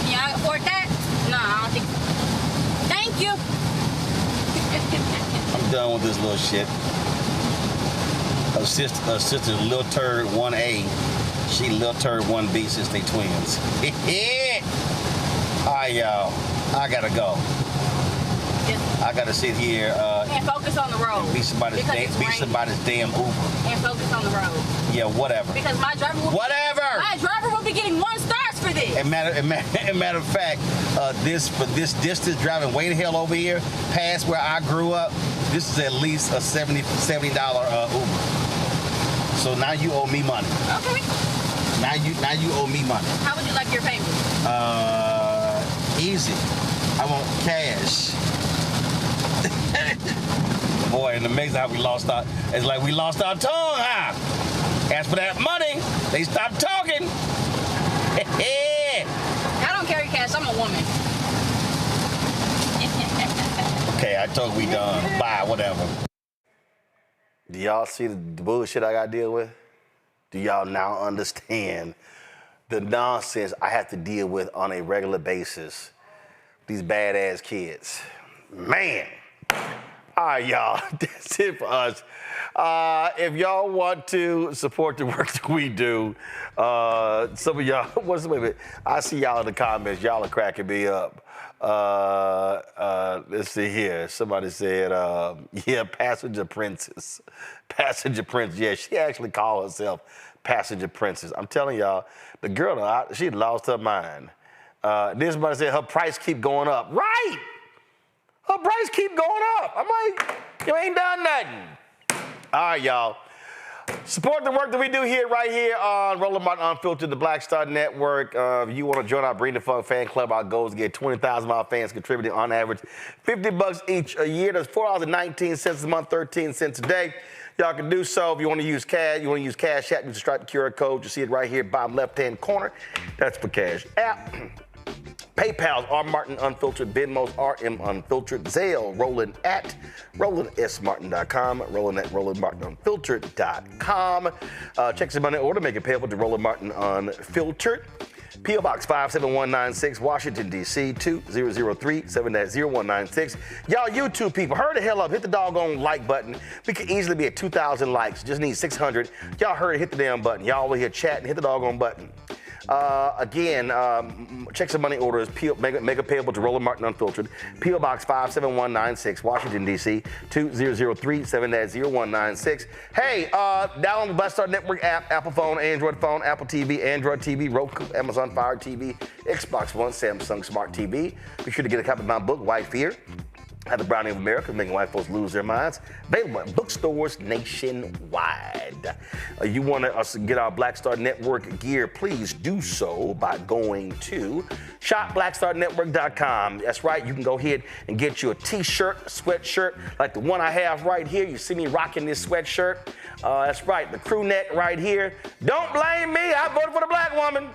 Can y'all afford that? No, I don't think so. Thank you. I'm done with this little shit. Her sister's little turd 1A. She little turd 1B since they twins. All right, y'all. I gotta go. I gotta sit here and focus on the road. Be somebody's damn Uber. And focus on the road. Yeah, whatever. Because my driver will be getting 1 stars for this. And matter of fact, this distance driving way the hell over here, past where I grew up, this is at least a $70 Uber. So now you owe me money. Okay. Now you owe me money. How would you like your payment? Easy. I want cash. Boy, and amazing how we lost our. It's like we lost our tongue, huh? As for that money, they stopped talking. I don't carry cash. I'm a woman. Okay, I told we done. Bye, whatever. Do y'all see the bullshit I got to deal with? Do y'all now understand the nonsense I have to deal with on a regular basis? These badass kids. Man. All right, y'all. That's it for us. If y'all want to support the work that we do, some of y'all, wait a minute. I see y'all in the comments. Y'all are cracking me up. Let's see here. Somebody said, yeah, Passenger Princess. Passenger Princess. Yeah, she actually called herself Passenger Princess. I'm telling y'all, the girl, she lost her mind. Then somebody said her price keep going up. Right! Her price keep going up. I'm like, you ain't done nothing. All right, y'all. Support the work that we do here, right here on Roland Martin Unfiltered, the Black Star Network. If you want to join our Bring the Fun fan club, our goal is to get 20,000 of our fans contributing on average $50 each a year. That's $4.19 a month, 13 cents a day. Y'all can do so. If you want to use cash, Cash App, you just strike the QR code. You see it right here, bottom left-hand corner. That's for Cash App. PayPal's R Martin Unfiltered, Venmo's RM Unfiltered, Zelle, Roland at RolandSMartin.com, Roland at RolandMartinUnfiltered.com. Check some money order, make it payable to Roland Martin Unfiltered. P.O. Box 57196, Washington, D.C. 2003 7-0196. Y'all YouTube people, hurry the hell up. Hit the doggone like button. We could easily be at 2,000 likes. Just need 600. Y'all hurry, hit the damn button. Y'all over here chatting, hit the doggone button. Again, check some money orders, make it payable to Roland Martin Unfiltered, P.O. Box 57196, Washington, D.C. 2003 7-0196. Hey, download the Black Star Network app, Apple phone, Android phone, Apple TV, Android TV, Roku, Amazon Fire TV, Xbox One, Samsung Smart TV. Be sure to get a copy of my book, White Fear. At the Browning of America, making white folks lose their minds. Available at bookstores nationwide. You want us to get our Black Star Network gear, please do so by going to shopblackstarnetwork.com. That's right, you can go ahead and get you a t-shirt, a sweatshirt, like the one I have right here. You see me rocking this sweatshirt. That's right, the crew neck right here. Don't blame me, I voted for the black woman.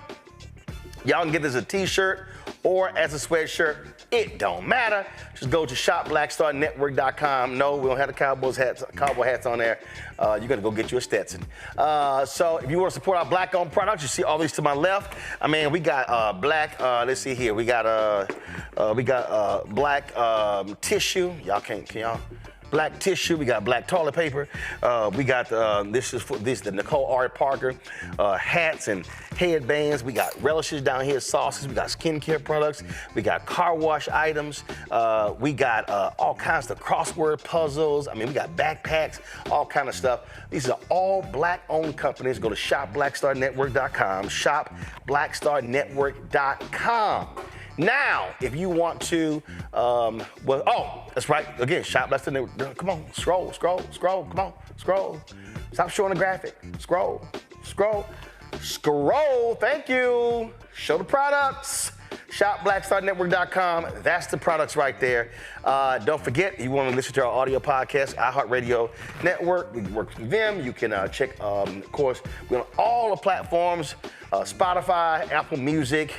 Y'all can get this as a t-shirt or as a sweatshirt. It don't matter. Just go to shopblackstarnetwork.com. No, we don't have the cowboy hats on there. You're gonna go get you a Stetson. So if you want to support our black-owned products, you see all these to my left. I mean, we got black. Let's see here. We got black tissue. Y'all can y'all? Black tissue, we got black toilet paper. We got this is the Nicole R. Parker hats and headbands. We got relishes down here, sauces. We got skincare products. We got car wash items. We got all kinds of crossword puzzles. I mean, we got backpacks, all kind of stuff. These are all black-owned companies. Go to shopblackstarnetwork.com. Shopblackstarnetwork.com. Now, if you want to, that's right. Again, Shop Black Star Network. Come on, scroll. Come on, scroll. Stop showing the graphic. Scroll. Thank you. Show the products. ShopBlackStarNetwork.com. That's the products right there. Don't forget, you want to listen to our audio podcast, iHeartRadio Network. We work with them. You can check, of course, we're on all the platforms, Spotify, Apple Music,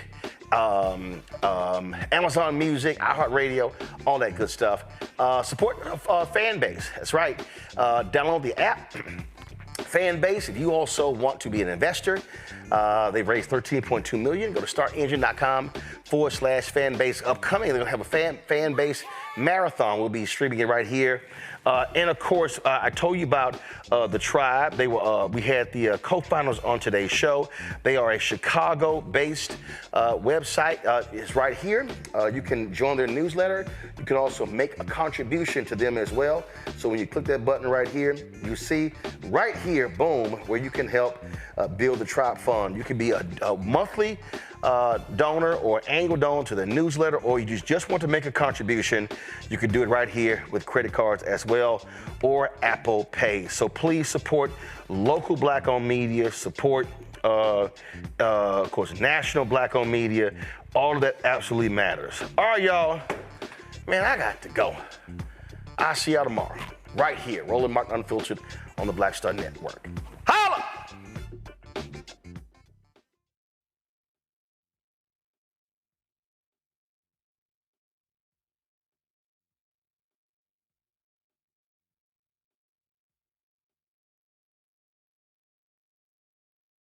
Amazon Music, iHeartRadio, all that good stuff. Support fan base. That's right. Download the app. Fan base. If you also want to be an investor, they've raised $13.2 million. Go to startengine.com/fan base. Upcoming, they're gonna have a fan base marathon. We'll be streaming it right here. And of course, I told you about the Tribe. We had the co-founders on today's show. They are a Chicago-based website. It's right here. You can join their newsletter. You can also make a contribution to them as well. So when you click that button right here, you see right here, boom, where you can help build the Tribe Fund. You can be a monthly donor or annual donor to the newsletter, or you just want to make a contribution, you can do it right here with credit cards as well, or Apple Pay. So please support local Black-owned media, support, of course, national Black-owned media. All of that absolutely matters. All right, y'all. Man, I got to go. I'll see y'all tomorrow, right here, Roland Martin Unfiltered on the Black Star Network.